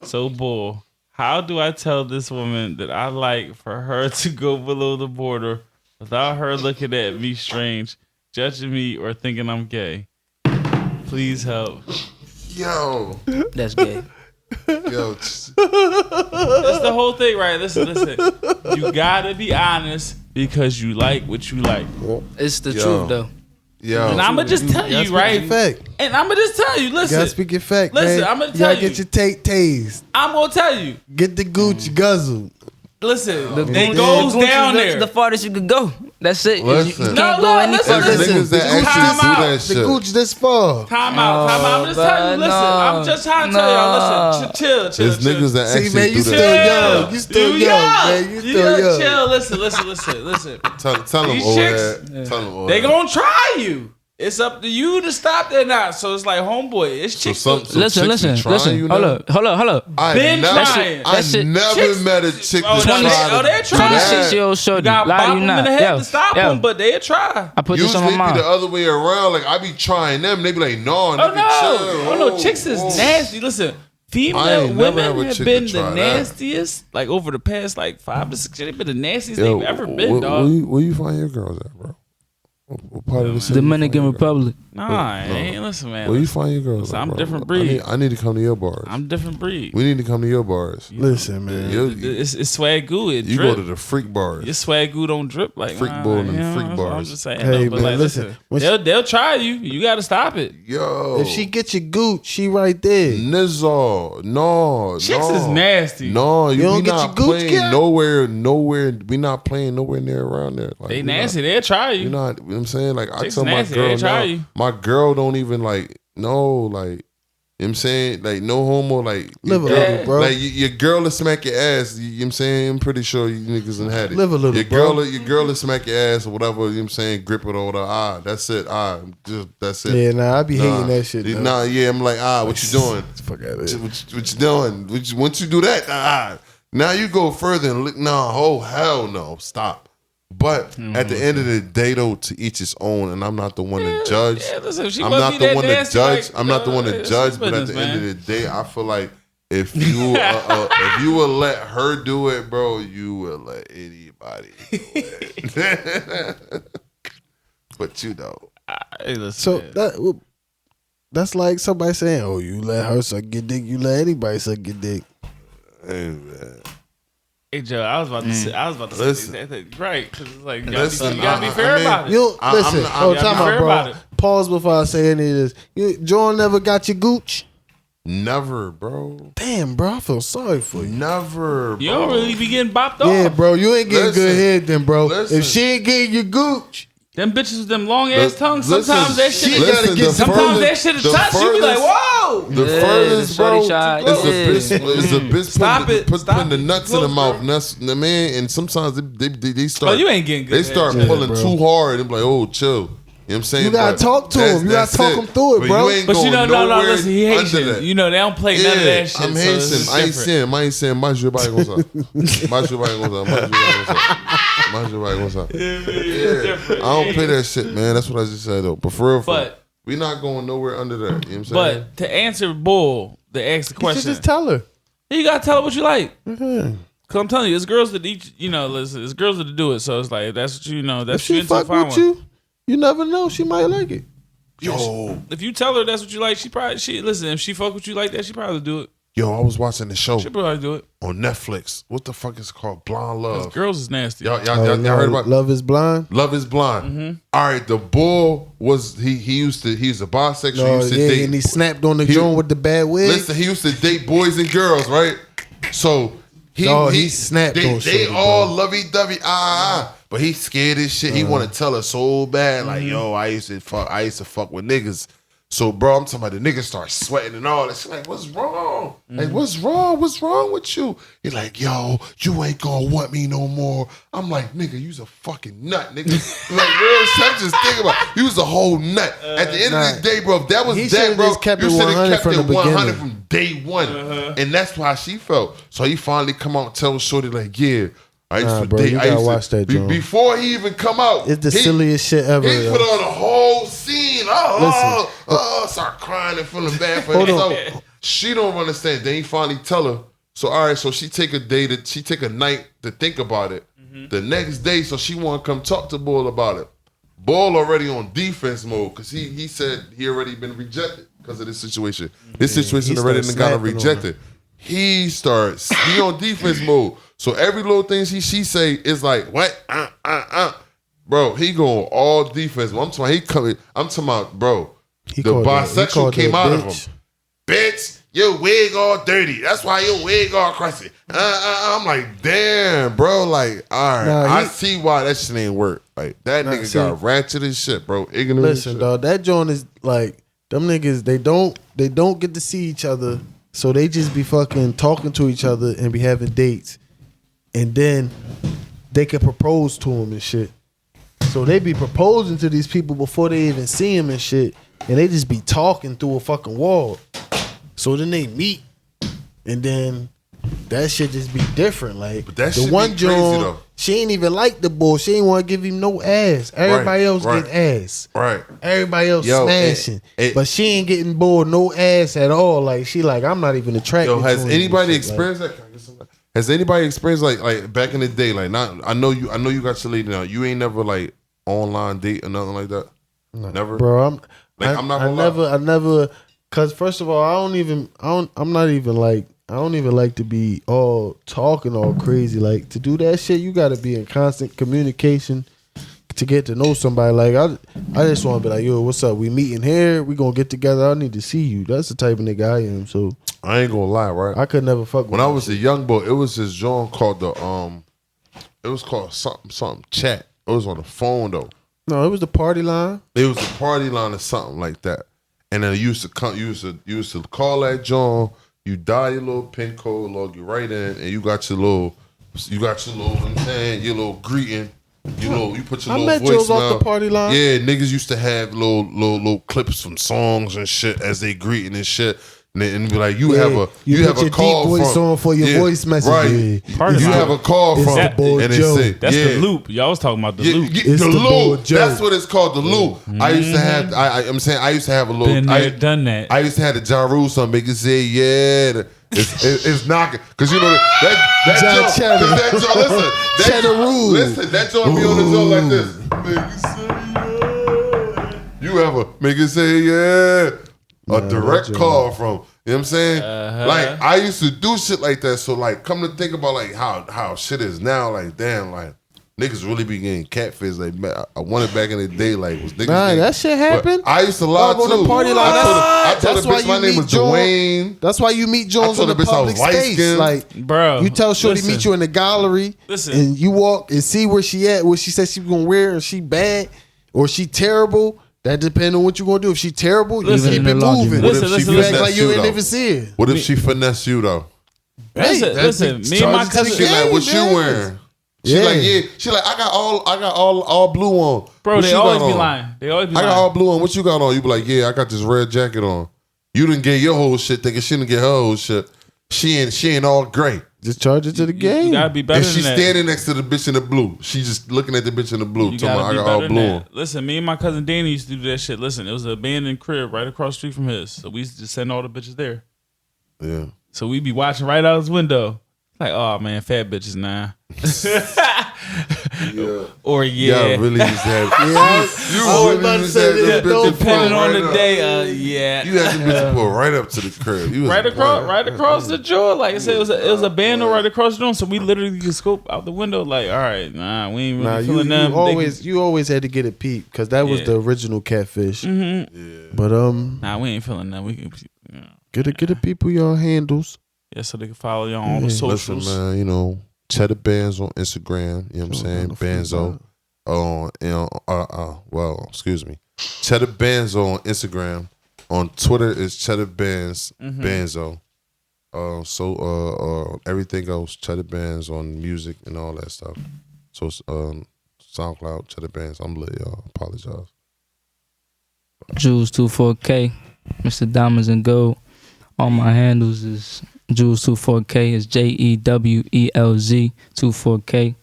So, Bull, how do I tell this woman that I like for her to go below the border without her looking at me strange, judging me, or thinking I'm gay? Please help. Yo, That's gay. That's the whole thing, right? Listen. You gotta be honest because you like what you like. It's the truth though. yo. And I'ma just tell you, right? Fact. And I'ma just tell you, You gotta listen. speak your fact. Listen, man. I'ma You tell gotta you. get your tased. I'm gonna tell you. Get the Gucci guzzle. Listen, The it Gucci- goes the Gucci down is there. The farthest you could go. That's it. Listen. You No, can't no, go any listen, further. There's niggas that Time actually out. do that The shit. Gucci this far. Time out. I'm just telling you. Listen, I'm just trying to tell y'all. Listen, chill. There's niggas that See, actually man, you do still that. young. You still young, man. You still young. Chill. Listen. Tell them These old chicks, head. Tell them old They head. gonna try you. It's up to you to stop that now. So it's like, homeboy, it's chicks. So Listen. chicks be trying you Hold now? up. I Been never, trying. I That shit- never chicks- met a chick Oh, that they- tried oh, they're to trying. do that. 26-year-old You shorty. gotta Lie bop to them you in not. the head Yo, to stop yo. them, but they'll try. I put this on Usually my it be the mind. other way around. Like I be trying them. They be like, no, Oh nigga, no! chill. Oh no! Chicks is nasty. Listen, I female ain't never women have a have chick been to the try that. nastiest. Like over the past like 5 to 6 years, they've been the nastiest Yo, they've ever been, dog. Where you find your girls at, bro? What part of the city you Dominican find your girls? Republic. Nah, ain't listen, man. Where you find your girls? Listen, at, I'm bro? different breed. I need to come to your bars. I'm different breed. We need to come to your bars. Listen, man. It's swag goo. It You drip. go to the freak bars. Your swag goo don't drip like Freak mine, bull like, and you know, freak that's what I'm bars. just saying. Hey, though, but man, like, listen, when they'll try you. You got to stop it. Yo, If she get your gooch, she right there. Nizzle, no, Chicks no. is nasty. No, You we don't get not your gooch playing kicked? nowhere. We not playing nowhere near around there. Like, They we nasty. Not, They'll try you you. not. You know what I'm saying? Like I Chicks tell my nasty, girl they try now, you. my girl don't even like no like. You know what I'm saying? Like no homo. Like Live a your girl- little, bro. Like your girl will smack your ass. You know what I'm saying? I'm pretty sure you niggas done had it. Live a little, bro. Your girl will smack your ass or whatever. You know what I'm saying? Grip it over the that's it. Just that's it. Yeah, nah, I be hating that shit. Though. Nah, yeah, I'm like, what you doing? Fuck out of What it. you doing? Once you do that, now you go further and look. Nah, oh hell no, stop. But at the end of the day, though, to each his own, and I'm not the one to judge. Yeah, listen, if she I'm must not be the that one to nasty, judge. like, I'm not the one to it's judge. But at business, the end man. of the day, I feel like if you if you will let her do it, bro, you will let anybody do it. But you know. Hey, listen, So man. that's like somebody saying, "Oh, you let her suck your dick. You let anybody suck your dick." Hey, man. Hey Joe, I was about to say Listen. that thing. Right, because it's like you Listen, gotta be I fair mean, about it. You I'm listen. not- Oh, I'm time fair out, about bro. it. Pause before I say any of this. John never got your gooch. Never, bro. Damn, bro, I feel sorry for you. Never, bro. You don't really be getting bopped off. Yeah, bro, you ain't getting Listen. good head then, bro. Listen. If she ain't getting your gooch, Them bitches with them long ass tongues. Listen, Sometimes that she shit. gotta get some- Sometimes that shit the touch. You be like, whoa. The Yeah, furthest, the shorty bro, shot, is a yeah. bitch. Is a bitch Stop putting, it. put, Stop putting the it. nuts in the Close, mouth. bro. And that's the man. And sometimes they start. Oh, you ain't getting good They head, start Joe. pulling bro. too hard and be like, oh, chill. You know what I'm saying? You gotta But talk to him. You gotta talk him through it, but bro. You ain't But you going know, no, nowhere listen, he under Haitian. that. You know, they don't play none of that shit. I'm so Haitian. it's just I ain't different. saying, mais je vais comme ça. Mais je vais comme ça. Mais je vais comme ça. Yeah. I don't play that shit, man. That's what I just said, though. But for real, But- we not going nowhere under that. You know what I'm saying? But to answer Bull, to ask the you should question, just tell her. you gotta tell her what you like. Mhm. Cause I'm telling you, it's girls that each, you know, listen, it's girls that do it. So it's like, if that's what you know, If that's what you she into, fuck fine with one. you, you never know. She might like it. Yo. If you tell her that's what you like, she listen. If she fuck with you like that, she probably do it. yo, I was watching the show She probably do it. on Netflix. What the fuck is it called? Blonde 'Cause Love. girls is nasty. Y'all heard about Love is Blind? Love is Blind? Mm-hmm. All right, the bull was he's a bisexual. He No, used to yeah, date. and he snapped on the He- joint with the bad wig. Listen, he used to date boys and girls, right? So he snapped they, on They shorty, all bro. lovey-dovey, but he scared as shit. He want to tell her so bad, like, yo, I used to fuck with niggas. So, bro, I'm talking about the niggas start sweating and all that. She's like, what's wrong? Like, what's wrong? What's wrong with you? He's like, yo, you ain't gonna want me no more. I'm like, nigga, you's a fucking nut, nigga. Like, real shit, just think about it. You was a whole nut. At the end of the day, bro, if that was He that, should've bro, just kept you it should 100 have kept from it the 100 beginning. from day one. And that's how she felt. So he finally come out and tell Shorty, like, yeah, I used to bro, date. you I gotta used to, watch that, John. before he even come out. It's the silliest shit ever. He yo. put on a whole scene. Start crying and feeling bad for Hold on. himself. She don't understand. Then he finally tell her. So all right, so she take a night to think about it. The next day, so she want to come talk to Bull about it. Bull already on defense mode because he said he already been rejected because of this situation. This situation he already started got him snapping on rejected. He on defense mode. So every little thing she say is like, what? Bro, he going all defense. I'm talking about, bro, He the called bisexual came her out a of him. bitch. Bitch, your wig all dirty. That's why your wig all crusty. I'm like, damn, bro. Like, all right, Nah, I see why that shit ain't work. Like, that nigga see. got ratchet as shit, bro. Ignorant as Listen, shit. dog, that joint is like them niggas. They don't get to see each other, so they just be fucking talking to each other and be having dates, and then they can propose to them and shit. So they be proposing to these people before they even see them and shit, and they just be talking through a fucking wall. So then they meet, and then that shit just be different. Like But that the shit one be crazy, joint, though. she ain't even like the bull. She ain't want to give him no ass. Everybody else right. get ass. Right. Everybody else Yo, smashing, it- but she ain't getting bored no ass at all. Like she like I'm not even attracted. Yo, has to him anybody and shit. experienced that? Can I get some? Has anybody experienced like back in the day? Like, not I know you got your lady now. You ain't never like online date or nothing like that. Never, bro? I'm not I gonna lie. never. Cause first of all, I don't even like to be all talking all crazy. Like to do that shit, you got to be in constant communication to get to know somebody. Like I just want to be like, yo, what's up? We meeting here. We gonna get together. I need to see you. That's the type of nigga I am. So I ain't gonna lie, right? I could never fuck with When I that was shit. a young boy, it was this joint called it was called something chat. It was on the phone though. No, it was the party line. It was the party line or something like that. And then you used to call that joint. You dial your little pin code, log you right in, and you got your little, you know what I'm saying, your little greeting. You put your I little met voicemail. Jewelz off the party line. Yeah, niggas used to have little clips from songs and shit as they greeting and shit. And be like, you Yeah, have a put your call deep voice from, on for your voice message. Right. Yeah. Party You line. have a call It's from the boy and they Joe. say, That's yeah. the loop. Y'all was talking about the Yeah, loop. It's the the boy loop. Joe. That's what it's called, the loop. I used to have. I'm saying I used to have a little. Been there, done that. I used to have the Ja Rule song make it say yeah. It's knocking because you know that John joint. Cheddar. 'Cause that joint, listen, that Cheddar joint- Rule. Listen, that joint be on the joint like this. Make it say yeah. You ever make it say yeah? A direct call from. You know what I'm saying? Like I used to do shit like that. So like, come to think about like how shit is now. Like damn, like niggas really be getting catfish. Like man, I wanted back in the day. Like was niggas. Nah, getting- that shit but happened. I used to lie Dog, on too. the party line. I told That's the why bitch my you name meet was Joel. Dwayne. That's why you meet Jones I in told the the bitch I was public space. light-skinned. Like, Bro, you tell Shorty listen. meet you in the gallery, Listen. and you walk and see where she at, what she said she was gonna wear, and she bad or she terrible. That depends on what you gonna do. If she terrible, you Listen, keep in it the laundry moving. room. Listen, What if she listen, You act listen. like you you, ain't though? never see it. What if she finesse you though? Listen, listen. Me and my charge it to the cousin. She like, game, what you man. wearing? She Yeah. like, yeah. She like, I got all blue on. Bro, What they you always got be on? lying. They always be I lying. got all blue on. What you got on? You be like, yeah, I got this red jacket on. You didn't get your whole shit, thinking she didn't get her whole shit. She ain't all gray. Just charge it to the You game. gotta be better And than she's that. standing next to the bitch in the blue. She just looking at the bitch in the blue. You Talking gotta about, I be got better all than blue on. that. Listen, me and my cousin Danny used to do that shit. Listen, it was an abandoned crib right across the street from his. So we used to just send all the bitches there. Yeah. So we be watching right out his window. Like, oh man, fat bitches now. Or Yeah, really is that. I was about to say this. depending on the right day, You had to bitch pull right up to the crib. You was right across the joint. Like I said, it was a band right across the joint, so we literally could scope out the window. Like, all right, nah, we ain't really feeling them. You always had to get a peep because that was the original catfish. But nah, we ain't feeling them. We can get a people your handles. Yeah, so they can follow you on all the socials. Listen, man, you know, CheddaBandzoe on Instagram. You know what I'm saying? Bandzoe. Excuse me. CheddaBandzoe on Instagram. On Twitter is CheddaBandzoe. Everything else, CheddaBandzoe on music and all that stuff. So SoundCloud, CheddaBandzoe. I'm lit, y'all. Apologize. Jewelz24K, Mr. Diamonds and Gold. All my handles is Jewelz24K. It's JEWELZ 24K.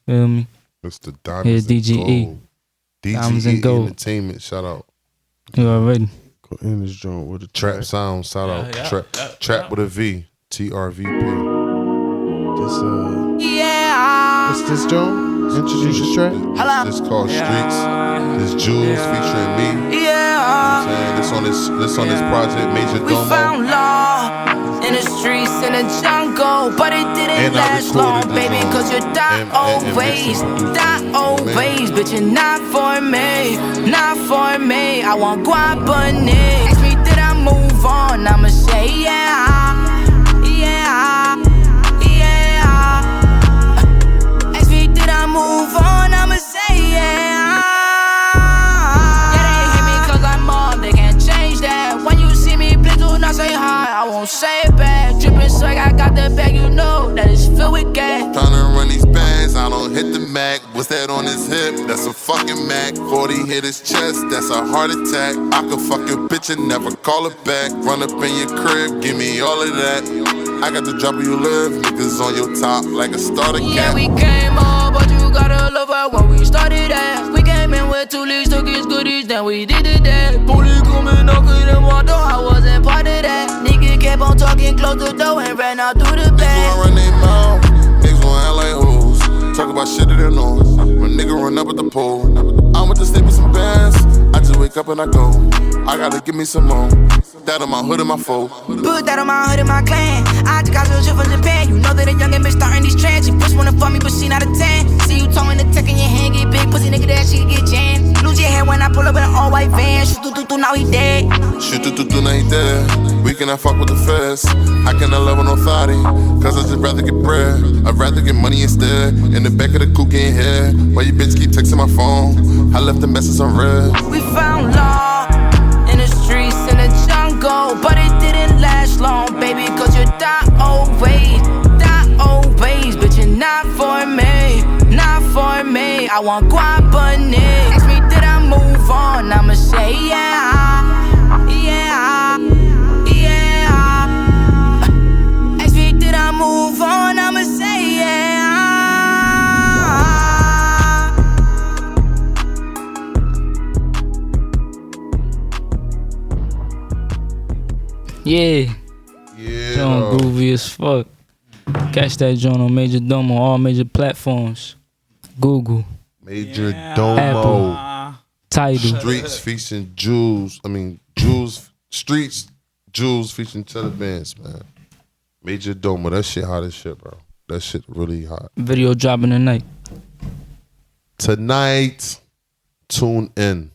Feel me? Mr. Diamonds and DGE. Gold. Diamonds and DGE Gold. Entertainment, shout out. You already. In this joint with a Trap Sound, shout out. Trap with a V. TRVP. What's this joint? Introduce your track. This called Streets. This Jewelz featuring me. You know what I'm saying? This on this project, Major We Domo. found love in the streets, in the jungle, but it didn't And I last long, recorded this baby, on- cause you're that and always, bitch, you're not for me, not for me. I want guapanese. Ask me, did I move on? I'ma say yeah. Ask me, did I move on? I'ma say yeah. Yeah, they hit me cause I'm up, they can't change that. When you see me, please do not say hi, I won't say it back. Drippin' swag, I got the bag, you know that it's filled with gas. Tryna run these bands, I don't hit the Mac. What's that on his hip? That's a fucking Mac. 40 hit his chest, that's a heart attack. I could fuck your bitch and never call it back. Run up in your crib, give me all of that. I got the drop where you live, niggas on your top like a starter cap. Yeah, we came up, but you gotta love her when we started at. We came in with 2 leads, took his goodies, then we did it that. Police coming knocking in my door, I wasn't part of that. Nigga kept on talking, closed the door and ran out through the Niggas back. wanna run their mouth, niggas wanna act like hoes. Talk about shit that they know. When nigga run up at the pole, I went to sleep with some bands. I just wake up and I go. I gotta give me some more. That on my hood and my foe. Put that on my hood and my clan. I just got some shit from Japan. You know that a youngin' bitch starting these trends. She push wanna fuck me, but she not a 10. See you towing the tech in your hand, get big pussy nigga that she get jammed. Lose your head when I pull up in an all white van. Shoot now he dead. Shoot now he dead. We cannot fuck with the feds. I cannot love with no thotty. Cause I just rather get bread. I'd rather get money instead. In the back of the coupe getting head. Why you bitch keep texting my phone? I left the message on red. We found love in the streets, in the jungle, but it didn't last long, baby, cause you're that always, bitch, you're not for me, not for me. I want guapanese. Ask me, did I move on? I'ma say yeah. Ask me, did I move on? I'ma say yeah. Yeah. Joint groovy as fuck. Catch that joint on Major Domo, all major platforms. Google. Major Domo. Tidal. Streets featuring Jewelz. Jewelz. Streets. Jewelz featuring CheddaBandz, man. Major Domo. That shit hot as shit, bro. That shit really hot. Video dropping tonight. Tonight, tune in.